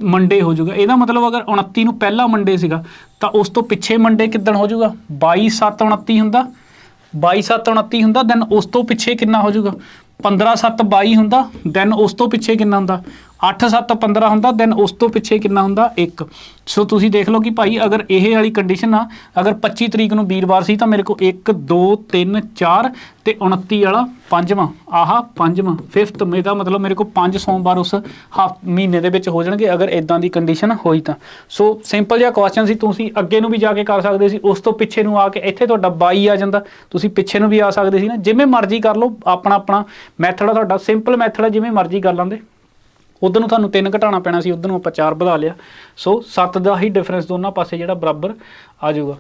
A: ਮੰਡੇ ਹੋ ਜਾਊਗਾ। ਇਹਦਾ ਮਤਲਬ ਅਗਰ 29 ਨੂੰ ਪਹਿਲਾ ਮੰਡੇ ਸੀਗਾ ਤਾਂ ਉਸ ਤੋਂ ਪਿੱਛੇ ਮੰਡੇ ਕਿੱਦਣ ਹੋ ਜਾਊਗਾ, 22/7/29 ਹੁੰਦਾ, 22/7/29 ਹੁੰਦਾ। ਦੈਨ ਉਸ ਤੋਂ ਪਿੱਛੇ ਕਿੰਨਾ ਹੋ ਜਾਊਗਾ, 15/7/22 ਹੁੰਦਾ। ਦੈਨ ਉਸ ਤੋਂ ਪਿੱਛੇ ਕਿੰਨਾ ਹੁੰਦਾ, 8/7/15 ਹੁੰਦਾ। ਦੈਨ ਉਸ ਤੋਂ ਪਿੱਛੇ ਕਿੰਨਾ ਹੁੰਦਾ, 1। ਸੋ ਤੁਸੀਂ ਦੇਖ ਲਓ ਕਿ ਭਾਈ ਅਗਰ ਇਹ ਵਾਲੀ ਕੰਡੀਸ਼ਨ ਆ, ਅਗਰ 25 ਤਰੀਕ ਨੂੰ ਵੀਰਵਾਰ ਸੀ ਤਾਂ ਮੇਰੇ ਕੋਲ 1 2 3 4 ਅਤੇ 29 ਵਾਲਾ 5ਵਾਂ, ਆਹ 5ਵਾਂ 5th। ਇਹਦਾ ਮਤਲਬ ਮੇਰੇ ਕੋਲ 5 ਸੋਮਵਾਰ ਉਸ ਮਹੀਨੇ ਦੇ ਵਿੱਚ ਹੋ ਜਾਣਗੇ, ਅਗਰ ਇੱਦਾਂ ਦੀ ਕੰਡੀਸ਼ਨ ਹੋਈ ਤਾਂ। ਸੋ ਸਿੰਪਲ ਜਿਹਾ ਕੁਐਸਚਨ ਸੀ। ਤੁਸੀਂ ਅੱਗੇ ਨੂੰ ਵੀ ਜਾ ਕੇ ਕਰ ਸਕਦੇ ਸੀ, ਉਸ ਤੋਂ ਪਿੱਛੇ ਨੂੰ ਆ ਕੇ ਇੱਥੇ ਤੁਹਾਡਾ 22 ਆ ਜਾਂਦਾ, ਤੁਸੀਂ ਪਿੱਛੇ ਨੂੰ ਵੀ ਆ ਸਕਦੇ ਸੀ ਨਾ। ਜਿਵੇਂ ਮਰਜ਼ੀ ਕਰ ਲਓ, ਆਪਣਾ ਮੈਥਡ ਆ ਤੁਹਾਡਾ, ਸਿੰਪਲ ਮੈਥਡ ਆ, ਜਿਵੇਂ ਮਰਜ਼ੀ ਕਰ ਲੈਂਦੇ। ਉੱਧਰ ਨੂੰ ਤੁਹਾਨੂੰ 3 ਘਟਾਉਣਾ ਪੈਣਾ ਸੀ, ਉੱਧਰ ਨੂੰ ਆਪਾਂ 4 ਵਧਾ ਲਿਆ। ਸੋ 7 ਦਾ ਹੀ ਡਿਫਰੈਂਸ ਦੋਨਾਂ ਪਾਸੇ ਜਿਹੜਾ ਬਰਾਬਰ ਆ ਜਾਊਗਾ।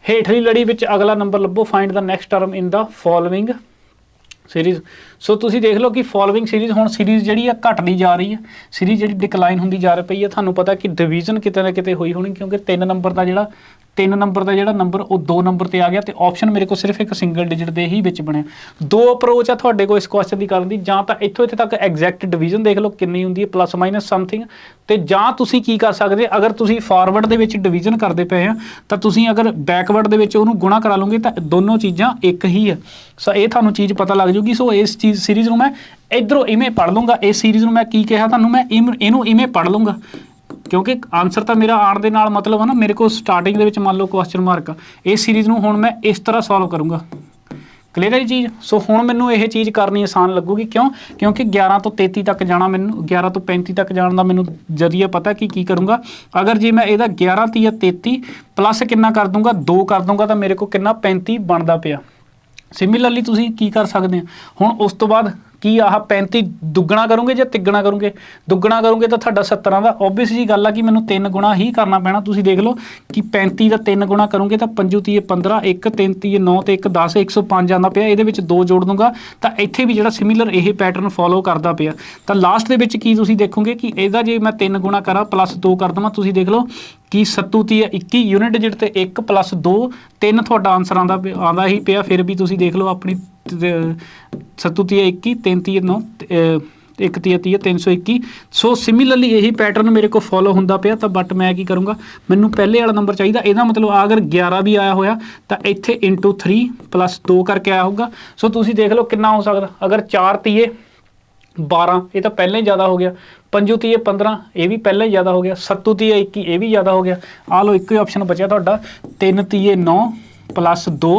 A: ਹੇਠਲੀ ਲੜੀ ਵਿੱਚ ਅਗਲਾ ਨੰਬਰ ਲੱਭੋ, find the next term in the following series. So ਤੁਸੀਂ ਦੇਖ ਲਓ ਕਿ ਫੋਲੋਇੰਗ ਸੀਰੀਜ਼, ਹੁਣ ਸੀਰੀਜ਼ ਜਿਹੜੀ ਆ ਘਟਦੀ ਜਾ ਰਹੀ ਹੈ, ਸੀਰੀਜ਼ ਜਿਹੜੀ ਡਿਕਲਾਈਨ ਹੁੰਦੀ ਜਾ ਰਹੀ ਪਈ ਹੈ। ਤੁਹਾਨੂੰ ਪਤਾ ਕਿ ਡਿਵੀਜ਼ਨ ਕਿਤੇ ਨਾ ਕਿਤੇ ਹੋਈ ਹੋਣੀ, ਕਿਉਂਕਿ 3 ਨੰਬਰ ਦਾ ਜਿਹੜਾ ਨੰਬਰ ਉਹ 2 ਨੰਬਰ ਤੇ ਆ ਗਿਆ, ਤੇ ਆਪਸ਼ਨ ਮੇਰੇ ਕੋਲ ਸਿਰਫ ਇੱਕ ਸਿੰਗਲ ਡਿਜਿਟ ਦੇ ਹੀ ਵਿੱਚ ਬਣਿਆ। 2 ਅਪਰੋਚ ਆ ਤੁਹਾਡੇ ਕੋਲ ਇਸ ਕੁਐਸਚਨ ਦੀ ਕਰਨ ਦੀ, ਜਾਂ ਤਾਂ ਇੱਥੋਂ ਇੱਥੇ ਤੱਕ ਐਗਜ਼ੈਕਟ ਡਿਵੀਜ਼ਨ ਦੇਖ ਲਓ ਕਿੰਨੀ ਹੁੰਦੀ ਹੈ, ਪਲੱਸ ਮਾਈਨਸ ਸਮਥਿੰਗ, ਤੇ ਜਾਂ ਤੁਸੀਂ ਕੀ ਕਰ ਸਕਦੇ, ਅਗਰ ਤੁਸੀਂ ਫਾਰਵਰਡ ਦੇ ਵਿੱਚ ਡਿਵੀਜ਼ਨ ਕਰਦੇ ਪਏ ਆ ਤਾਂ ਤੁਸੀਂ ਅਗਰ ਬੈਕਵਰਡ ਦੇ ਵਿੱਚ ਉਹਨੂੰ ਗੁਣਾ ਕਰਾ ਲਓਗੇ ਤਾਂ ਦੋਨੋਂ ਚੀਜ਼ਾਂ ਇੱਕ ਹੀ ਆ। ਸੋ ਇਹ ਤੁਹਾਨੂੰ ਚੀਜ਼ ਪਤਾ ਲੱਗ ਜੂਗੀ। ਸੋ ਇਸ ਸੀਰੀਜ਼ ਨੂੰ ਮੈਂ ਇੱਧਰੋਂ ਇਵੇਂ ਪੜ੍ਹ ਲੂੰਗਾ। ਇਸ ਸੀਰੀਜ਼ ਨੂੰ ਮੈਂ ਕੀ ਕਿਹਾ ਤੁਹਾਨੂੰ, ਮੈਂ ਇਹਨੂੰ ਇਵੇਂ ਪੜ੍ਹ ਲੂੰਗਾ, ਕਿਉਂਕਿ ਆਨਸਰ ਤਾਂ ਮੇਰਾ ਆਉਣ ਦੇ ਨਾਲ ਮਤਲਬ ਹੈ ਨਾ, ਮੇਰੇ ਕੋਲ ਸਟਾਰਟਿੰਗ ਦੇ ਵਿੱਚ ਮੰਨ ਲਓ ਕੁਐਸਚਨ ਮਾਰਕ ਆ। ਇਸ ਸੀਰੀਜ਼ ਨੂੰ ਹੁਣ ਮੈਂ ਇਸ ਤਰ੍ਹਾਂ ਸੋਲਵ ਕਰੂੰਗਾ। ਕਲੀਅਰ ਹੈ ਜੀ ਚੀਜ਼। ਸੋ ਹੁਣ ਮੈਨੂੰ ਇਹ ਚੀਜ਼ ਕਰਨੀ ਆਸਾਨ ਲੱਗੂਗੀ, ਕਿਉਂਕਿ 11 ਤੋਂ 33 ਤੱਕ ਜਾਣਾ, ਮੈਨੂੰ 11 ਤੋਂ 35 ਤੱਕ ਜਾਣ ਦਾ ਮੈਨੂੰ ਜ਼ਰੀਆ ਪਤਾ ਕਿ ਕੀ ਕਰੂੰਗਾ। ਅਗਰ ਜੇ ਮੈਂ ਇਹਦਾ 11 ਤੀਆ 33 ਪਲੱਸ ਕਿੰਨਾ ਕਰ ਦੂੰਗਾ, 2 ਕਰ ਦੂੰਗਾ, ਤਾਂ ਮੇਰੇ ਕੋਲ ਕਿੰਨਾ 35 ਬਣਦਾ ਪਿਆ। ਸਿਮਿਲਰਲੀ ਤੁਸੀਂ ਕੀ ਕਰ ਸਕਦੇ ਹੋ, ਹੁਣ ਉਸ ਤੋਂ ਬਾਅਦ ਕੀ ਆਹ 35 ਦੁੱਗਣਾ ਕਰੋਗੇ ਜਾਂ ਤਿੱਗਣਾ ਕਰੋਗੇ? ਦੁੱਗਣਾ ਕਰੋਗੇ ਤਾਂ ਤੁਹਾਡਾ 17 ਦਾ ਓਬਵੀਅਸ ਜੀ ਗੱਲ ਆ ਕਿ ਮੈਨੂੰ 3 ਗੁਣਾ ਹੀ ਕਰਨਾ ਪੈਣਾ। ਤੁਸੀਂ ਦੇਖ ਲਓ ਕਿ 35 ਦਾ 3 ਗੁਣਾ ਕਰੋਗੇ ਤਾਂ 5 ਤੀਏ 15, 1 3 ਤੀਏ 9 ਤੇ 1 10, 105 ਆਉਂਦਾ ਪਿਆ। ਇਹਦੇ ਵਿੱਚ 2 ਜੋੜ ਦੂੰਗਾ ਤਾਂ ਇੱਥੇ ਵੀ ਜਿਹੜਾ ਸਿਮਿਲਰ ਇਹ ਪੈਟਰਨ ਫੋਲੋ ਕਰਦਾ ਪਿਆ। ਤਾਂ ਲਾਸਟ ਦੇ ਵਿੱਚ ਕੀ ਤੁਸੀਂ ਦੇਖੋਗੇ ਕਿ ਇਹਦਾ ਜੇ ਮੈਂ 3 ਗੁਣਾ ਕਰਾਂ ਪਲੱਸ 2 ਕਰ ਦੇਵਾਂ, ਤੁਸੀਂ ਦੇਖ ਲਓ ਕਿ 7 ਤੀਏ 21 ਯੂਨਿਟ ਡਿਜਿਟ ਤੇ 1 ਪਲੱਸ 2 3 ਤੁਹਾਡਾ ਆਨਸਰ ਆਉਂਦਾ ਹੀ ਪਿਆ। ਫਿਰ ਵੀ ਤੁਸੀਂ ਦੇਖ ਲਓ ਆਪਣੀ 7 ਤੀਏ 21 3 ਤੀਏ 9 1 ਤੀਏ 321। ਸੋ ਸਿਮਿਲਰਲੀ ਇਹੀ ਪੈਟਰਨ ਮੇਰੇ ਕੋਲ ਫੋਲੋ ਹੁੰਦਾ ਪਿਆ। ਤਾਂ ਬਟ ਮੈਂ ਕੀ ਕਰੂੰਗਾ, ਮੈਨੂੰ ਪਹਿਲੇ ਵਾਲਾ ਨੰਬਰ ਚਾਹੀਦਾ। ਇਹਦਾ ਮਤਲਬ ਅਗਰ 11 ਵੀ ਆਇਆ ਹੋਇਆ ਤਾਂ ਇੱਥੇ ਇੰਟੂ 3 ਪਲੱਸ 2 ਕਰਕੇ ਆਇਆ ਹੋਊਗਾ। ਸੋ ਤੁਸੀਂ ਦੇਖ ਲਓ ਕਿੰਨਾ ਹੋ ਸਕਦਾ। ਅਗਰ 4 ਤੀਏ 12 ਇਹ ਤਾਂ ਪਹਿਲਾਂ ਹੀ ਜ਼ਿਆਦਾ ਹੋ ਗਿਆ, 5 ਤੀਏ 15 ਇਹ ਵੀ ਪਹਿਲਾਂ ਹੀ ਜ਼ਿਆਦਾ ਹੋ ਗਿਆ, 7 ਤੀਏ 21 ਇਹ ਵੀ ਜ਼ਿਆਦਾ ਹੋ ਗਿਆ। ਆਹ ਲਓ ਇੱਕੋ ਹੀ ਆਪਸ਼ਨ ਬਚਿਆ ਤੁਹਾਡਾ, 3 ਤੀਏ 9 ਪਲੱਸ 2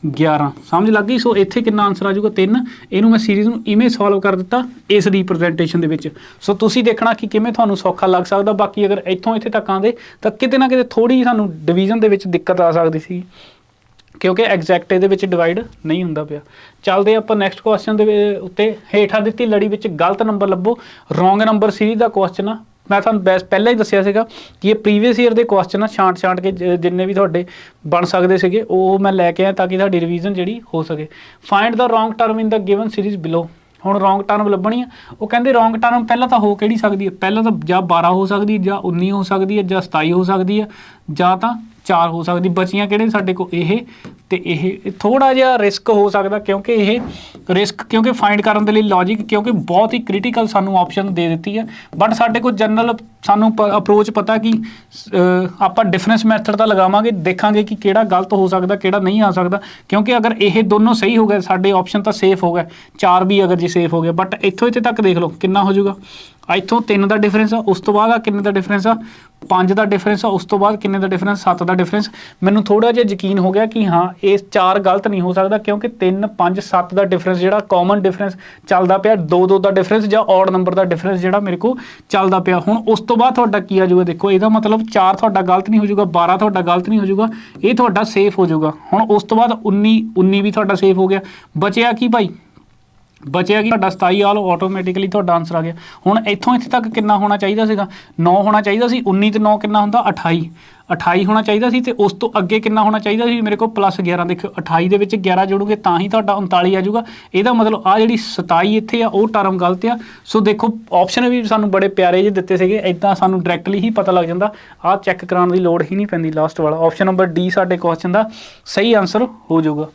A: 11। ਸਮਝ ਲੱਗ ਗਈ। ਸੋ ਇੱਥੇ ਕਿੰਨਾ ਆਨਸਰ ਆ ਜਾਊਗਾ 3। ਇਹਨੂੰ ਮੈਂ ਸੀਰੀਜ਼ ਨੂੰ ਇਵੇਂ ਸੋਲਵ ਕਰ ਦਿੱਤਾ ਇਸ ਰਿਪਰੈਜ਼ੈਂਟੇਸ਼ਨ ਦੇ ਵਿੱਚ। ਸੋ ਤੁਸੀਂ ਦੇਖਣਾ ਕਿ ਕਿਵੇਂ ਤੁਹਾਨੂੰ ਸੌਖਾ ਲੱਗ ਸਕਦਾ। ਬਾਕੀ ਅਗਰ ਇੱਥੋਂ ਇੱਥੇ ਤੱਕ ਆਉਂਦੇ ਤਾਂ ਕਿਤੇ ਨਾ ਕਿਤੇ ਥੋੜ੍ਹੀ ਜਿਹੀ ਸਾਨੂੰ ਡਿਵੀਜ਼ਨ ਦੇ ਵਿੱਚ ਦਿੱਕਤ ਆ ਸਕਦੀ ਸੀ, ਕਿਉਂਕਿ ਐਗਜ਼ੈਕਟ ਇਹਦੇ ਵਿੱਚ ਡਿਵਾਈਡ ਨਹੀਂ ਹੁੰਦਾ ਪਿਆ। ਚੱਲਦੇ ਆਪਾਂ ਨੈਕਸਟ ਕੁਐਸਚਨ ਦੇ ਉੱਤੇ। ਹੇਠਾਂ ਦਿੱਤੀ ਲੜੀ ਵਿੱਚ ਗਲਤ ਨੰਬਰ ਲੱਭੋ। ਰੋਂਗ ਨੰਬਰ ਸੀਰੀਜ਼ ਦਾ ਕੁਐਸਚਨ ਆ। ਮੈਂ ਤੁਹਾਨੂੰ ਪਹਿਲਾਂ ਹੀ ਦੱਸਿਆ ਸੀਗਾ ਕਿ ਇਹ ਪ੍ਰੀਵੀਅਸ ਈਅਰ ਦੇ ਕੁਐਸਚਨ ਆ, ਛਾਂਟ ਕੇ ਜਿੰਨੇ ਵੀ ਤੁਹਾਡੇ ਬਣ ਸਕਦੇ ਸੀਗੇ ਉਹ ਮੈਂ ਲੈ ਕੇ ਆਇਆ ਤਾਂ ਕਿ ਤੁਹਾਡੀ ਰਿਵੀਜ਼ਨ ਜਿਹੜੀ ਹੋ ਸਕੇ। Find the wrong term in the given series ਬਿਲੋ। ਹੁਣ ਰੋਂਗ ਟਰਮ ਲੱਭਣੀ ਆ। ਉਹ ਕਹਿੰਦੇ ਰੋਂਗ ਟਰਮ ਪਹਿਲਾਂ ਤਾਂ ਹੋ ਕਿਹੜੀ ਸਕਦੀ ਹੈ? ਪਹਿਲਾਂ ਤਾਂ ਜਾਂ 12 ਹੋ ਸਕਦੀ ਹੈ, ਜਾਂ 19 ਹੋ ਸਕਦੀ ਹੈ, ਜਾਂ 27 ਹੋ ਸਕਦੀ ਹੈ, ਜਾਂ ਤਾਂ 4 ਹੋ ਸਕਦੀ। ਬਚੀਆਂ ਕਿਹੜੇ ਸਾਡੇ ਕੋਲ? ਇਹ ਤੇ ਇਹ। ਥੋੜ੍ਹਾ ਜਿਹਾ ਰਿਸਕ ਹੋ ਸਕਦਾ, ਕਿਉਂਕਿ ਇਹ ਰਿਸਕ ਕਿਉਂਕਿ ਫਾਈਂਡ ਕਰਨ ਦੇ ਲਈ ਲੌਜਿਕ ਕਿਉਂਕਿ ਬਹੁਤ ਹੀ ਕ੍ਰਿਟੀਕਲ ਸਾਨੂੰ ਆਪਸ਼ਨ ਦੇ ਦਿੱਤੀ ਹੈ। ਬਟ ਸਾਡੇ ਕੋਲ ਜਨਰਲ ਸਾਨੂੰ ਅਪਰੋਚ ਪਤਾ ਕਿ ਆਪਾਂ ਡਿਫਰੈਂਸ ਮੈਥਡ ਤਾਂ ਲਗਾਵਾਂਗੇ, ਦੇਖਾਂਗੇ ਕਿ ਕਿਹੜਾ ਗਲਤ ਹੋ ਸਕਦਾ ਕਿਹੜਾ ਨਹੀਂ ਆ ਸਕਦਾ। ਕਿਉਂਕਿ ਅਗਰ ਇਹ ਦੋਨੋਂ ਸਹੀ ਹੋ ਗਏ ਸਾਡੇ ਆਪਸ਼ਨ ਤਾਂ ਸੇਫ ਹੋ ਗਏ। 4 ਵੀ ਅਗਰ ਜੇ ਸੇਫ ਹੋ ਗਿਆ। ਬਟ ਇੱਥੋਂ ਇੱਥੇ ਤੱਕ ਦੇਖ ਲਓ ਕਿੰਨਾ ਹੋ ਜਾਊਗਾ। ਇੱਥੋਂ 3 ਦਾ ਡਿਫਰੈਂਸ ਆ, ਉਸ ਤੋਂ ਬਾਅਦ ਆ ਕਿੰਨੇ ਦਾ ਡਿਫਰੈਂਸ ਆ? 5 ਦਾ ਡਿਫਰੈਂਸ ਆ, ਉਸ ਤੋਂ ਬਾਅਦ ਕਿੰਨੇ ਦਾ ਡਿਫਰੈਂਸ? 7 ਦਾ ਡਿਫਰੈਂਸ। ਮੈਨੂੰ ਥੋੜ੍ਹਾ ਜਿਹਾ ਯਕੀਨ ਹੋ ਗਿਆ ਕਿ ਹਾਂ ਇਹ 4 ਗਲਤ ਨਹੀਂ ਹੋ ਸਕਦਾ, ਕਿਉਂਕਿ 3 5 7 ਦਾ ਡਿਫਰੈਂਸ ਜਿਹੜਾ ਕਾਮਨ ਡਿਫਰੈਂਸ ਚੱਲਦਾ ਪਿਆ, 2 ਦਾ ਡਿਫਰੈਂਸ ਜਾਂ ਔਡ ਨੰਬਰ ਦਾ ਡਿਫਰੈਂਸ ਜਿਹੜਾ ਮੇਰੇ ਕੋਲ ਚੱਲਦਾ ਪਿਆ। ਹੁਣ ਉਸ ਤੋਂ ਬਾਅਦ ਤੁਹਾਡਾ ਕੀ ਆ ਜਾਊਗਾ? ਦੇਖੋ ਇਹਦਾ ਮਤਲਬ 4 ਤੁਹਾਡਾ ਗਲਤ ਨਹੀਂ ਹੋ ਜਾਊਗਾ, 12 ਤੁਹਾਡਾ ਗਲਤ ਨਹੀਂ ਹੋ ਜਾਊਗਾ, ਇਹ ਤੁਹਾਡਾ ਸੇਫ ਹੋ ਜਾਊਗਾ। ਹੁਣ ਉਸ ਤੋਂ ਬਾਅਦ 19 ਵੀ ਤੁਹਾਡਾ ਸੇਫ ਹੋ ਗਿਆ। ਬਚਿਆ ਕੀ ਭਾਈ? ਬਚਿਆ ਕਿ ਤੁਹਾਡਾ 27 ਆਲ ਆਟੋਮੈਟਿਕਲੀ ਤੁਹਾਡਾ ਆਨਸਰ ਆ ਗਿਆ। ਹੁਣ ਇੱਥੋਂ ਇੱਥੇ ਤੱਕ ਕਿੰਨਾ ਹੋਣਾ ਚਾਹੀਦਾ ਸੀਗਾ 9 ਹੋਣਾ ਚਾਹੀਦਾ ਸੀ। 19 ਤੇ 9 ਕਿੰਨਾ ਹੁੰਦਾ 28 ਹੋਣਾ ਚਾਹੀਦਾ ਸੀ ਤੇ ਉਸ ਤੋਂ ਅੱਗੇ ਕਿੰਨਾ ਹੋਣਾ ਚਾਹੀਦਾ ਸੀ ਮੇਰੇ ਕੋਲ +11। ਦੇਖਿਓ 28 ਦੇ ਵਿੱਚ 11 ਜੋੜੋਗੇ ਤਾਂ ਹੀ ਤੁਹਾਡਾ 39 ਆ ਜਾਊਗਾ। ਇਹਦਾ ਮਤਲਬ ਆ ਜਿਹੜੀ 27 ਇੱਥੇ ਆ ਉਹ ਟਰਮ ਗਲਤ ਆ। ਸੋ ਦੇਖੋ ਆਪਸ਼ਨ ਵੀ ਸਾਨੂੰ ਬੜੇ ਪਿਆਰੇ ਜਿਹੇ ਦਿੱਤੇ ਸੀਗੇ, ਇੱਦਾਂ ਸਾਨੂੰ ਡਾਇਰੈਕਟਲੀ ਹੀ ਪਤਾ ਲੱਗ ਜਾਂਦਾ, ਆਹ ਚੈੱਕ ਕਰਾਉਣ ਦੀ ਲੋੜ ਹੀ ਨਹੀਂ ਪੈਂਦੀ। ਲਾਸਟ ਵਾਲਾ ਆਪਸ਼ਨ ਨੰਬਰ ਡੀ ਸਾਡੇ ਕੁਐਸਚਨ ਦਾ ਸਹੀ ਆਨਸਰ ਹੋ ਜਾਊਗਾ।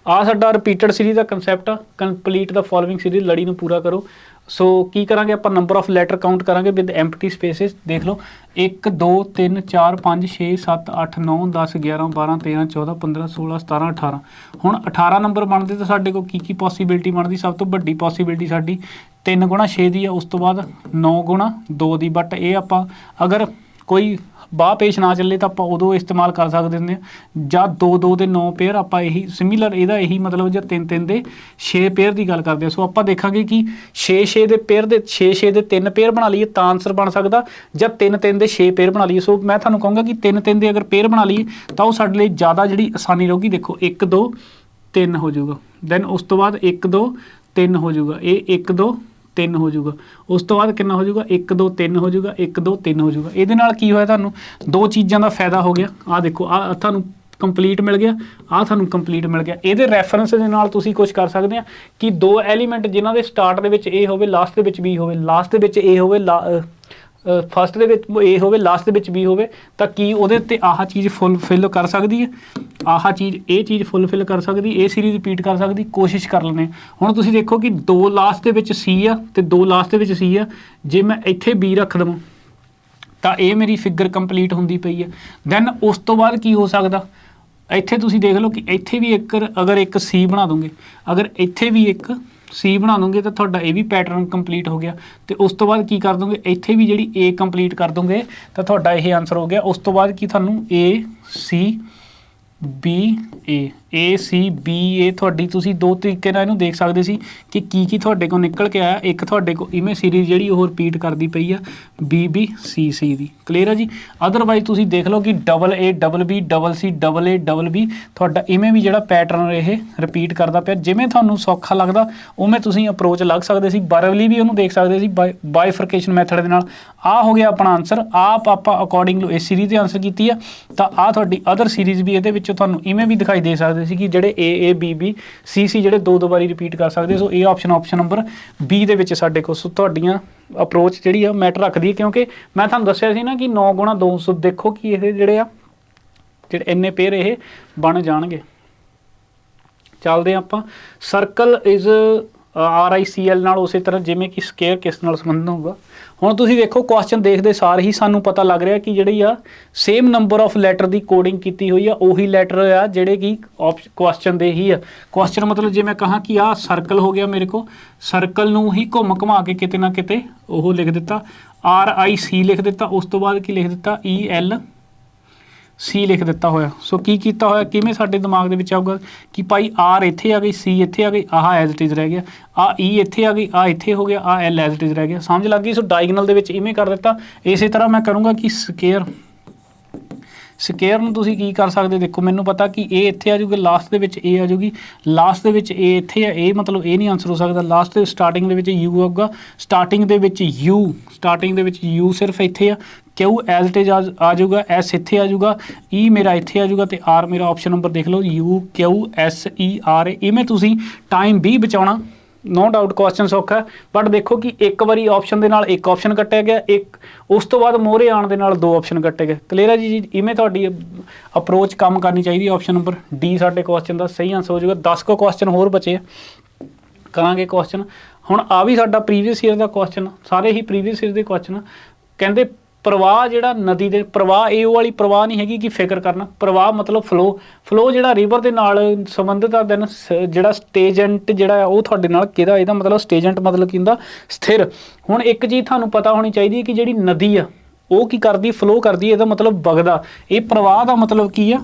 A: ਆ ਸਾਡਾ ਰਿਪੀਟਡ ਸੀਰੀਜ਼ ਦਾ ਕੰਸੈਪਟ ਆ, ਕੰਪਲੀਟ ਦਾ ਫੋਲੋਇੰਗ ਸੀਰੀਜ਼, ਲੜੀ ਨੂੰ ਪੂਰਾ ਕਰੋ। ਸੋ ਕੀ ਕਰਾਂਗੇ ਆਪਾਂ ਨੰਬਰ ਆਫ ਲੈਟਰ ਕਾਊਂਟ ਕਰਾਂਗੇ ਵਿਦ ਐਮਪਟੀ ਸਪੇਸਿਸ। ਦੇਖ ਲਓ 1 2 3 4 5 6 7 8 9 10 11 12 13 14 15 16 17 18। ਹੁਣ 18 ਨੰਬਰ ਬਣਦੇ ਤਾਂ ਸਾਡੇ ਕੋਲ ਕੀ ਪੋਸੀਬਿਲਿਟੀ ਬਣਦੀ? ਸਭ ਤੋਂ ਵੱਡੀ ਪੋਸੀਬਿਲਿਟੀ ਸਾਡੀ 3 ਗੁਣਾ 6 ਦੀ ਆ, ਉਸ ਤੋਂ ਬਾਅਦ 9 ਗੁਣਾ 2 ਦੀ। ਬਟ ਇਹ ਆਪਾਂ ਅਗਰ ਕੋਈ ਬਾਹ ਪੇਸ਼ ਨਾ ਚੱਲੇ ਤਾਂ ਆਪਾਂ ਉਦੋਂ ਇਸਤੇਮਾਲ ਕਰ ਸਕਦੇ ਹੁੰਦੇ ਹਾਂ। ਜਾਂ 2 2 ਦੇ 9 ਪੇਅਰ ਆਪਾਂ ਇਹੀ ਸਿਮਿਲਰ, ਇਹਦਾ ਇਹੀ ਮਤਲਬ ਜਾਂ 3 3 ਦੇ 6 ਪੇਅਰ ਦੀ ਗੱਲ ਕਰਦੇ ਹਾਂ। ਸੋ ਆਪਾਂ ਦੇਖਾਂਗੇ ਕਿ 6 6 ਦੇ ਪੇਅਰ ਦੇ 6 6 ਦੇ 3 ਪੇਅਰ ਬਣਾ ਲਈਏ ਤਾਂ ਆਨਸਰ ਬਣ ਸਕਦਾ, ਜਾਂ 3 3 ਦੇ 6 ਪੇਅਰ ਬਣਾ ਲਈਏ। ਸੋ ਮੈਂ ਤੁਹਾਨੂੰ ਕਹੂੰਗਾ ਕਿ 3 3 ਦੇ ਅਗਰ ਪੇਅਰ ਬਣਾ ਲਈਏ ਤਾਂ ਉਹ ਸਾਡੇ ਲਈ ਜ਼ਿਆਦਾ ਜਿਹੜੀ ਆਸਾਨੀ ਰਹੂਗੀ। ਦੇਖੋ 1 2 3 ਹੋ ਜਾਊਗਾ, ਦੈਨ ਉਸ ਤੋਂ ਬਾਅਦ 1 2 3 ਹੋ ਜਾਊਗਾ, ਇਹ 1 2 3 ਹੋ ਜਾਊਗਾ, ਉਸ ਤੋਂ ਬਾਅਦ ਕਿੰਨਾ ਹੋ ਜਾਊਗਾ 1 2 3 ਹੋ ਜਾਊਗਾ, 1 2 3 ਹੋ ਜਾਊਗਾ। ਇਹਦੇ ਨਾਲ ਕੀ ਹੋਇਆ, ਤੁਹਾਨੂੰ ਦੋ ਚੀਜ਼ਾਂ ਦਾ ਫਾਇਦਾ ਹੋ ਗਿਆ। ਆਹ ਦੇਖੋ ਆਹ ਤੁਹਾਨੂੰ ਕੰਪਲੀਟ ਮਿਲ ਗਿਆ, ਆਹ ਤੁਹਾਨੂੰ ਕੰਪਲੀਟ ਮਿਲ ਗਿਆ। ਇਹਦੇ ਰੈਫਰੈਂਸ ਦੇ ਨਾਲ ਤੁਸੀਂ ਕੁਝ ਕਰ ਸਕਦੇ ਆ ਕਿ ਦੋ ਐਲੀਮੈਂਟ ਜਿਨ੍ਹਾਂ ਦੇ ਸਟਾਰਟ ਦੇ ਵਿੱਚ A ਹੋਵੇ, ਲਾਸਟ ਦੇ ਵਿੱਚ B ਹੋਵੇ, ਲਾਸਟ ਦੇ ਵਿੱਚ A ਹੋਵੇ, ਫਸਟ ਦੇ ਵਿੱਚ A ਹੋਵੇ, ਲਾਸਟ ਦੇ ਵਿੱਚ B ਹੋਵੇ, ਤਾਂ ਕੀ ਉਹਦੇ ਉੱਤੇ ਆਹ ਚੀਜ਼ ਫੁੱਲਫਿਲ ਕਰ ਸਕਦੀ ਹੈ, ਆਹ ਚੀਜ਼ ਇਹ ਚੀਜ਼ ਫੁੱਲਫਿਲ ਕਰ ਸਕਦੀ, ਇਹ ਸੀਰੀਜ਼ ਰਿਪੀਟ ਕਰ ਸਕਦੀ। ਕੋਸ਼ਿਸ਼ ਕਰ ਲੈਂਦੇ। ਹੁਣ ਤੁਸੀਂ ਦੇਖੋ ਕਿ 2 ਲਾਸਟ ਦੇ ਵਿੱਚ C ਆ ਤੇ 2 ਲਾਸਟ ਦੇ ਵਿੱਚ C ਆ। ਜੇ ਮੈਂ ਇੱਥੇ B ਰੱਖ ਦੇਵਾਂ ਤਾਂ ਇਹ ਮੇਰੀ ਫਿਗਰ ਕੰਪਲੀਟ ਹੁੰਦੀ ਪਈ ਹੈ। ਦੈਨ ਉਸ ਤੋਂ ਬਾਅਦ ਕੀ ਹੋ ਸਕਦਾ, ਇੱਥੇ ਤੁਸੀਂ ਦੇਖ ਲਓ ਕਿ ਇੱਥੇ ਵੀ ਅਗਰ ਇੱਕ C ਬਣਾ ਦੋਗੇ, ਅਗਰ ਇੱਥੇ ਵੀ ਇੱਕ C ਬਣਾ ਦੋਗੇ ਤਾਂ ਤੁਹਾਡਾ ਇਹ ਵੀ ਪੈਟਰਨ ਕੰਪਲੀਟ ਹੋ ਗਿਆ। ਤੇ ਉਸ ਤੋਂ ਬਾਅਦ ਕੀ ਕਰ ਦੋਗੇ, ਇੱਥੇ ਵੀ ਜਿਹੜੀ A ਕੰਪਲੀਟ ਕਰ ਦੋਗੇ ਤਾਂ ਤੁਹਾਡਾ ਇਹ ਆਨਸਰ ਹੋ ਗਿਆ। ਉਸ ਤੋਂ ਬਾਅਦ ਕੀ ਤੁਹਾਨੂੰ A C B A C B A ਤੁਹਾਡੀ ਤੁਸੀਂ ਦੋ ਤਰੀਕੇ ਨਾਲ ਇਹਨੂੰ ਦੇਖ ਸਕਦੇ ਸੀ ਕਿ ਕੀ ਤੁਹਾਡੇ ਕੋਲ ਨਿਕਲ ਕੇ ਆਇਆ। ਇੱਕ ਤੁਹਾਡੇ ਕੋਲ ਇਵੇਂ ਸੀਰੀਜ਼ ਜਿਹੜੀ ਉਹ ਰਿਪੀਟ ਕਰਦੀ ਪਈ ਆ B B C C ਦੀ। ਕਲੀਅਰ ਆ ਜੀ। ਅਦਰਵਾਈਜ਼ ਤੁਸੀਂ ਦੇਖ ਲਓ ਕਿ AA BB CC AA B ਤੁਹਾਡਾ ਇਵੇਂ ਵੀ ਜਿਹੜਾ ਪੈਟਰਨ ਇਹ ਰਿਪੀਟ ਕਰਦਾ ਪਿਆ। ਜਿਵੇਂ ਤੁਹਾਨੂੰ ਸੌਖਾ ਲੱਗਦਾ ਉਵੇਂ ਤੁਸੀਂ ਅਪਰੋਚ ਲੱਗ ਸਕਦੇ ਸੀ। ਬਰਵਲੀ ਵੀ ਉਹਨੂੰ ਦੇਖ ਸਕਦੇ ਸੀ ਬਾਈਫਰਕੇਸ਼ਨ ਮੈਥਡ ਦੇ ਨਾਲ। ਆਹ ਹੋ ਗਿਆ ਆਪਣਾ ਆਨਸਰ। ਆਪ ਆਪਾਂ ਅਕੋਰਡਿੰਗ ਟੂ ਇਸ ਸੀਰੀਜ਼ ਦੇ ਆਨਸਰ ਕੀਤੀ ਆ, ਤਾਂ ਆਹ ਤੁਹਾਡੀ ਅਦਰ ਸੀਰੀਜ਼ ਵੀ ਇਹਦੇ ਵਿੱਚੋਂ ਤੁਹਾਨੂੰ ਇਵੇਂ ਵੀ ਦਿਖਾਈ ਦੇ ਸਕਦੇ ਸੀ ਕਿ ਜਿਹੜੇ AA BB CC ਜਿਹੜੇ ਦੋ ਵਾਰੀ ਰਿਪੀਟ ਕਰ ਸਕਦੇ। ਸੋ ਇਹ ਆਪਸ਼ਨ ਨੰਬਰ B ਦੇ ਵਿੱਚ ਸਾਡੇ ਕੋਲ। ਸੋ ਤੁਹਾਡੀਆਂ ਅਪਰੋਚ ਜਿਹੜੀ ਆ ਮੈਟਰ ਰੱਖਦੀ ਹੈ, ਕਿਉਂਕਿ ਮੈਂ ਤੁਹਾਨੂੰ ਦੱਸਿਆ ਸੀ ਨਾ ਕਿ 9 ਗੁਣਾ 2। ਸੋ ਦੇਖੋ ਕਿ ਇਹ ਜਿਹੜੇ ਇੰਨੇ ਪੇਅਰ ਇਹ ਬਣ ਜਾਣਗੇ। ਚੱਲਦੇ ਆਪਾਂ। ਸਰਕਲ ਇਜ਼ RICL ਨਾਲ ਉਸੇ ਤਰ੍ਹਾਂ ਜਿਵੇਂ ਕਿ ਸਕੁਅਰ ਕਿਸ ਨਾਲ ਸੰਬੰਧ ਹੋਊਗਾ। ਹੁਣ ਤੁਸੀਂ ਦੇਖੋ ਕੁਐਸਚਨ ਦੇਖਦੇ ਸਾਰ ਹੀ ਸਾਨੂੰ ਪਤਾ ਲੱਗ ਰਿਹਾ ਕਿ ਜਿਹੜੀ ਆ same number of letter the coding ਕੀਤੀ ਹੋਈ ਆ, ਉਹੀ ਲੈਟਰ ਆ ਜਿਹੜੇ ਕਿ ਕੁਐਸਚਨ ਦੇ ਹੀ ਆ। ਕੁਐਸਚਨ ਮਤਲਬ ਜੇ ਮੈਂ ਕਹਾਂ ਕਿ ਆਹ ਸਰਕਲ ਹੋ ਗਿਆ ਮੇਰੇ ਕੋਲ, ਸਰਕਲ ਨੂੰ ਹੀ ਘੁਮਾ ਕੇ ਕਿਤੇ ਨਾ ਕਿਤੇ ਉਹ ਲਿਖ ਦਿੱਤਾ RIC ਲਿਖ ਦਿੱਤਾ। ਉਸ ਤੋਂ ਬਾਅਦ ਕੀ ਲਿਖ ਦਿੱਤਾ ELC ਲਿਖ ਦਿੱਤਾ ਹੋਇਆ। ਸੋ ਕੀ ਕੀਤਾ ਹੋਇਆ, ਕਿਵੇਂ ਸਾਡੇ ਦਿਮਾਗ ਦੇ ਵਿੱਚ ਆਊਗਾ ਕਿ ਭਾਈ R ਇੱਥੇ ਆ ਗਈ, C ਇੱਥੇ ਆ ਗਈ, ਆਹ ਐਜ਼ ਇਟ ਇਜ਼ ਰਹਿ ਗਿਆ, ਆਹ E ਇੱਥੇ ਆ ਗਈ, ਆਹ ਇੱਥੇ ਹੋ ਗਿਆ, ਆਹ L ਐਜ਼ ਇਟ ਇਜ਼ ਰਹਿ ਗਿਆ। ਸਮਝ ਲੱਗ ਗਈ। ਸੋ ਡਾਇਗਨਲ ਦੇ ਵਿੱਚ ਇਵੇਂ ਕਰ ਦਿੱਤਾ। ਇਸੇ ਤਰ੍ਹਾਂ ਮੈਂ ਕਰੂੰਗਾ ਕਿ ਸਕੁਅਰ ਨੂੰ ਤੁਸੀਂ ਕੀ ਕਰ ਸਕਦੇ, ਦੇਖੋ ਮੈਨੂੰ ਪਤਾ ਕਿ A ਇੱਥੇ ਆ ਜੂਗਾ, ਲਾਸਟ ਦੇ ਵਿੱਚ A ਆ ਜੂਗੀ, ਲਾਸਟ ਦੇ ਵਿੱਚ A ਇੱਥੇ ਆ, ਇਹ ਮਤਲਬ ਇਹ ਨਹੀਂ ਆਨਸਰ ਹੋ ਸਕਦਾ। ਲਾਸਟ ਦੇ ਸਟਾਰਟਿੰਗ ਦੇ ਵਿੱਚ U ਆਊਗਾ, ਸਟਾਰਟਿੰਗ ਦੇ ਵਿੱਚ U ਸਿਰਫ ਇੱਥੇ ਆ, Q ਐਜ਼ ਇਟ ਇਜ਼ ਆ ਜਾਊਗਾ, S ਇੱਥੇ ਆ ਜਾਊਗਾ, E ਮੇਰਾ ਇੱਥੇ ਆ ਜਾਊਗਾ ਤੇ R ਮੇਰਾ ਆਪਸ਼ਨ ਨੰਬਰ ਦੇਖ ਲਓ U Q S E R। ਇਵੇਂ ਤੁਸੀਂ ਟਾਈਮ ਵੀ ਬਚਾਉਣਾ। ਨੋ ਡਾਊਟ ਕੁਐਸਚਨ ਸੌਖਾ, ਬਟ ਦੇਖੋ ਕਿ ਇੱਕ ਵਾਰੀ ਆਪਸ਼ਨ ਦੇ ਨਾਲ ਇੱਕ ਆਪਸ਼ਨ ਕੱਟਿਆ ਗਿਆ, ਉਸ ਤੋਂ ਬਾਅਦ ਮੋਹਰੇ ਆਉਣ ਦੇ ਨਾਲ 2 ਆਪਸ਼ਨ ਕੱਟੇ ਗਏ। ਕਲੀਅਰ ਹੈ ਜੀ। ਇਵੇਂ ਤੁਹਾਡੀ ਅਪਰੋਚ ਕੰਮ ਕਰਨੀ ਚਾਹੀਦੀ। ਆਪਸ਼ਨ ਨੰਬਰ D ਸਾਡੇ ਕੁਐਸਚਨ ਦਾ ਸਹੀ ਆਨਸਰ ਹੋ ਜਾਊਗਾ। 10 ਕੁ ਕੁਐਸਚਨ ਹੋਰ ਬਚੇ ਆ, ਕਰਾਂਗੇ ਕੁਐਸਚਨ। ਹੁਣ ਆ ਵੀ ਸਾਡਾ ਪ੍ਰੀਵੀਅਸ ਈਅਰ ਦਾ ਕੁਐਸਚਨ, ਸਾਰੇ ਹੀ ਪ੍ਰੀਵੀਅਸ ਈਅਰ ਦੇ ਕੁਐਸਚਨ। ਕਹਿੰਦੇ ਪ੍ਰਵਾਹ ਜਿਹੜਾ ਨਦੀ ਦੇ ਪ੍ਰਵਾਹ, ਇਹ ਵਾਲੀ ਪ੍ਰਵਾਹ ਨਹੀਂ ਹੈਗੀ ਕਿ ਫਿਕਰ ਕਰਨਾ। ਪ੍ਰਵਾਹ ਮਤਲਬ ਫਲੋ ਜਿਹੜਾ ਰਿਵਰ ਦੇ ਨਾਲ ਸੰਬੰਧਿਤ ਆ। ਦੈਨ ਜਿਹੜਾ ਸਟੇਜੈਂਟ ਜਿਹੜਾ ਉਹ ਤੁਹਾਡੇ ਨਾਲ ਕਿਹਦਾ, ਇਹਦਾ ਮਤਲਬ ਸਟੇਜੈਂਟ ਮਤਲਬ ਕੀ ਹੁੰਦਾ, ਸਥਿਰ। ਹੁਣ ਇੱਕ ਚੀਜ਼ ਤੁਹਾਨੂੰ ਪਤਾ ਹੋਣੀ ਚਾਹੀਦੀ ਹੈ ਕਿ ਜਿਹੜੀ ਨਦੀ ਆ ਉਹ ਕੀ ਕਰਦੀ, ਫਲੋ ਕਰਦੀ, ਇਹਦਾ ਮਤਲਬ ਵਗਦਾ। ਇਹ ਪ੍ਰਵਾਹ ਦਾ ਮਤਲਬ ਕੀ ਆ,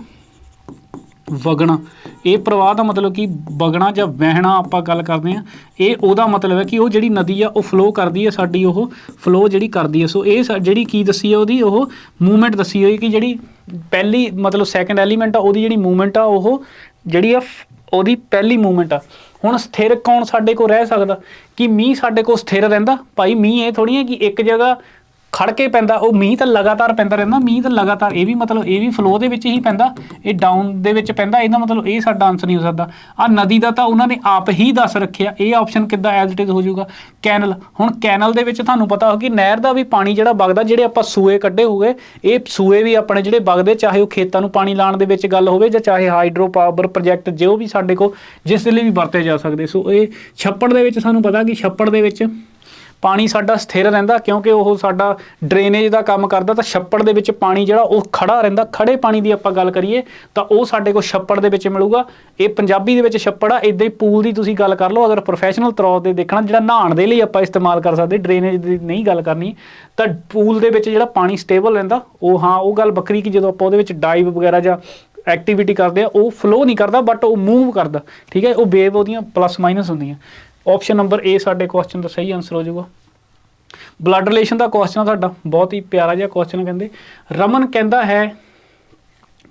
A: ਵਗਣਾ। ਇਹ ਪ੍ਰਵਾਹ ਦਾ ਮਤਲਬ ਕਿ ਵਗਣਾ ਜਾਂ ਵਹਿਣਾ ਆਪਾਂ ਗੱਲ ਕਰਦੇ ਹਾਂ। ਇਹ ਉਹਦਾ ਮਤਲਬ ਹੈ ਕਿ ਉਹ ਜਿਹੜੀ ਨਦੀ ਆ ਉਹ ਫਲੋ ਕਰਦੀ ਹੈ, ਸਾਡੀ ਉਹ ਫਲੋ ਜਿਹੜੀ ਕਰਦੀ ਹੈ। ਸੋ ਇਹ ਜਿਹੜੀ ਕੀ ਦੱਸੀ ਹੈ, ਉਹਦੀ ਉਹ ਮੂਵਮੈਂਟ ਦੱਸੀ ਹੋਈ ਕਿ ਜਿਹੜੀ ਪਹਿਲੀ ਮਤਲਬ ਸੈਕੰਡ ਐਲੀਮੈਂਟ ਆ ਉਹਦੀ ਜਿਹੜੀ ਮੂਵਮੈਂਟ ਆ ਉਹ ਜਿਹੜੀ ਆ ਉਹਦੀ ਪਹਿਲੀ ਮੂਵਮੈਂਟ ਆ। ਹੁਣ ਸਥਿਰ ਕੌਣ ਸਾਡੇ ਕੋਲ ਰਹਿ ਸਕਦਾ ਕਿ ਮੀਂਹ ਸਾਡੇ ਕੋਲ ਸਥਿਰ ਰਹਿੰਦਾ ਭਾਈ। ਮੀਂਹ ਇਹ ਥੋੜੀ ਹੈ ਕਿ ਇੱਕ ਜਗ੍ਹਾ ਖੜ ਕੇ ਪੈਂਦਾ, ਉਹ ਮੀਂਹ ਤਾਂ ਲਗਾਤਾਰ ਪੈਂਦਾ ਰਹਿੰਦਾ। ਮੀਂਹ ਤਾਂ ਲਗਾਤਾਰ, ਇਹ ਵੀ ਮਤਲਬ ਇਹ ਵੀ ਫਲੋ ਦੇ ਵਿੱਚ ਹੀ ਪੈਂਦਾ, ਇਹ ਡਾਊਨ ਦੇ ਵਿੱਚ ਪੈਂਦਾ। ਇਹਦਾ ਮਤਲਬ ਇਹ ਸਾਡਾ ਆਨਸਰ ਨਹੀਂ ਹੋ ਸਕਦਾ। ਆਹ ਨਦੀ ਦਾ ਤਾਂ ਉਹਨਾਂ ਨੇ ਆਪ ਹੀ ਦੱਸ ਰੱਖਿਆ, ਇਹ ਆਪਸ਼ਨ ਕਿੱਦਾਂ ਐਜ਼ ਇਟ ਇਜ਼ ਹੋ ਜਾਊਗਾ। ਕੈਨਲ, ਹੁਣ ਕੈਨਲ ਦੇ ਵਿੱਚ ਤੁਹਾਨੂੰ ਪਤਾ ਹੋ ਕਿ ਨਹਿਰ ਦਾ ਵੀ ਪਾਣੀ ਜਿਹੜਾ ਵਗਦਾ, ਜਿਹੜੇ ਆਪਾਂ ਸੂਏ ਕੱਢੇ ਹੋਏ, ਇਹ ਸੂਏ ਵੀ ਆਪਣੇ ਜਿਹੜੇ ਵਗਦੇ, ਚਾਹੇ ਉਹ ਖੇਤਾਂ ਨੂੰ ਪਾਣੀ ਲਾਉਣ ਦੇ ਵਿੱਚ ਗੱਲ ਹੋਵੇ ਜਾਂ ਚਾਹੇ ਹਾਈਡਰੋ ਪਾਵਰ ਪ੍ਰੋਜੈਕਟ ਜੋ ਵੀ ਸਾਡੇ ਕੋਲ ਜਿਸ ਲਈ ਵੀ ਵਰਤੇ ਜਾ ਸਕਦੇ। ਸੋ ਇਹ ਛੱਪੜ ਦੇ ਵਿੱਚ ਸਾਨੂੰ ਪਤਾ ਕਿ ਛੱਪੜ ਦੇ ਵਿੱਚ ਪਾਣੀ ਸਾਡਾ ਸਥਿਰ ਰਹਿੰਦਾ ਕਿਉਂਕਿ ਉਹ ਸਾਡਾ ਡਰੇਨੇਜ ਦਾ ਕੰਮ ਕਰਦਾ। ਤਾਂ ਛੱਪੜ ਦੇ ਵਿੱਚ ਪਾਣੀ ਜਿਹੜਾ ਉਹ ਖੜਾ ਰਹਿੰਦਾ। ਖੜੇ ਪਾਣੀ ਦੀ ਆਪਾਂ ਗੱਲ ਕਰੀਏ ਤਾਂ ਉਹ ਸਾਡੇ ਕੋਲ ਛੱਪੜ ਦੇ ਵਿੱਚ ਮਿਲੂਗਾ। ਇਹ ਪੰਜਾਬੀ ਦੇ ਵਿੱਚ ਛੱਪੜ ਆ। ਇੱਦਾਂ ਹੀ ਪੂਲ ਦੀ ਤੁਸੀਂ ਗੱਲ ਕਰ ਲਓ, ਅਗਰ ਪ੍ਰੋਫੈਸ਼ਨਲ ਤੌਰ 'ਤੇ ਦੇਖਣਾ, ਜਿਹੜਾ ਨਹਾਉਣ ਦੇ ਲਈ ਆਪਾਂ ਇਸਤੇਮਾਲ ਕਰ ਸਕਦੇ, ਡਰੇਨੇਜ ਦੀ ਨਹੀਂ ਗੱਲ ਕਰਨੀ, ਤਾਂ ਪੂਲ ਦੇ ਵਿੱਚ ਜਿਹੜਾ ਪਾਣੀ ਸਟੇਬਲ ਰਹਿੰਦਾ ਉਹ, ਹਾਂ ਉਹ ਗੱਲ ਵੱਖਰੀ ਕਿ ਜਦੋਂ ਆਪਾਂ ਉਹਦੇ ਵਿੱਚ ਡਾਈਵ ਵਗੈਰਾ ਜਾਂ ਐਕਟੀਵਿਟੀ ਕਰਦੇ ਆ, ਉਹ ਫਲੋ ਨਹੀਂ ਕਰਦਾ ਬਟ ਉਹ ਮੂਵ ਕਰਦਾ, ਠੀਕ ਹੈ। ਉਹ ਵੇਵ ਉਹਦੀਆਂ ਪਲੱਸ ਮਾਈਨਸ ਹੁੰਦੀਆਂ। ਆਪਸ਼ਨ ਨੰਬਰ ਏ ਸਾਡੇ ਕੁਐਸਚਨ ਦਾ ਸਹੀ ਆਨਸਰ ਹੋ ਜਾਊਗਾ। ਬਲੱਡ ਰਿਲੇਸ਼ਨ ਦਾ ਕੁਐਸਚਨ ਆ ਤੁਹਾਡਾ, ਬਹੁਤ ਹੀ ਪਿਆਰਾ ਜਿਹਾ ਕੁਐਸਚਨ। ਕਹਿੰਦੇ ਰਮਨ ਕਹਿੰਦਾ ਹੈ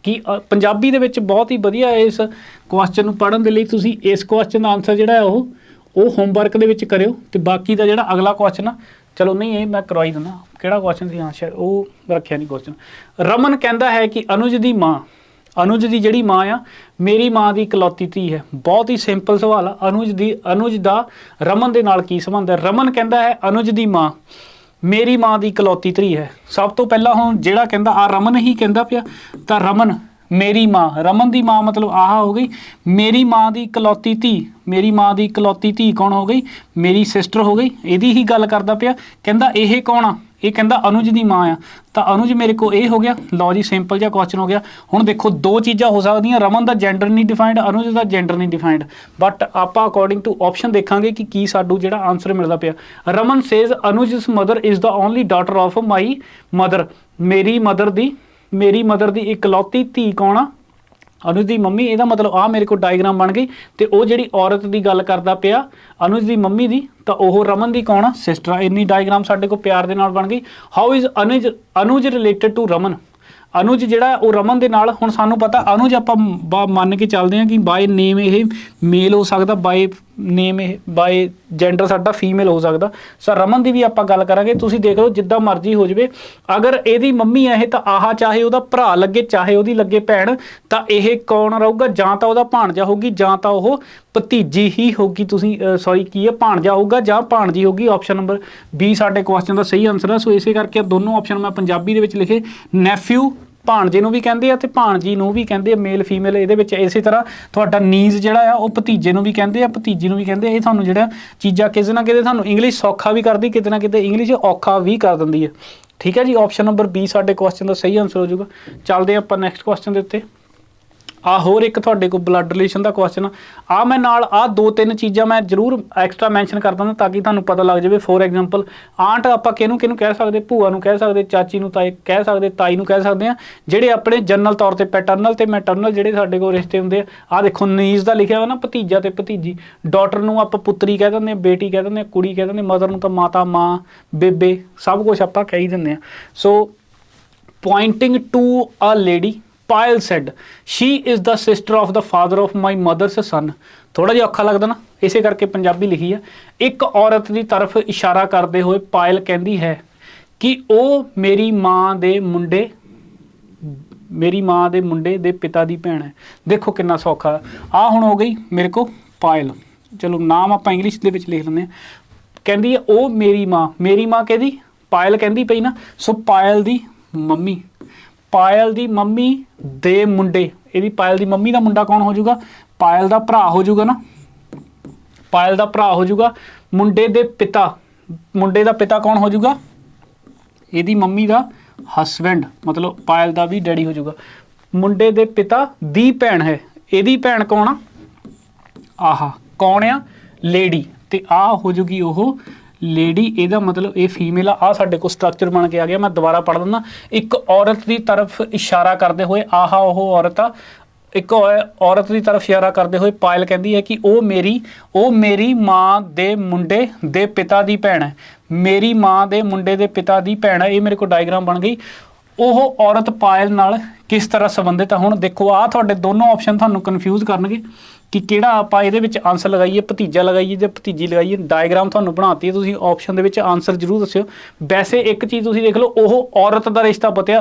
A: ਕਿ ਪੰਜਾਬੀ ਦੇ ਵਿੱਚ ਬਹੁਤ ਹੀ ਵਧੀਆ ਇਸ ਕੁਐਸਚਨ ਨੂੰ ਪੜ੍ਹਨ ਦੇ ਲਈ ਤੁਸੀਂ ਇਸ ਕੁਐਸਚਨ ਦਾ ਆਨਸਰ ਜਿਹੜਾ ਹੈ ਉਹ ਹੋਮਵਰਕ ਦੇ ਵਿੱਚ ਕਰਿਓ। ਤੇ ਬਾਕੀ ਦਾ ਜਿਹੜਾ ਅਗਲਾ ਕੁਐਸਚਨ ਆ, ਚਲੋ ਨਹੀਂ ਇਹ ਮੈਂ ਕਰਵਾਈ ਦਿੰਦਾ, ਕਿਹੜਾ ਕੁਐਸਚਨ ਸੀ, ਹਾਂ ਸ਼ਾਇਦ ਉਹ ਰੱਖਿਆ ਨਹੀਂ ਕੁਐਸਚਨ। ਰਮਨ ਕਹਿੰਦਾ ਹੈ ਕਿ ਅਨੁਜ ਦੀ ਮਾਂ, ਅਨੁਜ ਦੀ ਜਿਹੜੀ ਮਾਂ ਆ, ਮੇਰੀ ਮਾਂ ਦੀ ਇਕਲੌਤੀ ਧੀ ਹੈ। ਬਹੁਤ ਹੀ ਸਿੰਪਲ ਸਵਾਲ ਆ। ਅਨੁਜ ਦਾ ਰਮਨ ਦੇ ਨਾਲ ਕੀ ਸੰਬੰਧ ਹੈ? ਰਮਨ ਕਹਿੰਦਾ ਹੈ ਅਨੁਜ ਦੀ ਮਾਂ ਮੇਰੀ ਮਾਂ ਦੀ ਇਕਲੌਤੀ ਧੀ ਹੈ। ਸਭ ਤੋਂ ਪਹਿਲਾਂ ਹੁਣ ਜਿਹੜਾ ਕਹਿੰਦਾ ਆ ਰਮਨ ਹੀ ਕਹਿੰਦਾ ਪਿਆ, ਤਾਂ ਰਮਨ ਮੇਰੀ ਮਾਂ, ਰਮਨ ਦੀ ਮਾਂ ਮਤਲਬ ਆਹ ਹੋ ਗਈ ਮੇਰੀ ਮਾਂ ਦੀ ਇਕਲੌਤੀ ਧੀ। ਮੇਰੀ ਮਾਂ ਦੀ ਇਕਲੌਤੀ ਧੀ ਕੌਣ ਹੋ ਗਈ? ਮੇਰੀ ਸਿਸਟਰ ਹੋ ਗਈ। ਇਹਦੀ ਹੀ ਗੱਲ ਕਰਦਾ ਪਿਆ। ਕਹਿੰਦਾ ਇਹ ਕੌਣ ਆ? ਇਹ ਕਹਿੰਦਾ ਅਨੁਜ ਦੀ ਮਾਂ ਆ। ਤਾਂ ਅਨੁਜ ਮੇਰੇ ਕੋਲ ਇਹ ਹੋ ਗਿਆ। ਲਓ ਜੀ, ਸਿੰਪਲ ਜਿਹਾ ਕੁਐਸਚਨ ਹੋ ਗਿਆ। ਹੁਣ ਦੇਖੋ ਦੋ ਚੀਜ਼ਾਂ ਹੋ ਸਕਦੀਆਂ, ਰਮਨ ਦਾ ਜੈਂਡਰ ਨਹੀਂ ਡਿਫਾਈਨਡ, ਅਨੁਜ ਦਾ ਜੈਂਡਰ ਨਹੀਂ ਡਿਫਾਈਨਡ, ਬਟ ਆਪਾਂ ਅਕੋਰਡਿੰਗ ਟੂ ਆਪਸ਼ਨ ਦੇਖਾਂਗੇ ਕਿ ਕੀ ਸਾਨੂੰ ਜਿਹੜਾ ਆਨਸਰ ਮਿਲਦਾ ਪਿਆ। Raman says Anuj's mother is the only daughter of my mother. ਮੇਰੀ ਮਦਰ ਦੀ ਇਕਲੌਤੀ ਧੀ ਕੌਣ ਆ? ਅਨੁਜ ਦੀ ਮੰਮੀ। ਇਹਦਾ ਮਤਲਬ ਆ ਮੇਰੇ ਕੋਲ ਡਾਇਗਰਾਮ ਬਣ ਗਈ। ਤੇ ਉਹ ਜਿਹੜੀ ਔਰਤ ਦੀ ਗੱਲ ਕਰਦਾ ਪਿਆ ਅਨੁਜ ਦੀ ਮੰਮੀ ਦੀ, ਤਾਂ ਉਹ ਰਮਨ ਦੀ ਕੌਣ ਆ? ਸਿਸਟਰ ਆ। ਇੰਨੀ ਡਾਇਗਰਾਮ ਸਾਡੇ ਕੋਲ ਪਿਆਰ ਦੇ ਨਾਲ ਬਣ ਗਈ। How is Anuj related to Raman? Anuj ਜਿਹੜਾ ਉਹ ਰਮਨ ਦੇ ਨਾਲ, ਹੁਣ ਸਾਨੂੰ ਪਤਾ ਅਨੁਜ ਆਪਾਂ ਮੰਨ ਕੇ ਚੱਲਦੇ ਹਾਂ ਕਿ ਬਾਏ ਨੇਮ ਇਹ ਮੇਲ ਹੋ ਸਕਦਾ, ਬਾਏ ਜੈਂਡਰ ਸਾਡਾ ਫੀਮੇਲ ਹੋ ਸਕਦਾ। ਸੋ ਰਮਨ ਦੀ ਵੀ ਆਪਾਂ ਗੱਲ ਕਰਾਂਗੇ। ਤੁਸੀਂ ਦੇਖ ਲਓ ਜਿੱਦਾਂ ਮਰਜ਼ੀ ਹੋ ਜਾਵੇ, ਅਗਰ ਇਹਦੀ ਮੰਮੀ ਹੈ ਇਹ ਤਾਂ ਆਹ ਚਾਹੇ ਉਹਦਾ ਭਰਾ ਲੱਗੇ ਚਾਹੇ ਉਹਦੀ ਲੱਗੇ ਭੈਣ, ਤਾਂ ਇਹ ਕੌਣ ਰਹੂਗਾ? ਜਾਂ ਤਾਂ ਉਹਦਾ ਭਾਣਜਾ ਹੋਊਗੀ ਜਾਂ ਤਾਂ ਉਹ ਭਤੀਜੀ ਹੀ ਹੋਊਗੀ। ਤੁਸੀਂ ਸੌਰੀ ਕੀ ਹੈ, ਭਾਣਜਾ ਹੋਊਗਾ ਜਾਂ ਭਾਣਜੀ ਹੋਊਗੀ। ਆਪਸ਼ਨ ਨੰਬਰ ਬੀ ਸਾਡੇ ਕੁਐਸਚਨ ਦਾ ਸਹੀ ਆਨਸਰ ਹੈ। ਸੋ ਇਸੇ ਕਰਕੇ ਦੋਨੋਂ ਆਪਸ਼ਨ ਮੈਂ ਪੰਜਾਬੀ ਦੇ ਵਿੱਚ ਲਿਖੇ। ਨੈਫਿਊ ਭਾਣਜੇ ਨੂੰ ਵੀ ਕਹਿੰਦੇ ਆ ਤੇ ਭਾਣਜੀ ਨੂੰ ਵੀ ਕਹਿੰਦੇ ਆ, ਮੇਲ ਫੀਮੇਲ। ਇਹਦੇ ਵਿੱਚ ਇਸੇ ਤਰ੍ਹਾਂ ਤੁਹਾਡਾ ਨੀਜ਼ ਜਿਹੜਾ ਆ ਉਹ ਭਤੀਜੇ ਨੂੰ ਵੀ ਕਹਿੰਦੇ ਆ, ਭਤੀਜੀ ਨੂੰ ਵੀ ਕਹਿੰਦੇ ਆ। ਇਹ ਤੁਹਾਨੂੰ ਜਿਹੜਾ ਚੀਜ਼ਾਂ ਕਿਸੇ ਨਾ ਕਿਤੇ ਤੁਹਾਨੂੰ ਇੰਗਲਿਸ਼ ਸੌਖਾ ਵੀ ਕਰਦੀ, ਕਿਤੇ ਨਾ ਕਿਤੇ ਇੰਗਲਿਸ਼ ਔਖਾ ਵੀ ਕਰ ਦਿੰਦੀ ਹੈ, ਠੀਕ ਹੈ ਜੀ। ਆਪਸ਼ਨ ਨੰਬਰ ਬੀ ਸਾਡੇ ਕੁਐਸਚਨ ਦਾ ਸਹੀ ਆਨਸਰ ਹੋ ਜਾਊਗਾ। ਚੱਲਦੇ ਆਪਾਂ ਨੈਕਸਟ ਕੁਐਸਚਨ ਦੇ ਉੱਤੇ। ਆ ਹੋਰ ਇੱਕ ਤੁਹਾਡੇ ਕੋਲ ਬਲੱਡ ਰਿਲੇਸ਼ਨ ਦਾ ਕੁਐਸਚਨ ਆ। ਮੈਂ ਨਾਲ ਆ ਦੋ ਤਿੰਨ ਚੀਜ਼ਾਂ ਮੈਂ ਜ਼ਰੂਰ ਐਕਸਟਰਾ ਮੈਂਸ਼ਨ ਕਰ ਦਿੰਦਾ ਤਾਂ ਕਿ ਤੁਹਾਨੂੰ ਪਤਾ ਲੱਗ ਜਾਵੇ। ਫੋਰ ਐਗਜ਼ਾਮਪਲ ਆਂਟ ਆਪਾਂ ਕਿਹਨੂੰ ਕਹਿ ਸਕਦੇ? ਭੂਆ ਨੂੰ ਕਹਿ ਸਕਦੇ, ਚਾਚੀ ਨੂੰ ਤਾਈ ਕਹਿ ਸਕਦੇ, ਤਾਈ ਨੂੰ ਕਹਿ ਸਕਦੇ ਆ। ਜਿਹੜੇ ਆਪਣੇ ਜਨਰਲ ਤੌਰ ਤੇ ਪੈਟਰਨਲ ਤੇ ਮੈਟਰਨਲ ਜਿਹੜੇ ਸਾਡੇ ਕੋਲ ਰਿਸ਼ਤੇ ਹੁੰਦੇ ਆ। ਆਹ ਦੇਖੋ ਨੀਜ਼ ਦਾ ਲਿਖਿਆ ਹੋਇਆ ਨਾ, ਭਤੀਜਾ ਤੇ ਭਤੀਜੀ। ਡਾਟਰ ਨੂੰ ਆਪਾਂ ਪੁੱਤਰੀ ਕਹਿ ਦਿੰਦੇ ਆ, ਬੇਟੀ ਕਹਿ ਦਿੰਦੇ ਆ, ਕੁੜੀ ਕਹਿ ਦਿੰਦੇ ਆ। ਮਦਰ ਨੂੰ ਤਾਂ ਮਾਤਾ, ਮਾਂ, ਬੇਬੇ ਸਭ ਕੁਛ ਆਪਾਂ ਕਹਿ ਹੀ ਦਿੰਦੇ ਆ। So pointing to a lady, Payal said, she is the sister of the father of my mother's son। ਥੋੜਾ ਜਿਹਾ ਔਖਾ ਲੱਗਦਾ ਨਾ, ਇਸੇ ਕਰਕੇ ਪੰਜਾਬੀ ਲਿਖੀ ਆ। ਇੱਕ ਔਰਤ ਦੀ ਤਰਫ ਇਸ਼ਾਰਾ ਕਰਦੇ ਹੋਏ ਪਾਇਲ ਕਹਿੰਦੀ ਹੈ ਕਿ ਉਹ ਮੇਰੀ ਮਾਂ ਦੇ ਮੁੰਡੇ ਦੇ ਪਿਤਾ ਦੀ ਭੈਣ ਹੈ। ਦੇਖੋ ਕਿੰਨਾ ਸੌਖਾ ਆ। ਹੁਣ ਹੋ ਗਈ ਮੇਰੇ ਕੋ ਪਾਇਲ, ਚਲੋ ਨਾਮ ਆਪਾਂ ਇੰਗਲਿਸ਼ ਦੇ ਵਿੱਚ ਲਿਖ ਲੈਂਦੇ ਹਾਂ। ਕਹਿੰਦੀ ਹੈ ਉਹ ਮੇਰੀ ਮਾਂ ਕਿਹਦੀ? ਪਾਇਲ ਕਹਿੰਦੀ ਪਈ ਨਾ। ਸੋ ਪਾਇਲ ਦੀ ਮੰਮੀ ਦੇ ਮੁੰਡੇ, ਇਹਦੀ ਪਾਇਲ ਦੀ ਮੰਮੀ ਦਾ ਮੁੰਡਾ ਕੌਣ ਹੋ ਜਾਊਗਾ? ਪਾਇਲ ਦਾ ਭਰਾ ਹੋ ਜਾਊਗਾ ਨਾ, ਪਾਇਲ ਦਾ ਭਰਾ ਹੋ ਜਾਊਗਾ। ਮੁੰਡੇ ਦਾ ਪਿਤਾ ਕੌਣ ਹੋ ਜਾਊਗਾ? ਇਹਦੀ ਮੰਮੀ ਦਾ ਹਸਬੈਂਡ, ਮਤਲਬ ਪਾਇਲ ਦਾ ਵੀ ਡੈਡੀ ਹੋ ਜਾਊਗਾ। ਮੁੰਡੇ ਦੇ ਪਿਤਾ ਦੀ ਭੈਣ ਹੈ, ਇਹਦੀ ਭੈਣ ਕੌਣ ਆ? ਆਹ ਕੌਣ ਆ? ਲੇਡੀ। ਤੇ ਆਹ ਹੋ ਜਾਊਗੀ ਉਹ ਲੇਡੀ। ਇਹਦਾ ਮਤਲਬ ਇਹ ਫੀਮੇਲ ਆ। ਸਾਡੇ ਕੋਲ ਸਟਰਕਚਰ ਬਣ ਕੇ ਆ ਗਿਆ। ਮੈਂ ਦੁਬਾਰਾ ਪੜ੍ਹ ਦਿੰਦਾ। ਇੱਕ ਔਰਤ ਦੀ ਤਰਫ ਇਸ਼ਾਰਾ ਕਰਦੇ ਹੋਏ, ਆਹ ਉਹ ਔਰਤ ਆ। ਇੱਕ ਔਰਤ ਦੀ ਤਰਫ ਇਸ਼ਾਰਾ ਕਰਦੇ ਹੋਏ ਪਾਇਲ ਕਹਿੰਦੀ ਹੈ ਕਿ ਉਹ ਮੇਰੀ ਮਾਂ ਦੇ ਮੁੰਡੇ ਦੇ ਪਿਤਾ ਦੀ ਭੈਣ ਹੈ। ਮੇਰੀ ਮਾਂ ਦੇ ਮੁੰਡੇ ਦੇ ਪਿਤਾ ਦੀ ਭੈਣ ਹੈ। ਇਹ ਮੇਰੇ ਕੋਲ ਡਾਇਗਰਾਮ ਬਣ ਗਈ। ਉਹ ਔਰਤ ਪਾਇਲ ਨਾਲ ਕਿਸ ਤਰ੍ਹਾਂ ਸੰਬੰਧਿਤ ਹੈ? ਹੁਣ ਦੇਖੋ ਆਹ ਤੁਹਾਡੇ ਦੋਨੋਂ ਆਪਸ਼ਨ ਤੁਹਾਨੂੰ ਕਨਫਿਊਜ਼ ਕਰਨਗੇ ਕਿ ਕਿਹੜਾ ਆਪਾਂ ਇਹਦੇ ਵਿੱਚ ਆਨਸਰ ਲਗਾਈਏ, ਭਤੀਜਾ ਲਗਾਈਏ ਜਾਂ ਭਤੀਜੀ ਲਗਾਈਏ। ਡਾਇਗਰਾਮ ਤੁਹਾਨੂੰ ਬਣਾਤੀ ਹੈ, ਤੁਸੀਂ ਆਪਸ਼ਨ ਦੇ ਵਿੱਚ ਆਨਸਰ ਜ਼ਰੂਰ ਦੱਸਿਓ। ਵੈਸੇ ਇੱਕ ਚੀਜ਼ ਤੁਸੀਂ ਦੇਖ ਲਓ, ਉਹ ਔਰਤ ਦਾ ਰਿਸ਼ਤਾ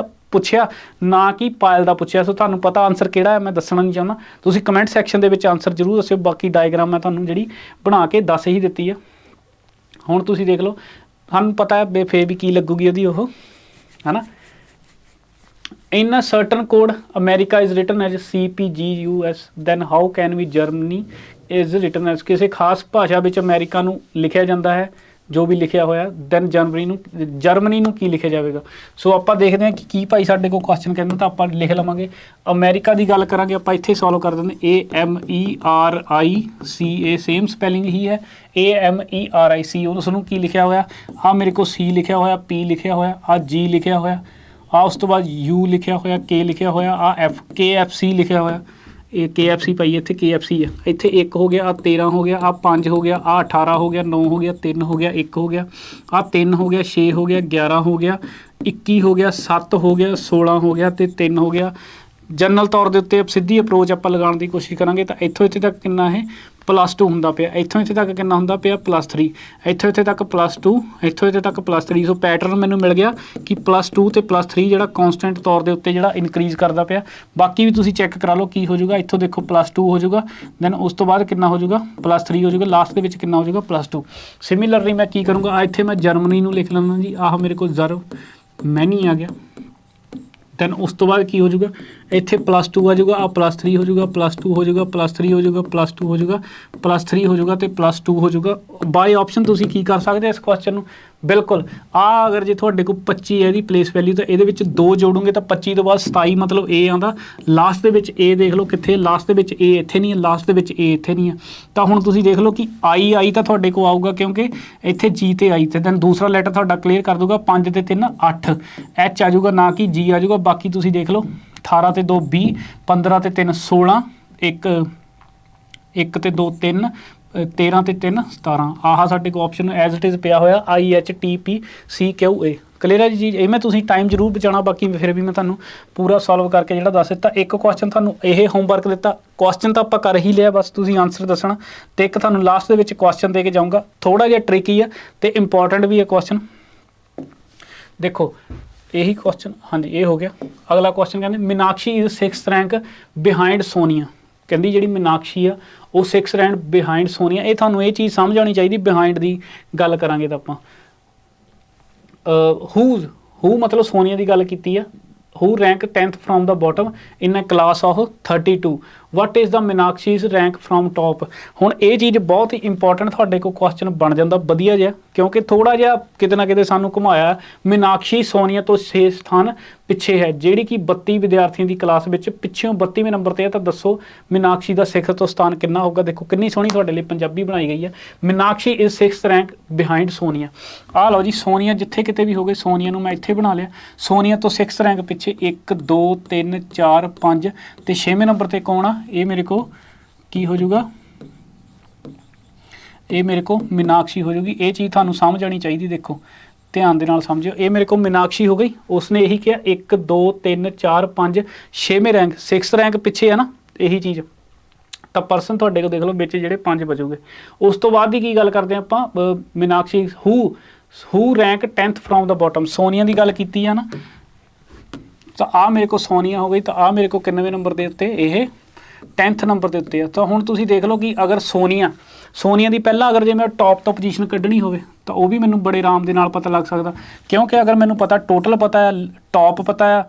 A: ਪੁੱਛਿਆ ਨਾ ਕਿ ਪਾਇਲ ਦਾ ਪੁੱਛਿਆ। ਸੋ ਤੁਹਾਨੂੰ ਪਤਾ ਆਨਸਰ ਕਿਹੜਾ ਹੈ, ਮੈਂ ਦੱਸਣਾ ਨਹੀਂ ਚਾਹੁੰਦਾ। ਤੁਸੀਂ ਕਮੈਂਟ ਸੈਕਸ਼ਨ ਦੇ ਵਿੱਚ ਆਨਸਰ ਜ਼ਰੂਰ ਦੱਸਿਓ। ਬਾਕੀ ਡਾਇਗਰਾਮ ਮੈਂ ਤੁਹਾਨੂੰ ਜਿਹੜੀ ਬਣਾ ਕੇ ਦੱਸ ਹੀ ਦਿੱਤੀ ਆ। ਹੁਣ ਤੁਸੀਂ ਦੇਖ ਲਓ, ਸਾਨੂੰ ਪਤਾ ਹੈ ਫੇਰ ਵੀ ਕੀ ਲੱਗੂਗੀ ਉਹਦੀ ਉਹ, ਹੈ ਨਾ। In a certain code, America is written as CPGUS, then how can we Germany is written as। ਕਿਸੇ ਖਾਸ ਭਾਸ਼ਾ ਵਿੱਚ ਅਮਰੀਕਾ ਨੂੰ ਲਿਖਿਆ ਜਾਂਦਾ ਹੈ, ਜੋ ਵੀ ਲਿਖਿਆ ਹੋਇਆ, ਦੈਨ ਜਰਮਨੀ ਨੂੰ ਕੀ ਲਿਖਿਆ ਜਾਵੇਗਾ। ਸੋ ਆਪਾਂ ਦੇਖਦੇ ਹਾਂ ਕਿ ਕੀ ਭਾਈ ਸਾਡੇ ਕੋਲ ਕੁਐਸਚਨ ਕਹਿੰਦਾ, ਤਾਂ ਆਪਾਂ ਲਿਖ ਲਵਾਂਗੇ। ਅਮਰੀਕਾ ਦੀ ਗੱਲ ਕਰਾਂਗੇ ਆਪਾਂ, ਇੱਥੇ ਸੋਲਵ ਕਰ ਦਿੰਦੇ। AMERICA, ਸੇਮ ਸਪੈਲਿੰਗ ਹੀ ਹੈ। AMERIC, ਉਸ ਨੂੰ ਕੀ ਲਿਖਿਆ ਹੋਇਆ, ਆਹ ਮੇਰੇ ਕੋਲ C ਲਿਖਿਆ ਹੋਇਆ, P ਲਿਖਿਆ ਹੋਇਆ, ਆਹ G ਲਿਖਿਆ ਹੋਇਆ, ਉਸ ਤੋਂ ਬਾਅਦ U ਲਿਖਿਆ ਹੋਇਆ, K ਲਿਖਿਆ ਹੋਇਆ, ਆਹ KFC ਲਿਖਿਆ ਹੋਇਆ। ਇਹ KFC ਪਾਈਏ, ਇੱਥੇ KFC ਹੈ। ਇੱਥੇ 1 ਹੋ ਗਿਆ, ਆਹ 13 ਹੋ ਗਿਆ, ਆਹ 5 ਹੋ ਗਿਆ, ਆਹ 18 ਹੋ ਗਿਆ, 9 ਹੋ ਗਿਆ, 3 ਹੋ ਗਿਆ, 1 ਹੋ ਗਿਆ, ਆਹ 3 ਹੋ ਗਿਆ, 6 ਹੋ ਗਿਆ, 11 ਹੋ ਗਿਆ, 21 ਹੋ ਗਿਆ, 7 ਹੋ ਗਿਆ, 16 ਹੋ ਗਿਆ ਅਤੇ 3 ਹੋ ਗਿਆ। ਜਨਰਲ ਤੌਰ ਦੇ ਉੱਤੇ ਸਿੱਧੀ ਅਪਰੋਚ ਆਪਾਂ ਲਗਾਉਣ ਦੀ ਕੋਸ਼ਿਸ਼ ਕਰਾਂਗੇ, ਤਾਂ ਇੱਥੋਂ ਇੱਥੇ ਤੱਕ ਕਿੰਨਾ ਹੈ +2 ਹੁੰਦਾ ਪਿਆ, ਇੱਥੋਂ ਇੱਥੇ ਤੱਕ ਕਿੰਨਾ ਹੁੰਦਾ ਪਿਆ +3, ਇੱਥੋਂ ਇੱਥੇ ਤੱਕ +2, ਇੱਥੋਂ ਇੱਥੇ ਤੱਕ +3। ਸੋ ਪੈਟਰਨ ਮੈਨੂੰ ਮਿਲ ਗਿਆ ਕਿ +2 ਅਤੇ +3 ਜਿਹੜਾ ਕੌਨਸਟੈਂਟ ਤੌਰ ਦੇ ਉੱਤੇ ਜਿਹੜਾ ਇਨਕਰੀਜ਼ ਕਰਦਾ ਪਿਆ। ਬਾਕੀ ਵੀ ਤੁਸੀਂ ਚੈੱਕ ਕਰਾ ਲਓ ਕੀ ਹੋ ਜਾਊਗਾ। ਇੱਥੋਂ ਦੇਖੋ +2 ਹੋ ਜਾਊਗਾ, ਦੈਨ ਉਸ ਤੋਂ ਬਾਅਦ ਕਿੰਨਾ ਹੋ ਜਾਊਗਾ +3 ਹੋ ਜਾਊਗਾ, ਲਾਸਟ ਦੇ ਵਿੱਚ ਕਿੰਨਾ ਹੋ ਜਾਊਗਾ +2। ਸਿਮਿਲਰਲੀ ਮੈਂ ਕੀ ਕਰੂੰਗਾ, ਇੱਥੇ ਮੈਂ ਜਰਮਨੀ ਨੂੰ ਲਿਖ ਲੈਂਦਾ ਜੀ, ਆਹ ਮੇਰੇ ਕੋਲ ਜਰਮਨੀ ਆ ਗਿਆ। ਦੈਨ ਉਸ ਤੋਂ ਬਾਅਦ ਕੀ ਹੋ ਜਾਊਗਾ, ਇੱਥੇ +2 ਆ ਜਾਊਗਾ, ਆਹ +3 ਹੋ ਜਾਊਗਾ, +2 ਹੋ ਜਾਊਗਾ, +3 ਹੋ ਜਾਊਗਾ, +2 ਹੋ ਜਾਊਗਾ, +3 ਹੋ ਜਾਊਗਾ ਅਤੇ +2 ਹੋ ਜਾਊਗਾ। ਬਾਈ ਆਪਸ਼ਨ ਤੁਸੀਂ ਕੀ ਕਰ ਸਕਦੇ ਇਸ ਕੁਐਸਚਨ ਨੂੰ, ਬਿਲਕੁਲ ਆਹ ਅਗਰ ਜੇ ਤੁਹਾਡੇ ਕੋਲ 25 ਹੈ ਇਹਦੀ ਪਲੇਸ ਵੈਲਿਊ, ਤਾਂ ਇਹਦੇ ਵਿੱਚ 2 ਜੋੜੋਗੇ ਤਾਂ 25 ਤੋਂ ਬਾਅਦ 27 ਮਤਲਬ A ਆਉਂਦਾ। ਲਾਸਟ ਦੇ ਵਿੱਚ A ਦੇਖ ਲਓ ਕਿੱਥੇ, ਲਾਸਟ ਦੇ ਵਿੱਚ A ਇੱਥੇ ਨਹੀਂ ਹੈ, ਲਾਸਟ ਦੇ ਵਿੱਚ A ਇੱਥੇ ਨਹੀਂ ਹੈ। ਤਾਂ ਹੁਣ ਤੁਸੀਂ ਦੇਖ ਲਓ ਕਿ I ਤਾਂ ਤੁਹਾਡੇ ਕੋਲ ਆਊਗਾ, ਕਿਉਂਕਿ ਇੱਥੇ G ਤੇ I ਤੇ, ਦੈਨ ਦੂਸਰਾ ਲੈਟਰ ਤੁਹਾਡਾ ਕਲੀਅਰ ਕਰ ਦੂਗਾ। 5 ਤੇ 3 8 H ਆ ਜਾਊਗਾ, ਨਾ ਕਿ G ਆ ਜਾਊਗਾ। ਬਾਕੀ ਤੁਸੀਂ ਦੇਖ ਲਓ 18 ਤੇ 2 20, 15 ਤੇ 3 16, 1 ਤੇ 2 3, 13 ਤੇ 3 17। ਆਹ ਸਾਡੇ ਕੋਲ ਆਪਸ਼ਨ ਐਜ਼ ਇਟ ਇਜ਼ ਪਿਆ ਹੋਇਆ IHTPCQA। ਕਲੀਅਰ ਹੈ ਜੀ। ਇਹ ਮੈਂ ਤੁਸੀਂ ਟਾਈਮ ਜ਼ਰੂਰ ਬਚਾਉਣਾ, ਬਾਕੀ ਫਿਰ ਵੀ ਮੈਂ ਤੁਹਾਨੂੰ ਪੂਰਾ ਸੋਲਵ ਕਰਕੇ ਜਿਹੜਾ ਦੱਸ ਦਿੱਤਾ। ਇੱਕ ਕੁਐਸਚਨ ਤੁਹਾਨੂੰ ਇਹ ਹੋਮਵਰਕ ਦਿੱਤਾ, ਕੁਐਸਚਨ ਤਾਂ ਆਪਾਂ ਕਰ ਹੀ ਲਿਆ, ਬਸ ਤੁਸੀਂ ਆਨਸਰ ਦੱਸਣਾ। ਅਤੇ ਇੱਕ ਤੁਹਾਨੂੰ ਲਾਸਟ ਦੇ ਵਿੱਚ ਕੁਐਸਚਨ ਦੇ ਕੇ ਜਾਊਂਗਾ, ਥੋੜ੍ਹਾ ਜਿਹਾ ਟ੍ਰਿਕੀ ਆ ਅਤੇ ਇੰਪੋਰਟੈਂਟ ਵੀ ਹੈ ਕੁਐਸਚਨ। ਦੇਖੋ ਇਹੀ ਕੁਐਸਚਨ, ਹਾਂਜੀ ਇਹ ਹੋ ਗਿਆ। ਅਗਲਾ ਕੁਐਸਚਨ ਕਹਿੰਦੇ Meenakshi is 6th rank behind Sonia. ਕਹਿੰਦੀ ਜਿਹੜੀ ਮੀਨਾਕਸ਼ੀ ਆ ਉਹ 6th ਰੈਂਕ ਬਿਹਾਈਂਡ ਸੋਨੀਆ। ਇਹ ਤੁਹਾਨੂੰ ਇਹ ਚੀਜ਼ ਸਮਝ ਆਉਣੀ ਚਾਹੀਦੀ, ਬਿਹਾਈਂਡ ਦੀ ਗੱਲ ਕਰਾਂਗੇ ਤਾਂ ਆਪਾਂ ਹੂ ਮਤਲਬ ਸੋਨੀਆ ਦੀ ਗੱਲ ਕੀਤੀ ਆ। Who rank 10th from the bottom in a class of 32। What is the Meenakshi's rank from top. ਹੁਣ ਇਹ ਚੀਜ਼ ਬਹੁਤ ਹੀ ਇੰਪੋਰਟੈਂਟ ਤੁਹਾਡੇ ਕੋਲ ਕੁਐਸਚਨ ਬਣ ਜਾਂਦਾ ਵਧੀਆ ਜਿਹਾ, ਕਿਉਂਕਿ ਥੋੜ੍ਹਾ ਜਿਹਾ ਕਿਤੇ ਨਾ ਕਿਤੇ ਸਾਨੂੰ ਘੁਮਾਇਆ। ਮੀਨਾਕਸ਼ੀ ਸੋਨੀਆ ਤੋਂ 6 ਸਥਾਨ ਪਿੱਛੇ ਹੈ, ਜਿਹੜੀ ਕਿ 32 ਵਿਦਿਆਰਥੀਆਂ ਦੀ ਕਲਾਸ ਵਿੱਚ ਪਿੱਛੋਂ 32ਵੇਂ ਨੰਬਰ 'ਤੇ ਹੈ। ਤਾਂ ਦੱਸੋ ਮੀਨਾਕਸ਼ੀ ਦਾ 6 ਤੋਂ ਸਥਾਨ ਕਿੰਨਾ ਹੋਊਗਾ। ਦੇਖੋ ਕਿੰਨੀ ਸੋਹਣੀ ਤੁਹਾਡੇ ਲਈ ਪੰਜਾਬੀ ਬਣਾਈ ਗਈ ਹੈ। Meenakshi is 6th rank behind Sonia. ਆਹ ਲਓ ਜੀ, ਸੋਨੀਆ ਜਿੱਥੇ ਕਿਤੇ ਵੀ ਹੋਵੇ, ਸੋਨੀਆ ਨੂੰ ਮੈਂ ਇੱਥੇ ਬਣਾ ਲਿਆ। ਸੋਨੀਆ ਤੋਂ 6th ਰੈਂਕ ਪਿੱਛੇ 1 2 3 4 5 ਅਤੇ 6ਵੇਂ ਨੰਬਰ 'ਤੇ ਕੌਣ ਆ। ਇਹ ਮੇਰੇ ਕੋਲ ਕੀ ਹੋ ਜਾਊਗਾ, ਇਹ ਮੇਰੇ ਕੋਲ ਮੀਨਾਕਸ਼ੀ ਹੋ ਜਾਊਗੀ। ਇਹ ਚੀਜ਼ ਤੁਹਾਨੂੰ ਸਮਝ ਆਉਣੀ ਚਾਹੀਦੀ, ਦੇਖੋ ਧਿਆਨ ਦੇ ਨਾਲ ਸਮਝਿਓ। ਇਹ ਮੇਰੇ ਕੋਲ ਮੀਨਾਕਸ਼ੀ ਹੋ ਗਈ, ਉਸਨੇ ਇਹੀ ਕਿਹਾ 1 2 3 4 5 6ਵੇਂ ਰੈਂਕ 6th ਰੈਂਕ ਪਿੱਛੇ ਹੈ ਨਾ, ਇਹੀ ਚੀਜ਼। ਤਾਂ ਪਰਸਨ ਤੁਹਾਡੇ ਕੋਲ ਦੇਖ ਲਓ ਵਿੱਚ ਜਿਹੜੇ 5 ਬਚੂਗੇ। ਉਸ ਤੋਂ ਬਾਅਦ ਦੀ ਕੀ ਗੱਲ ਕਰਦੇ ਹਾਂ ਆਪਾਂ, Meenakshi who rank 10th from the bottom. Sonia ਦੀ ਗੱਲ ਕੀਤੀ ਆ ਨਾ, ਤਾਂ ਆਹ ਮੇਰੇ ਕੋਲ ਸੋਨੀਆ ਹੋ ਗਈ। ਤਾਂ ਆਹ ਮੇਰੇ ਕੋਲ ਕਿੰਨਵੇਂ ਨੰਬਰ ਦੇ ਉੱਤੇ, ਇਹ 10th ਨੰਬਰ ਦੇ ਉੱਤੇ ਆ। ਤਾਂ ਹੁਣ ਤੁਸੀਂ ਦੇਖ ਲਓ ਕਿ ਅਗਰ ਸੋਨੀਆ ਦੀ ਪਹਿਲਾਂ ਅਗਰ ਜੇ ਮੈਂ ਟੌਪ ਤੋਂ ਪੋਜੀਸ਼ਨ ਕੱਢਣੀ ਹੋਵੇ ਤਾਂ ਉਹ ਵੀ ਮੈਨੂੰ ਬੜੇ ਆਰਾਮ ਦੇ ਨਾਲ ਪਤਾ ਲੱਗ ਸਕਦਾ, ਕਿਉਂਕਿ ਅਗਰ ਮੈਨੂੰ ਪਤਾ ਟੋਟਲ ਪਤਾ ਆ, ਟੌਪ ਪਤਾ ਆ,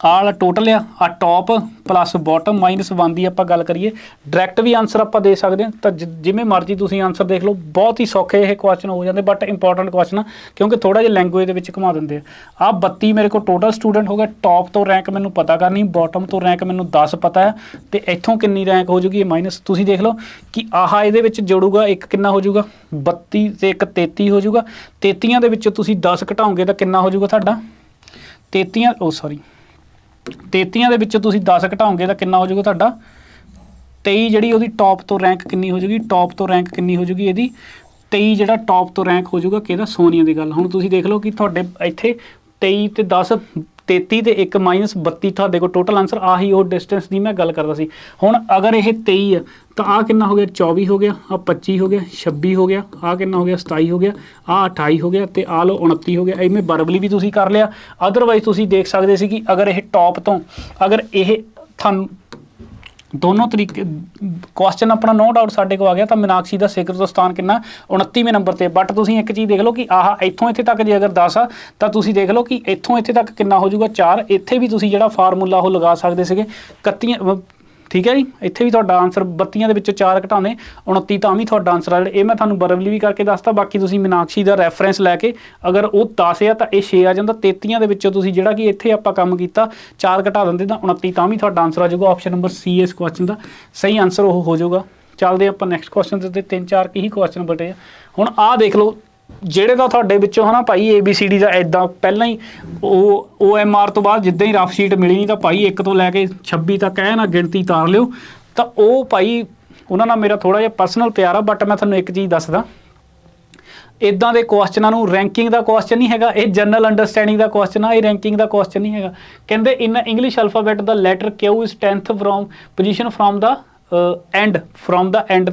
A: ਆਹ ਟੋਟਲ ਆ ਟੌਪ ਪਲੱਸ ਬੋਟਮ -1 ਦੀ ਆਪਾਂ ਗੱਲ ਕਰੀਏ, ਡਾਇਰੈਕਟ ਵੀ ਆਨਸਰ ਆਪਾਂ ਦੇ ਸਕਦੇ ਹਾਂ। ਤਾਂ ਜਿਵੇਂ ਮਰਜ਼ੀ ਤੁਸੀਂ ਆਨਸਰ ਦੇਖ ਲਓ, ਬਹੁਤ ਹੀ ਸੌਖੇ ਇਹ ਕੁਐਸਚਨ ਹੋ ਜਾਂਦੇ, ਬਟ ਇੰਪੋਰਟੈਂਟ ਕੁਐਸਚਨ ਆ, ਕਿਉਂਕਿ ਥੋੜ੍ਹਾ ਜਿਹਾ ਲੈਂਗੁਏਜ ਦੇ ਵਿੱਚ ਘੁਮਾ ਦਿੰਦੇ ਆ। ਆਹ 32 ਮੇਰੇ ਕੋਲ ਟੋਟਲ ਸਟੂਡੈਂਟ ਹੋ ਗਿਆ। ਟੌਪ ਤੋਂ ਰੈਂਕ ਮੈਨੂੰ ਪਤਾ ਕਰਨੀ, ਬੋਟਮ ਤੋਂ ਰੈਂਕ ਮੈਨੂੰ 10 ਪਤਾ ਹੈ, ਅਤੇ ਇੱਥੋਂ ਕਿੰਨੀ ਰੈਂਕ ਹੋ ਜੂਗੀ ਇਹ ਮਾਈਨਸ। ਤੁਸੀਂ ਦੇਖ ਲਓ ਕਿ ਆਹ ਇਹਦੇ ਵਿੱਚ ਜੋੜੂਗਾ, ਇੱਕ ਕਿੰਨਾ ਹੋ ਜੂਗਾ 32 ਅਤੇ ਇੱਕ 33 ਹੋ ਜੂਗਾ। 33 ਦੇ ਵਿੱਚੋਂ ਤੁਸੀਂ 10 ਘਟਾਓਗੇ ਤਾਂ ਕਿੰਨਾ ਹੋ ਜੂਗਾ ਤੁਹਾਡਾ 33 ਦੇ ਵਿੱਚੋਂ ਤੁਸੀਂ 10 ਘਟਾਓਗੇ ਤਾਂ ਕਿੰਨਾ ਹੋ ਜਾਊਗਾ ਤੁਹਾਡਾ 23। ਜਿਹੜੀ ਉਹਦੀ ਟੌਪ ਤੋਂ ਰੈਂਕ ਕਿੰਨੀ ਹੋ ਜੂਗੀ, ਟੌਪ ਤੋਂ ਰੈਂਕ ਕਿੰਨੀ ਹੋ ਜੂਗੀ ਇਹਦੀ 23, ਜਿਹੜਾ ਟੌਪ ਤੋਂ ਰੈਂਕ ਹੋ ਜੂਗਾ ਕਿਹਦਾ, ਸੋਨੀਆ ਦੀ ਗੱਲ। ਹੁਣ ਤੁਸੀਂ ਦੇਖ ਲਓ ਕਿ ਤੁਹਾਡੇ ਇੱਥੇ 23 ਤੇ 10 33 ਤੇ 1 ਮਾਈਨਸ 32 ਤੁਹਾਡੇ ਕੋਲ ਟੋਟਲ ਆਂਸਰ ਆਹੀ ਉਹ ਡਿਸਟੈਂਸ ਦੀ ਮੈਂ ਗੱਲ ਕਰਦਾ ਸੀ। ਹੁਣ ਅਗਰ ਇਹ 23 ਆ ਤਾਂ ਆਹ ਕਿੰਨਾ ਹੋ ਗਿਆ 24 ਹੋ ਗਿਆ, ਆਹ 25 ਹੋ ਗਿਆ, 26 ਹੋ ਗਿਆ, ਆਹ ਕਿੰਨਾ ਹੋ ਗਿਆ 27 ਹੋ ਗਿਆ, ਆਹ 28 ਹੋ ਗਿਆ ਤੇ ਆਹ ਲਓ 29 ਹੋ ਗਿਆ। ਇਵੇਂ ਵਰਬਲੀ ਵੀ ਤੁਸੀਂ ਕਰ ਲਿਆ। ਅਦਰਵਾਈਜ਼ ਤੁਸੀਂ ਦੇਖ ਸਕਦੇ ਸੀ ਕਿ ਅਗਰ ਇਹ ਟੌਪ ਤੋਂ ਅਗਰ ਇਹ ਤੁਹਾਨੂੰ ਦੋਨੋਂ ਤਰੀਕੇ ਕੁਐਸਚਨ ਆਪਣਾ ਨੋ ਡਾਊਟ ਸਾਡੇ ਕੋਲ ਆ ਗਿਆ ਤਾਂ ਮੀਨਾਕਸ਼ੀ ਦਾ ਸਿਖਰ ਤੋਂ ਸਥਾਨ ਕਿੰਨਾ 29ਵੇਂ ਨੰਬਰ ਤੇ। ਬਟ ਤੁਸੀਂ ਇੱਕ ਚੀਜ਼ ਦੇਖ ਲਓ ਕਿ ਆਹ ਇੱਥੋਂ ਇੱਥੇ ਤੱਕ ਜੇ ਅਗਰ 10 ਆ ਤਾਂ ਤੁਸੀਂ ਦੇਖ ਲਓ ਕਿ ਇੱਥੋਂ ਇੱਥੇ ਤੱਕ ਕਿੰਨਾ ਹੋ ਜਾਊਗਾ 4। ਇੱਥੇ ਵੀ ਤੁਸੀਂ ਜਿਹੜਾ ਫਾਰਮੂਲਾ ਉਹ ਲਗਾ ਸਕਦੇ ਸੀਗੇ 31, ਠੀਕ ਹੈ ਜੀ। ਇੱਥੇ ਵੀ ਤੁਹਾਡਾ ਆਂਸਰ 32 ਦੇ ਵਿੱਚੋਂ 4 ਘਟਾਉਂਦੇ 29 ਤਾਂ ਵੀ ਤੁਹਾਡਾ ਆਂਸਰ ਆ ਜਿਹੜਾ। ਇਹ ਮੈਂ ਤੁਹਾਨੂੰ ਵਰਬਲੀ ਵੀ ਕਰਕੇ ਦੱਸਤਾ। ਬਾਕੀ ਤੁਸੀਂ ਮੀਨਾਕਸ਼ੀ ਦਾ ਰੈਫਰੈਂਸ ਲੈ ਕੇ ਅਗਰ ਉਹ 10 ਆ ਤਾਂ ਇਹ 6 ਆ ਜਾਂਦਾ। 33 ਦੇ ਵਿੱਚੋਂ ਤੁਸੀਂ ਜਿਹੜਾ ਕਿ ਇੱਥੇ ਆਪਾਂ ਕੰਮ ਕੀਤਾ 4 ਘਟਾ ਦਿੰਦੇ ਤਾਂ 29 ਤਾਂ ਵੀ ਤੁਹਾਡਾ ਆਂਸਰ ਆ ਜਾਊਗਾ। ਆਪਸ਼ਨ ਨੰਬਰ ਸੀ ਇਸ ਕੁਐਸਚਨ ਦਾ ਸਹੀ ਆਂਸਰ ਉਹ ਹੋ ਜਾਊਗਾ। ਚੱਲਦੇ ਆਪਾਂ ਨੈਕਸਟ ਕੁਐਸਚਨ ਦੇ ਉੱਤੇ। 3-4 ਹੀ ਕੁਐਸਚਨ ਬਟੇ ਆ। ਹੁਣ ਆਹ ਦੇਖ ਲਓ ਜਿਹੜੇ ਤਾਂ ਤੁਹਾਡੇ ਵਿੱਚੋਂ ਹੈ ਨਾ ਭਾਈ ABCD ਦਾ ਇੱਦਾਂ ਪਹਿਲਾਂ ਹੀ ਉਹ OMR ਤੋਂ ਬਾਅਦ ਜਿੱਦਾਂ ਹੀ ਰਫ ਸ਼ੀਟ ਮਿਲੀ ਨਹੀਂ ਤਾਂ ਭਾਈ 1 ਤੋਂ ਲੈ ਕੇ 26 ਤੱਕ ਹੈ ਨਾ ਗਿਣਤੀ ਤਾਰ ਲਿਓ। ਤਾਂ ਉਹ ਭਾਈ ਉਹਨਾਂ ਨਾਲ ਮੇਰਾ ਥੋੜ੍ਹਾ ਜਿਹਾ ਪਰਸਨਲ ਪਿਆਰ ਆ। ਬਟ ਮੈਂ ਤੁਹਾਨੂੰ ਇੱਕ ਚੀਜ਼ ਦੱਸਦਾ, ਇੱਦਾਂ ਦੇ ਕੁਐਸਚਨਾਂ ਨੂੰ ਰੈਂਕਿੰਗ ਦਾ ਕੁਐਸਚਨ ਨਹੀਂ ਹੈਗਾ, ਇਹ ਜਨਰਲ ਅੰਡਰਸਟੈਂਡਿੰਗ ਦਾ ਕੁਐਸਚਨ ਆ, ਇਹ ਰੈਂਕਿੰਗ ਦਾ ਕੁਐਸਚਨ ਨਹੀਂ ਹੈਗਾ। ਕਹਿੰਦੇ in English alphabet the letter Q is 10th from position from the and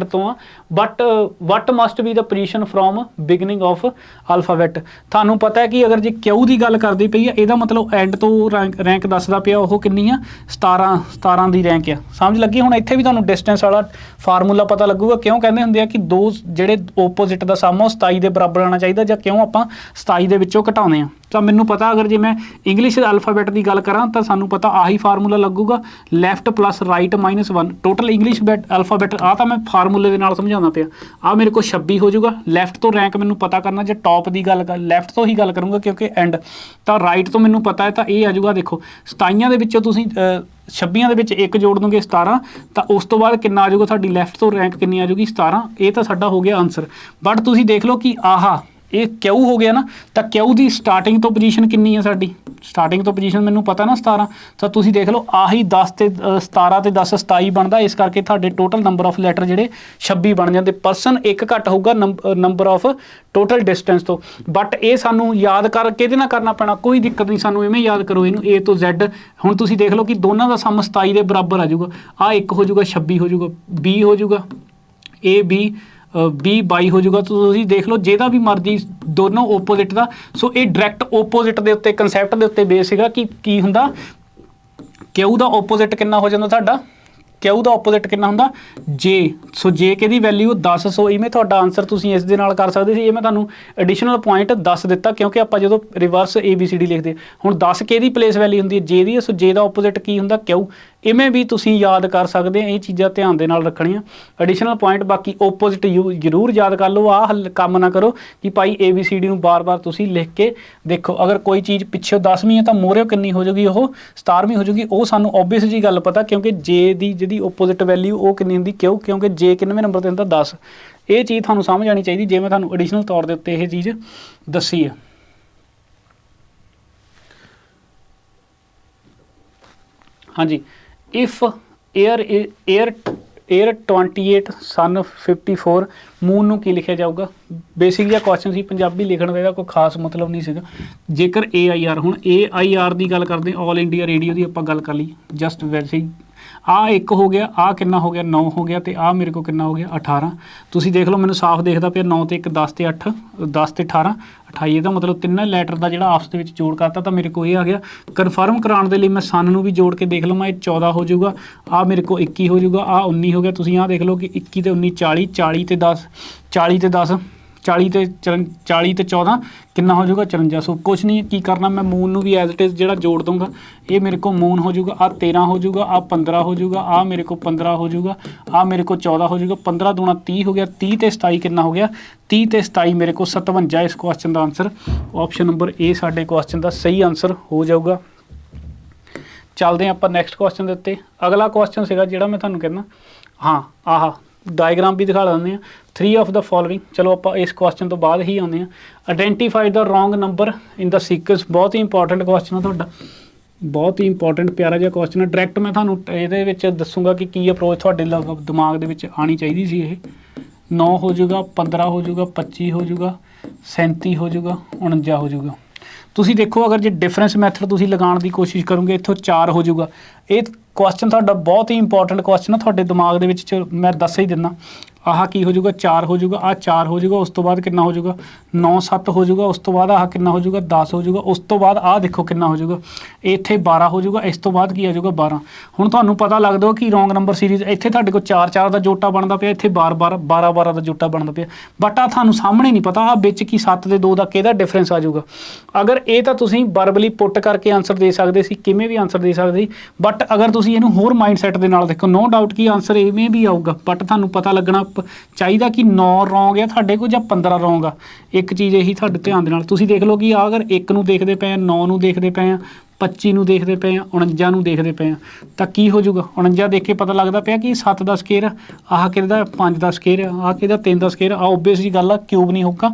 A: ਤੋਂ ਆ। But what must B the position from beginning of alphabet. ਤੁਹਾਨੂੰ ਪਤਾ ਹੈ ਕਿ ਅਗਰ ਜੇ ਕਿਊ ਦੀ ਗੱਲ ਕਰਦੀ ਪਈ ਆ ਇਹਦਾ ਮਤਲਬ ਐਂਡ ਤੋਂ ਰੈਂਕ ਦੱਸਦਾ ਪਿਆ ਉਹ ਕਿੰਨੀ ਆ 17 ਦੀ ਰੈਂਕ ਆ। ਸਮਝ ਲੱਗੀ? ਹੁਣ ਇੱਥੇ ਵੀ ਤੁਹਾਨੂੰ ਡਿਸਟੈਂਸ ਵਾਲਾ ਫਾਰਮੂਲਾ ਪਤਾ ਲੱਗੂਗਾ। ਕਿਉਂ ਕਹਿੰਦੇ ਹੁੰਦੇ ਆ ਕਿ ਦੋ ਜਿਹੜੇ ਓਪੋਜ਼ਿਟ ਦਾ ਸਮ ਉਹ 27 ਦੇ ਬਰਾਬਰ ਆਉਣਾ ਚਾਹੀਦਾ, ਜਾਂ ਕਿਉਂ ਆਪਾਂ 27 ਦੇ ਵਿੱਚੋਂ ਘਟਾਉਂਦੇ ਆ। ਤਾਂ ਮੈਨੂੰ ਪਤਾ ਅਗਰ ਜੇ ਮੈਂ ਇੰਗਲਿਸ਼ ਅਲਫਾਬੈਟ ਦੀ ਗੱਲ ਕਰਾਂ ਤਾਂ ਸਾਨੂੰ ਪਤਾ ਆਹੀ ਫਾਰਮੂਲਾ ਲੱਗੂਗਾ left plus right -1 total English alphabet. ਆ ਤਾਂ ਮੈਂ ਫਾਰਮੂਲੇ ਦੇ ਨਾਲ ਸਮਝਾਉਂਦਾ ਪਿਆ। ਆ ਮੇਰੇ ਕੋਲ 26 ਹੋ ਜਾਊਗਾ। ਲੈਫਟ ਤੋਂ ਰੈਂਕ ਮੈਨੂੰ ਪਤਾ ਕਰਨਾ, ਜੇ ਟੌਪ ਦੀ ਗੱਲ ਕਰ ਲੈਫਟ ਤੋਂ ਹੀ ਗੱਲ ਕਰੂੰਗਾ ਕਿਉਂਕਿ ਐਂਡ। ਤਾਂ ਰਾਈਟ ਤੋਂ ਮੈਨੂੰ ਪਤਾ ਹੈ ਤਾਂ ਇਹ ਆ ਜਾਊਗਾ। ਦੇਖੋ 27 ਦੇ ਵਿੱਚੋਂ ਤੁਸੀਂ 26 ਦੇ ਵਿੱਚ 1 ਜੋੜ ਦੋਗੇ 17, ਤਾਂ ਉਸ ਤੋਂ ਬਾਅਦ ਕਿੰਨਾ ਆ ਜਾਊਗਾ ਤੁਹਾਡੀ ਲੈਫਟ ਤੋਂ ਰੈਂਕ ਕਿੰਨੀ ਆ ਜਾਊਗੀ 17। ਇਹ ਤਾਂ ਸਾਡਾ ਹੋ ਗਿਆ ਆਨਸਰ। ਬਟ ਤੁਸੀਂ ਦੇਖ ਲਓ ਕਿ ਆਹਾ ਇਹ ਕਿਊ ਹੋ ਗਿਆ ਨਾ, ਤਾਂ ਕਿਊ ਦੀ ਸਟਾਰਟਿੰਗ ਤੋਂ ਪੋਜੀਸ਼ਨ ਕਿੰਨੀ ਹੈ ਸਾਡੀ? ਸਟਾਰਟਿੰਗ ਤੋਂ ਪੋਜੀਸ਼ਨ ਮੈਨੂੰ ਪਤਾ ਨਾ 17। ਤਾਂ ਤੁਸੀਂ ਦੇਖ ਲਓ ਆਹੀ 10 ਤੇ 17 ਤੇ 10 27 ਬਣਦਾ। ਇਸ ਕਰਕੇ ਤੁਹਾਡੇ ਟੋਟਲ ਨੰਬਰ ਆਫ ਲੈਟਰ ਜਿਹੜੇ 26 ਬਣ ਜਾਂਦੇ। ਪਰਸਨ ਇੱਕ ਘੱਟ ਹੋਊਗਾ ਨੰਬਰ ਆਫ ਟੋਟਲ ਡਿਸਟੈਂਸ ਤੋਂ। ਬਟ ਇਹ ਸਾਨੂੰ ਯਾਦ ਕਰ ਕਿਹਦੇ ਨਾਲ ਕਰਨਾ ਪੈਣਾ, ਕੋਈ ਦਿੱਕਤ ਨਹੀਂ, ਸਾਨੂੰ ਇਵੇਂ ਯਾਦ ਕਰੋ ਇਹਨੂੰ A ਤੋਂ Z। ਹੁਣ ਤੁਸੀਂ ਦੇਖ ਲਓ ਕਿ ਦੋਨਾਂ ਦਾ ਸਮ 27 ਦੇ ਬਰਾਬਰ ਆ ਜਾਊਗਾ। ਆਹ 1 ਹੋ ਜਾਊਗਾ 26 ਹੋ ਜਾਊਗਾ, B ਹੋ ਜਾਊਗਾ B 22 ਹੋ ਜਾਊਗਾ। ਤੁਸੀਂ ਦੇਖ ਲਓ ਜਿਹਦਾ ਵੀ ਮਰਜ਼ੀ ਦੋਨੋਂ ਓਪੋਜ਼ਿਟ ਦਾ। ਸੋ ਇਹ ਡਾਇਰੈਕਟ ਓਪੋਜ਼ਿਟ ਦੇ ਉੱਤੇ ਕਨਸੈਪਟ ਦੇ ਉੱਤੇ ਬੇਸ ਸੀਗਾ ਕਿ ਕੀ ਹੁੰਦਾ ਕਿਊ ਦਾ ਓਪੋਜ਼ਿਟ ਕਿੰਨਾ ਹੋ ਜਾਂਦਾ ਤੁਹਾਡਾ, ਕਿਊ ਦਾ ਓਪੋਜ਼ਿਟ ਕਿੰਨਾ ਹੁੰਦਾ J। ਸੋ J ਕਿਹਦੀ ਵੈਲਿਊ 10। ਸੋ ਇਵੇਂ ਤੁਹਾਡਾ ਆਨਸਰ ਤੁਸੀਂ ਇਸ ਦੇ ਨਾਲ ਕਰ ਸਕਦੇ ਸੀ। ਇਹ ਮੈਂ ਤੁਹਾਨੂੰ ਐਡੀਸ਼ਨਲ ਪੁਆਇੰਟ ਦੱਸ ਦਿੱਤਾ ਕਿਉਂਕਿ ਆਪਾਂ ਜਦੋਂ ਰਿਵਰਸ ABCD ਲਿਖਦੇ ਹੁਣ 10 ਕਿਹਦੀ ਪਲੇਸ ਵੈਲਿਊ ਹੁੰਦੀ ਹੈ J ਦੀ। ਸੋ J ਦਾ ਓਪੋਜ਼ਿਟ ਕੀ ਹੁੰਦਾ ਕਿਊ। ਇਵੇਂ ਵੀ ਤੁਸੀਂ ਯਾਦ ਕਰ ਸਕਦੇ ਆ। ਇਹ ਚੀਜ਼ਾਂ ਧਿਆਨ ਦੇ ਨਾਲ ਰੱਖਣੀਆਂ ਐਡੀਸ਼ਨਲ ਪੁਆਇੰਟ। ਬਾਕੀ ਓਪੋਜ਼ਿਟ ਜ਼ਰੂਰ ਯਾਦ ਕਰ ਲਓ। ਆਹ ਕੰਮ ਨਾ ਕਰੋ ਕਿ ਭਾਈ ABCD ਨੂੰ ਬਾਰ-ਬਾਰ ਤੁਸੀਂ ਲਿਖ ਕੇ ਦੇਖੋ। ਅਗਰ ਕੋਈ ਚੀਜ਼ ਪਿੱਛੇ 10ਵੀਂ ਹੈ ਤਾਂ ਮੋਹਰਿਓ ਕਿੰਨੀ ਹੋ ਜਾਊਗੀ ਉਹ 17ਵੀਂ ਹੋ ਜਾਊਗੀ। ਉਹ ਸਾਨੂੰ ਓਬਵੀਅਸ ਜੀ ਗੱਲ ਪਤਾ ਕਿਉਂਕਿ J ਦੀ ਜਿਹਦੀ ਓਪੋਜ਼ਿਟ ਵੈਲਿਊ ਉਹ ਕਿੰਨੀ ਹੁੰਦੀ ਕਿਉਂ, ਕਿਉਂਕਿ J ਕਿੰਨਵੇਂ ਨੰਬਰ ਤੇ ਹੁੰਦਾ 10। ਇਹ ਚੀਜ਼ ਤੁਹਾਨੂੰ ਸਮਝ ਆਉਣੀ ਚਾਹੀਦੀ ਜੇ ਮੈਂ ਤੁਹਾਨੂੰ ਐਡੀਸ਼ਨਲ ਤੌਰ ਦੇ ਉੱਤੇ ਇਹ ਚੀਜ਼ ਦੱਸੀ ਹੈ। ਹਾਂਜੀ, ਇਫ ਏਅਰ 28 ਸਨ 54 ਮੂਨ ਨੂੰ ਕੀ ਲਿਖਿਆ ਜਾਊਗਾ? ਬੇਸਿਕ ਜਿਹਾ ਕੁਐਸਚਨ ਸੀ, ਪੰਜਾਬੀ ਲਿਖਣ ਦਾ ਇਹਦਾ ਕੋਈ ਖਾਸ ਮਤਲਬ ਨਹੀਂ ਸੀਗਾ। ਜੇਕਰ AIR, ਹੁਣ AIR ਦੀ ਗੱਲ ਕਰਦੇ ਆਲ ਇੰਡੀਆ ਰੇਡੀਓ ਦੀ ਆਪਾਂ ਗੱਲ ਕਰ ਲਈ ਜਸਟ ਵੈਸੇ ਹੀ। ਆਹ 1 ਹੋ ਗਿਆ, ਆਹ ਕਿੰਨਾ ਹੋ ਗਿਆ 9 ਹੋ ਗਿਆ, ਤੇ ਆਹ ਮੇਰੇ ਕੋਲ ਕਿੰਨਾ ਹੋ ਗਿਆ 18। ਤੁਸੀਂ ਦੇਖ ਲਓ ਮੈਨੂੰ ਸਾਫ਼ ਦੇਖਦਾ ਪਿਆ 9 ਤੇ 1 10 ਤੇ 8 10 ਤੇ 18 28। ਇਹਦਾ ਮਤਲਬ ਤਿੰਨੇ ਲੈਟਰ ਦਾ ਜਿਹੜਾ ਆਪਸ ਦੇ ਵਿੱਚ ਜੋੜ ਕਰਤਾ ਤਾਂ ਮੇਰੇ ਕੋਲ ਇਹ ਆ ਗਿਆ। ਕਨਫਰਮ ਕਰਾਉਣ ਦੇ ਲਈ ਮੈਂ ਸਨ ਨੂੰ ਵੀ ਜੋੜ ਕੇ ਦੇਖ ਲਵਾਂ, ਇਹ 14 ਹੋ ਜਾਊਗਾ। ਆਹ ਮੇਰੇ ਕੋਲ 21 ਹੋ ਜਾਊਗਾ, ਆਹ 19 ਹੋ ਗਿਆ। ਤੁਸੀਂ ਆਹ ਦੇਖ ਲਓ ਕਿ 21 ਤੇ 19 40 40 ਤੇ 10 40 ਤੇ 10 40 ਤੇ 40 ਤੇ 14 ਕਿੰਨਾ ਹੋ ਜਾਊਗਾ 54। ਸੋ ਕੁਛ ਨਹੀਂ ਕੀ ਕਰਨਾ, ਮੈਂ ਮੂਨ ਨੂੰ ਵੀ ਐਜ਼ ਇਟ ਇਜ਼ ਜਿਹੜਾ ਜੋੜ ਦੂੰਗਾ। ਇਹ ਮੇਰੇ ਕੋਲ ਮੂਨ ਹੋ ਜਾਊਗਾ, ਆਹ 13 ਹੋ ਜਾਊਗਾ, ਆਹ 15 ਹੋ ਜਾਊਗਾ, ਆਹ ਮੇਰੇ ਕੋਲ 15 ਹੋ ਜਾਊਗਾ, ਆਹ ਮੇਰੇ ਕੋਲ 14 ਹੋ ਜਾਊਗਾ। 15 ਦੂਣਾ 30 ਹੋ ਗਿਆ, 30 ਤੇ 27 ਕਿੰਨਾ ਹੋ ਗਿਆ 30 ਤੇ 27 ਮੇਰੇ ਕੋਲ 57। ਇਸ question the answer option number A ਸਾਡੇ ਕੁਐਸਚਨ ਦਾ ਸਹੀ ਆਨਸਰ ਹੋ ਜਾਊਗਾ। ਚੱਲਦੇ ਆਪਾਂ ਨੈਕਸਟ ਕੁਐਸਚਨ ਦੇ ਉੱਤੇ। ਅਗਲਾ ਕੁਐਸਚਨ ਸੀਗਾ ਜਿਹੜਾ ਮੈਂ ਤੁਹਾਨੂੰ ਕਹਿੰਦਾ, ਹਾਂ ਆਹ ਡਾਇਗਰਾਮ ਵੀ ਦਿਖਾ ਦਿੰਦੇ ਹਾਂ। 3 ਆਫ ਦਾ ਫੋਲੋਇੰਗ, ਚਲੋ ਆਪਾਂ ਇਸ ਕੁਐਸਚਨ ਤੋਂ ਬਾਅਦ ਹੀ ਆਉਂਦੇ ਹਾਂ। Identify the wrong number in the sequence. ਬਹੁਤ ਹੀ ਇੰਪੋਰਟੈਂਟ ਕੁਐਸਚਨ ਆ ਤੁਹਾਡਾ, ਬਹੁਤ ਹੀ ਇੰਪੋਰਟੈਂਟ ਪਿਆਰਾ ਜਿਹਾ ਕੁਐਸਚਨ ਹੈ। ਡਾਇਰੈਕਟ ਮੈਂ ਤੁਹਾਨੂੰ ਇਹਦੇ ਵਿੱਚ ਦੱਸੂਗਾ ਕਿ ਕੀ ਅਪਰੋਚ ਤੁਹਾਡੇ ਦਿਮਾਗ ਦੇ ਵਿੱਚ ਆਉਣੀ ਚਾਹੀਦੀ ਸੀ। ਇਹ 9 ਹੋ ਜਾਊਗਾ, 15 ਹੋ ਜਾਊਗਾ, 25 ਹੋ ਜਾਊਗਾ, 37 ਹੋ ਜਾਊਗਾ, 49 ਹੋ ਜਾਊਗਾ। ਤੁਸੀਂ ਦੇਖੋ ਅਗਰ ਜੇ ਡਿਫਰੈਂਸ ਮੈਥਡ ਤੁਸੀਂ ਲਗਾਉਣ ਦੀ ਕੋਸ਼ਿਸ਼ ਕਰੋਗੇ ਇੱਥੋਂ 4 ਹੋ ਜਾਊਗਾ। ਇਹ ਕੁਐਸਚਨ ਤੁਹਾਡਾ ਬਹੁਤ ਹੀ ਇੰਪੋਰਟੈਂਟ ਕੁਐਸਚਨ ਆ ਤੁਹਾਡੇ ਦਿਮਾਗ ਦੇ ਵਿੱਚ ਮੈਂ ਦੱਸ ਹੀ ਦਿੰਦਾ। ਆਹ ਕੀ ਹੋ ਜਾਊਗਾ 4 ਹੋ ਜਾਊਗਾ, ਆਹ 4 ਹੋ ਜਾਊਗਾ, ਉਸ ਤੋਂ ਬਾਅਦ ਕਿੰਨਾ ਹੋ ਜਾਊਗਾ 9 7 ਹੋ ਜਾਊਗਾ, ਉਸ ਤੋਂ ਬਾਅਦ ਆਹ ਕਿੰਨਾ ਹੋ ਜਾਊਗਾ 10 ਹੋ ਜਾਊਗਾ, ਉਸ ਤੋਂ ਬਾਅਦ ਆਹ ਦੇਖੋ ਕਿੰਨਾ ਹੋ ਜਾਊਗਾ ਇੱਥੇ 12 ਹੋ ਜਾਊਗਾ, ਇਸ ਤੋਂ ਬਾਅਦ ਕੀ ਆ ਜਾਊਗਾ 12। ਹੁਣ ਤੁਹਾਨੂੰ ਪਤਾ ਲੱਗਦਾ ਕਿ ਰੋਂਗ ਨੰਬਰ ਸੀਰੀਜ਼ ਇੱਥੇ ਤੁਹਾਡੇ ਕੋਲ 4 4 ਦਾ ਜੋਟਾ ਬਣਦਾ ਪਿਆ, ਇੱਥੇ 12 12 12 12 ਦਾ ਜੋਟਾ ਬਣਦਾ ਪਿਆ, ਬਟ ਆ ਤੁਹਾਨੂੰ ਸਾਹਮਣੇ ਨਹੀਂ ਪਤਾ ਆ ਵਿੱਚ ਕੀ 7 ਦੇ 2 ਦਾ ਕਿਹਦਾ ਡਿਫਰੈਂਸ ਆ ਜਾਊਗਾ। ਅਗਰ ਇਹ ਤਾਂ ਤੁਸੀਂ ਵਰਬਲੀ ਪੁੱਟ ਕਰਕੇ ਆਨਸਰ ਦੇ ਸਕਦੇ ਸੀ, ਕਿਵੇਂ ਵੀ ਆਨਸਰ ਦੇ ਸਕਦੇ ਸੀ, ਬਟ ਅਗਰ ਤੁਸੀਂ ਇਹਨੂੰ ਹੋਰ ਮਾਈਂਡ ਸੈਟ ਦੇ ਨਾਲ ਦੇਖੋ ਨੋ ਡਾਊਟ ਕਿ ਆਨਸਰ ਇਵੇਂ ਵੀ ਆਊਗਾ, ਬਟ ਤੁਹਾਨੂੰ ਪਤਾ ਲੱਗਣਾ ਚਾਹੀਦਾ ਕਿ 9 ਰੋਂਗ ਆ ਤੁਹਾਡੇ ਕੋਲ ਜਾਂ 15 ਰੋਂਗ ਆ। ਇੱਕ ਚੀਜ਼ ਇਹੀ ਤੁਹਾਡੇ ਧਿਆਨ ਦੇ ਨਾਲ ਤੁਸੀਂ ਦੇਖ ਲਓ ਕਿ ਅਗਰ 1 ਨੂੰ ਦੇਖਦੇ ਪਏ ਆ, 9 ਨੂੰ ਦੇਖਦੇ ਪਏ ਆ, 25 ਨੂੰ ਦੇਖਦੇ ਪਏ ਆ, 49 ਨੂੰ ਦੇਖਦੇ ਪਏ ਆ, ਤਾਂ ਕੀ ਹੋ ਜਾਊਗਾ 49 ਦੇਖ ਕੇ ਪਤਾ ਲੱਗਦਾ ਪਿਆ ਕਿ 7 ਦਾ ਸਕੇਅਰ ਆ, ਆਹ ਕਿਹਦਾ 5 ਦਾ ਸਕੇਅਰ ਆ, ਆਹ ਕਿਹਦਾ 3 ਦਾ ਸਕੇਅਰ ਆ, ਓਬਵੀਅਸ ਜੀ ਗੱਲ ਆ ਕਿਊਬ ਨਹੀਂ ਹੋਊਗਾ,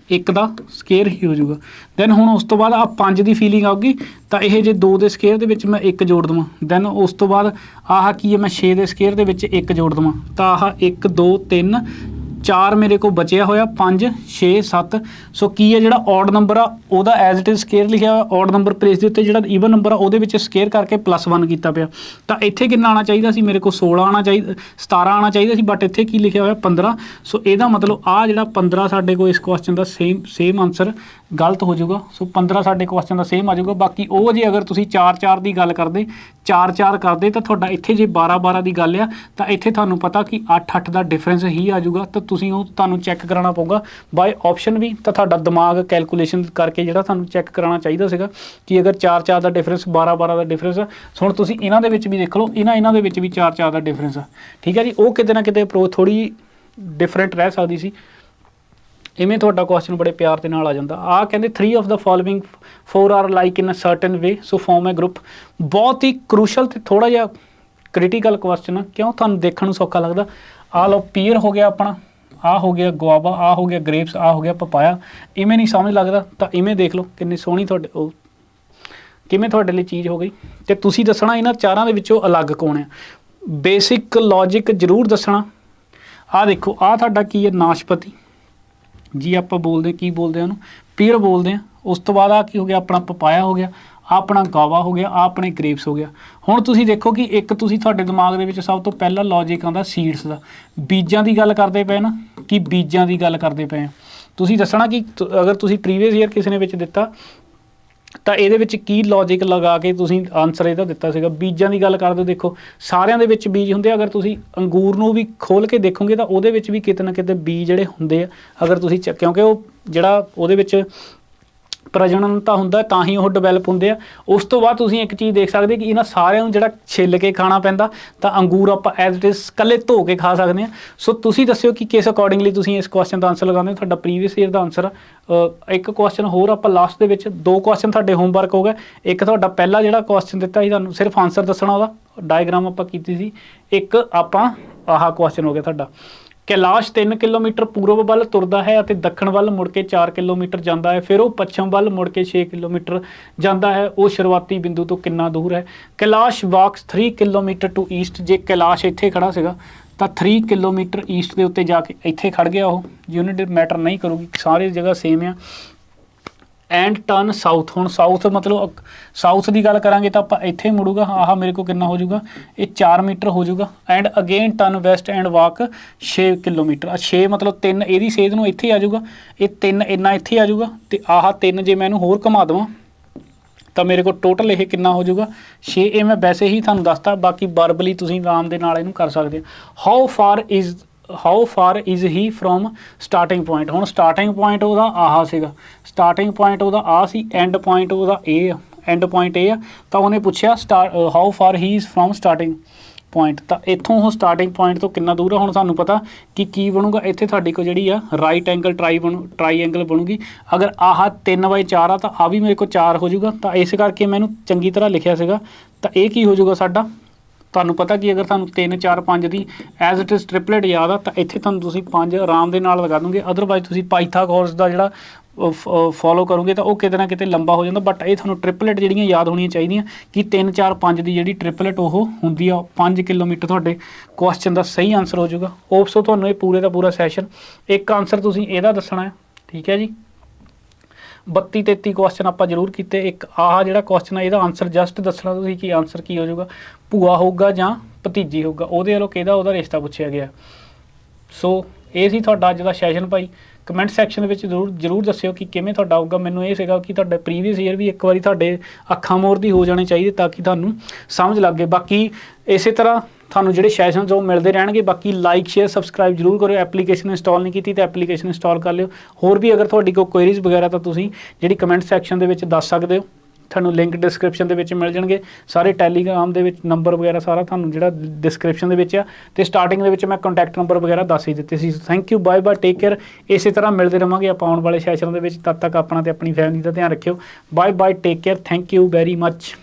A: 1 ਦਾ ਸਕੇਅਰ ਹੀ ਹੋ ਜਾਊਗਾ। ਦੈਨ ਹੁਣ ਉਸ ਤੋਂ ਬਾਅਦ ਆ 5 ਦੀ ਫੀਲਿੰਗ ਆਊਗੀ ਤਾਂ ਇਹ ਜੇ 2 ਦੇ ਸਕੇਅਰ ਦੇ ਵਿੱਚ ਮੈਂ 1 ਜੋੜ ਦੇਵਾਂ, ਦੈਨ ਉਸ ਤੋਂ ਬਾਅਦ ਆਹ ਕੀ ਹੈ ਮੈਂ 6 ਦੇ ਸਕੇਅਰ ਦੇ ਵਿੱਚ 1 ਜੋੜ ਦੇਵਾਂ ਤਾਂ ਆਹ 1 2 3 4 ਮੇਰੇ ਕੋਲ ਬਚਿਆ ਹੋਇਆ 5 6 7। ਸੋ ਕੀ ਹੈ ਜਿਹੜਾ ਔਡ ਨੰਬਰ ਆ ਉਹਦਾ ਐਜ਼ ਇਟ ਇਜ਼ ਸਕੇਅਰ ਲਿਖਿਆ ਹੋਇਆ, ਔਡ ਨੰਬਰ ਪਲੇਸ ਦੇ ਉੱਤੇ ਜਿਹੜਾ ਈਵਨ ਨੰਬਰ ਆ ਉਹਦੇ ਵਿੱਚ ਸਕੇਅਰ ਕਰਕੇ +1 ਕੀਤਾ ਪਿਆ। ਤਾਂ ਇੱਥੇ ਕਿੰਨਾ ਆਉਣਾ ਚਾਹੀਦਾ ਸੀ ਮੇਰੇ ਕੋਲ 16 ਆਉਣਾ ਚਾਹੀਦਾ 17 ਆਉਣਾ ਚਾਹੀਦਾ ਸੀ, ਬਟ ਇੱਥੇ ਕੀ ਲਿਖਿਆ ਹੋਇਆ 15। ਸੋ ਇਹਦਾ ਮਤਲਬ ਆ ਜਿਹੜਾ 15 ਸਾਡੇ ਕੋਲ ਇਸ ਕੁਐਸਚਨ ਦਾ ਸੇਮ ਆਨਸਰ ਗਲਤ ਹੋ ਜਾਊਗਾ। ਸੋ 15 ਸਾਡੇ ਕੁਐਸਚਨ ਦਾ ਸੇਮ ਆ ਜਾਊਗਾ। ਬਾਕੀ ਉਹ ਜੇ ਅਗਰ ਤੁਸੀਂ 4 4 ਦੀ ਗੱਲ ਕਰਦੇ 4 4 ਕਰਦੇ ਤਾਂ ਤੁਹਾਡਾ ਇੱਥੇ ਜੇ 12 12 ਦੀ ਗੱਲ ਆ ਤਾਂ ਇੱਥੇ ਤੁਹਾਨੂੰ ਪਤਾ ਕਿ 8 8 ਦਾ ਡਿਫਰੈਂਸ ਹੀ ਆ ਜਾਊਗਾ। ਤਾਂ ਤੁਸੀਂ ਉਹ ਤੁਹਾਨੂੰ ਚੈੱਕ ਕਰਾਉਣਾ ਪਊਗਾ ਬਾਏ ਆਪਸ਼ਨ ਵੀ, ਤਾਂ ਤੁਹਾਡਾ ਦਿਮਾਗ ਕੈਲਕੂਲੇਸ਼ਨ ਕਰਕੇ ਜਿਹੜਾ ਤੁਹਾਨੂੰ ਚੈੱਕ ਕਰਾਉਣਾ ਚਾਹੀਦਾ ਸੀਗਾ ਕਿ ਅਗਰ 4 4 ਦਾ ਡਿਫਰੈਂਸ 12 12 ਦਾ ਡਿਫਰੈਂਸ ਆ। ਹੁਣ ਤੁਸੀਂ ਇਹਨਾਂ ਦੇ ਵਿੱਚ ਵੀ ਦੇਖ ਲਓ, ਇਹਨਾਂ ਦੇ ਵਿੱਚ ਵੀ 4 4 ਦਾ ਡਿਫਰੈਂਸ ਆ। ਠੀਕ ਹੈ ਜੀ, ਉਹ ਕਿਤੇ ਨਾ ਕਿਤੇ ਅਪਰੋਚ ਥੋੜ੍ਹੀ ਡਿਫਰੈਂਟ ਰਹਿ ਸਕਦੀ ਸੀ। ਇਵੇਂ ਤੁਹਾਡਾ ਕੁਐਸਚਨ ਬੜੇ ਪਿਆਰ ਦੇ ਨਾਲ ਆ ਜਾਂਦਾ। ਆਹ ਕਹਿੰਦੇ 3 of the following 4 are like in a certain way so form a group. ਬਹੁਤ ਹੀ ਕਰੂਸ਼ਲ ਤੇ ਥੋੜ੍ਹਾ ਜਿਹਾ ਕ੍ਰਿਟੀਕਲ ਕੁਐਸਚਨ ਆ, ਕਿਉਂ ਤੁਹਾਨੂੰ ਦੇਖਣ ਨੂੰ ਸੌਖਾ ਲੱਗਦਾ। ਆਹ ਲਓ ਪੀਅਰ ਹੋ ਗਿਆ ਆਪਣਾ, ਆਹ ਹੋ ਗਿਆ ਗੁਆਵਾ, ਆਹ ਹੋ ਗਿਆ ਗ੍ਰੇਪਸ, ਆਹ ਹੋ ਗਿਆ ਪਪਾਇਆ। ਇਵੇਂ ਨਹੀਂ ਸਮਝ ਲੱਗਦਾ ਤਾਂ ਇਵੇਂ ਦੇਖ ਲਓ ਕਿੰਨੀ ਸੋਹਣੀ ਤੁਹਾਡੇ ਉਹ ਕਿਵੇਂ ਤੁਹਾਡੇ ਲਈ ਚੀਜ਼ ਹੋ ਗਈ। ਅਤੇ ਤੁਸੀਂ ਦੱਸਣਾ ਇਹਨਾਂ ਚਾਰਾਂ ਦੇ ਵਿੱਚੋਂ ਅਲੱਗ ਕੌਣ ਆ। ਬੇਸਿਕ ਲੌਜਿਕ ਜ਼ਰੂਰ ਦੱਸਣਾ। ਆਹ ਦੇਖੋ ਆਹ ਤੁਹਾਡਾ ਕੀ ਹੈ ਨਾਸ਼ਪਤੀ ਜੀ, ਆਪਾਂ ਬੋਲਦੇ ਕੀ ਬੋਲਦੇ ਉਹਨੂੰ ਪੀਅਰ ਬੋਲਦੇ ਹਾਂ। ਉਸ ਤੋਂ ਬਾਅਦ ਆਹ ਕੀ ਹੋ ਗਿਆ ਆਪਣਾ ਪਪਾਇਆ ਹੋ ਗਿਆ, ਆਹ ਆਪਣਾ ਗਾਵਾ ਹੋ ਗਿਆ, ਆਹ ਆਪਣੇ ਗ੍ਰੇਪਸ ਹੋ ਗਿਆ। ਹੁਣ ਤੁਸੀਂ ਦੇਖੋ ਕਿ ਇੱਕ ਤੁਸੀਂ ਤੁਹਾਡੇ ਦਿਮਾਗ ਦੇ ਵਿੱਚ ਸਭ ਤੋਂ ਪਹਿਲਾਂ ਲੌਜਿਕ ਆਉਂਦਾ ਸੀਡਸ ਦਾ। ਬੀਜਾਂ ਦੀ ਗੱਲ ਕਰਦੇ ਪਏ ਨਾ, ਕਿ ਬੀਜਾਂ ਦੀ ਗੱਲ ਕਰਦੇ ਪਏ ਆ। ਤੁਸੀਂ ਦੱਸਣਾ ਕਿ ਅਗਰ ਤੁਸੀਂ ਪ੍ਰੀਵੀਅਸ ਈਅਰ ਕਿਸੇ ਨੇ ਵਿੱਚ ਦਿੱਤਾ ਤਾਂ ਇਹਦੇ ਵਿੱਚ ਕੀ ਲੌਜਿਕ ਲਗਾ ਕੇ ਤੁਸੀਂ ਆਨਸਰ ਇਹਦਾ ਦਿੱਤਾ ਸੀਗਾ। ਬੀਜਾਂ ਦੀ ਗੱਲ ਕਰਦੇ ਹੋ, ਦੇਖੋ ਸਾਰਿਆਂ ਦੇ ਵਿੱਚ ਬੀਜ ਹੁੰਦੇ ਆ। ਅਗਰ ਤੁਸੀਂ ਅੰਗੂਰ ਨੂੰ ਵੀ ਖੋਲ੍ਹ ਕੇ ਦੇਖੋਗੇ ਤਾਂ ਉਹਦੇ ਵਿੱਚ ਵੀ ਕਿਤੇ ਨਾ ਕਿਤੇ ਬੀਜ ਜਿਹੜੇ ਹੁੰਦੇ ਆ। ਅਗਰ ਤੁਸੀਂ ਕਿਉਂਕਿ ਉਹ ਜਿਹੜਾ ਉਹਦੇ ਵਿੱਚ ਪ੍ਰਜਨਨ ਤਾਂ ਹੁੰਦਾ ਤਾਂ ਹੀ ਉਹ ਡਿਵੈਲਪ ਹੁੰਦੇ ਆ। ਉਸ ਤੋਂ ਬਾਅਦ ਤੁਸੀਂ ਇੱਕ ਚੀਜ਼ ਦੇਖ ਸਕਦੇ ਕਿ ਇਹਨਾਂ ਸਾਰਿਆਂ ਨੂੰ ਜਿਹੜਾ ਛਿੱਲ ਕੇ ਖਾਣਾ ਪੈਂਦਾ, ਤਾਂ ਅੰਗੂਰ ਆਪਾਂ ਐਜ਼ ਇਟ ਇਜ਼ ਇਕੱਲੇ ਧੋ ਕੇ ਖਾ ਸਕਦੇ ਹਾਂ। ਸੋ ਤੁਸੀਂ ਦੱਸਿਓ ਕਿ ਕਿਸ ਅਕੋਰਡਿੰਗਲੀ ਤੁਸੀਂ ਇਸ ਕੁਐਸਚਨ ਦਾ ਆਨਸਰ ਲਗਾਉਂਦੇ ਹੋ। ਤੁਹਾਡਾ ਪ੍ਰੀਵੀਅਸ ਈਅਰ ਦਾ ਆਨਸਰ ਇੱਕ ਕੁਐਸਚਨ ਹੋਰ ਆਪਾਂ ਲਾਸਟ ਦੇ ਵਿੱਚ 2 ਕੁਐਸਚਨ ਤੁਹਾਡੇ ਹੋਮਵਰਕ ਹੋ ਗਏ। ਇੱਕ ਤੁਹਾਡਾ ਪਹਿਲਾ ਜਿਹੜਾ ਕੁਐਸਚਨ ਦਿੱਤਾ ਸੀ ਤੁਹਾਨੂੰ ਸਿਰਫ ਆਨਸਰ ਦੱਸਣਾ, ਉਹਦਾ ਡਾਇਗਰਾਮ ਆਪਾਂ ਕੀਤੀ ਸੀ। ਇੱਕ ਆਪਾਂ ਆਹ ਕੁਐਸਚਨ ਹੋ ਗਿਆ ਤੁਹਾਡਾ ਕੈਲਾਸ਼ 3 ਕਿਲੋਮੀਟਰ ਪੂਰਬ ਵੱਲ ਤੁਰਦਾ ਹੈ ਅਤੇ ਦੱਖਣ ਵੱਲ ਮੁੜ ਕੇ 4 ਕਿਲੋਮੀਟਰ ਜਾਂਦਾ ਹੈ। ਫਿਰ ਉਹ ਪੱਛਮ ਵੱਲ ਮੁੜ ਕੇ 6 ਕਿਲੋਮੀਟਰ ਜਾਂਦਾ ਹੈ। ਉਹ ਸ਼ੁਰੂਆਤੀ ਬਿੰਦੂ ਤੋਂ ਕਿੰਨਾ ਦੂਰ ਹੈ। Kailash walks 3 kilometre to east. ਜੇ ਕੈਲਾਸ਼ ਇੱਥੇ ਖੜਾ ਸੀਗਾ ਤਾਂ 3 ਕਿਲੋਮੀਟਰ ਈਸਟ ਦੇ ਉੱਤੇ ਜਾ ਕੇ ਇੱਥੇ ਖੜ ਗਿਆ। ਉਹ ਯੂਨਿਟ ਮੈਟਰ ਨਹੀਂ ਕਰੂਗੀ, ਸਾਰੀ ਜਗ੍ਹਾ ਸੇਮ ਆ। And turn south. ਹੁਣ ਸਾਊਥ ਮਤਲਬ ਸਾਊਥ ਦੀ ਗੱਲ ਕਰਾਂਗੇ ਤਾਂ ਆਪਾਂ ਇੱਥੇ ਮੁੜੂਗਾ। ਆਹ ਮੇਰੇ ਕੋਲ ਕਿੰਨਾ ਹੋ ਜਾਊਗਾ, ਇਹ 4 ਮੀਟਰ ਹੋ ਜਾਊਗਾ। And again turn West and walk 6 kilometre. 6 ਮਤਲਬ 3 ਇਹਦੀ ਸੇਧ ਨੂੰ ਇੱਥੇ ਆ ਜਾਊਗਾ, ਇਹ 3 ਇੰਨਾ ਇੱਥੇ ਆ ਜਾਊਗਾ, ਅਤੇ ਆਹ 3 ਜੇ ਮੈਂ ਇਹਨੂੰ ਹੋਰ ਘੁਮਾ ਦੇਵਾਂ ਤਾਂ ਮੇਰੇ ਕੋਲ ਟੋਟਲ ਇਹ ਕਿੰਨਾ ਹੋ ਜਾਊਗਾ 6। ਇਹ ਮੈਂ ਵੈਸੇ ਹੀ ਤੁਹਾਨੂੰ ਦੱਸਤਾ, ਬਾਕੀ ਵਰਬਲੀ ਤੁਸੀਂ ਆਰਾਮ ਦੇ ਨਾਲ ਇਹਨੂੰ ਕਰ ਸਕਦੇ ਹੋ। How for is he from starting point. ਹੁਣ ਸਟਾਰਟਿੰਗ ਪੁਆਇੰਟ ਉਹਦਾ ਆਹ ਸੀਗਾ, ਸਟਾਰਟਿੰਗ ਪੁਆਇੰਟ ਉਹਦਾ ਆਹ ਸੀ, ਐਂਡ ਪੁਆਇੰਟ ਉਹਦਾ ਇਹ ਆ, ਐਂਡ ਪੁਆਇੰਟ ਇਹ ਆ। ਤਾਂ ਉਹਨੇ ਪੁੱਛਿਆ how for he is from starting point, ਤਾਂ ਇੱਥੋਂ ਉਹ ਸਟਾਰਟਿੰਗ ਪੁਆਇੰਟ ਤੋਂ ਕਿੰਨਾ ਦੂਰ ਆ। ਹੁਣ ਸਾਨੂੰ ਪਤਾ ਕਿ ਕੀ ਬਣੂਗਾ ਇੱਥੇ ਤੁਹਾਡੀ ਕੋਲ ਜਿਹੜੀ ਆ ਰਾਈਟ ਐਂਗਲ ਟਰਾਈਐਂਗਲ ਬਣੂਗੀ। ਅਗਰ ਆਹ 3/4 ਆ ਤਾਂ ਆ ਵੀ ਮੇਰੇ ਕੋਲ 4 ਹੋ ਜਾਊਗਾ। ਤਾਂ ਇਸ ਕਰਕੇ ਮੈਂ ਇਹਨੂੰ ਚੰਗੀ ਤਰ੍ਹਾਂ ਲਿਖਿਆ ਸੀਗਾ। ਤਾਂ ਇਹ ਕੀ ਹੋ ਜਾਊਗਾ ਸਾਡਾ, ਤੁਹਾਨੂੰ ਪਤਾ ਕਿ ਅਗਰ ਤੁਹਾਨੂੰ 3 4 5 ਦੀ ਐਜ਼ ਇਟ ਇਜ਼ ਟ੍ਰਿਪਲੇਟ ਯਾਦ ਆ ਤਾਂ ਇੱਥੇ ਤੁਹਾਨੂੰ ਤੁਸੀਂ 5 ਆਰਾਮ ਦੇ ਨਾਲ ਲਗਾ ਦੂੰਗੇ। ਅਦਰਵਾਈਜ਼ ਤੁਸੀਂ ਪਾਈਥਾਗੋਰਸ ਦਾ ਜਿਹੜਾ ਫੋਲੋ ਕਰੋਗੇ ਤਾਂ ਉਹ ਕਿਤੇ ਨਾ ਕਿਤੇ ਲੰਬਾ ਹੋ ਜਾਂਦਾ। ਬਟ ਇਹ ਤੁਹਾਨੂੰ ਟ੍ਰਿਪਲੇਟ ਜਿਹੜੀਆਂ ਯਾਦ ਹੋਣੀਆਂ ਚਾਹੀਦੀਆਂ ਕਿ 3 4 5 ਦੀ ਜਿਹੜੀ ਟ੍ਰਿਪਲੇਟ ਉਹ ਹੁੰਦੀ ਆ 5 ਕਿਲੋਮੀਟਰ। ਤੁਹਾਡੇ ਕੁਐਸਚਨ ਦਾ ਸਹੀ ਆਨਸਰ ਹੋ ਜਾਊਗਾ। ਸੋ ਤੁਹਾਨੂੰ ਇਹ ਪੂਰੇ ਦਾ ਪੂਰਾ ਸੈਸ਼ਨ ਇੱਕ ਆਨਸਰ ਤੁਸੀਂ ਇਹਦਾ ਦੱਸਣਾ ਹੈ, ਠੀਕ ਹੈ ਜੀ। 32 33 ਕੁਐਸਚਨ ਆਪਾਂ ਜ਼ਰੂਰ ਕੀਤੇ। ਇੱਕ ਆਹ ਜਿਹੜਾ ਕੁਐਸਚਨ ਹੈ ਇਹਦਾ ਆਨਸਰ ਜਸਟ ਦੱਸਣਾ ਤੁਸੀਂ ਕਿ ਆਨਸਰ ਕੀ ਹੋ ਜਾਊਗਾ, ਭੂਆ ਹੋਊਗਾ ਜਾਂ ਭਤੀਜੀ ਹੋਊਗਾ, ਉਹਦੇ ਵੱਲੋਂ ਕਿਹਦਾ ਉਹਦਾ ਰਿਸ਼ਤਾ ਪੁੱਛਿਆ ਗਿਆ। ਸੋ ਇਹ ਸੀ ਤੁਹਾਡਾ ਅੱਜ ਦਾ ਸੈਸ਼ਨ ਭਾਈ। ਕਮੈਂਟ ਸੈਕਸ਼ਨ ਦੇ ਵਿੱਚ ਜ਼ਰੂਰ ਦੱਸਿਓ ਕਿ ਕਿਵੇਂ ਤੁਹਾਡਾ ਆਊਗਾ। ਮੈਨੂੰ ਇਹ ਸੀਗਾ ਕਿ ਤੁਹਾਡਾ ਪ੍ਰੀਵੀਅਸ ਈਅਰ ਵੀ ਇੱਕ ਵਾਰੀ ਤੁਹਾਡੇ ਅੱਖਾਂ ਮੋਰ ਦੀ ਹੋ ਜਾਣੇ ਚਾਹੀਦੇ ਤਾਂ ਕਿ ਤੁਹਾਨੂੰ ਸਮਝ ਲੱਗ ਗਏ। ਬਾਕੀ ਇਸੇ ਤਰ੍ਹਾਂ ਤੁਹਾਨੂੰ ਜਿਹੜੇ ਸੈਸ਼ਨਸ ਉਹ ਮਿਲਦੇ ਰਹਿਣਗੇ। ਬਾਕੀ ਲਾਈਕ ਸ਼ੇਅਰ ਸਬਸਕ੍ਰਾਈਬ ਜ਼ਰੂਰ ਕਰਿਓ। ਐਪਲੀਕੇਸ਼ਨ ਇੰਸਟਾਲ ਨਹੀਂ ਕੀਤੀ ਤਾਂ ਐਪਲੀਕੇਸ਼ਨ ਇੰਸਟਾਲ ਕਰ ਲਿਓ। ਹੋਰ ਵੀ ਅਗਰ ਤੁਹਾਡੀ ਕੋਈ ਕੁਐਰੀਜ਼ ਵਗੈਰਾ ਤਾਂ ਤੁਸੀਂ ਜਿਹੜੀ ਕਮੈਂਟ ਸੈਕਸ਼ਨ ਦੇ ਵਿੱਚ ਦੱਸ ਸਕਦੇ ਹੋ। ਤੁਹਾਨੂੰ ਲਿੰਕ ਡਿਸਕ੍ਰਿਪਸ਼ਨ ਦੇ ਵਿੱਚ ਮਿਲ ਜਾਣਗੇ ਸਾਰੇ। ਟੈਲੀਗ੍ਰਾਮ ਦੇ ਵਿੱਚ ਨੰਬਰ ਵਗੈਰਾ ਸਾਰਾ ਤੁਹਾਨੂੰ ਜਿਹੜਾ ਡਿਸਕ੍ਰਿਪਸ਼ਨ ਦੇ ਵਿੱਚ ਆ, ਤੇ ਸਟਾਰਟਿੰਗ ਦੇ ਵਿੱਚ ਮੈਂ ਕੰਟੈਕਟ ਨੰਬਰ ਵਗੈਰਾ ਦੱਸ ਹੀ ਦਿੱਤੇ ਸੀ। Thank you, bye bye, take care. ਇਸੇ ਤਰ੍ਹਾਂ ਮਿਲਦੇ ਰਹਾਂਗੇ ਆਪਾਂ ਆਉਣ ਵਾਲੇ ਸੈਸ਼ਨ ਦੇ ਵਿੱਚ। ਤਦ ਤੱਕ ਆਪਣਾ ਤੇ ਆਪਣੀ ਫੈਮਿਲੀ ਦਾ ਧਿਆਨ ਰੱਖਿਓ। Bye bye, take care, thank you very much.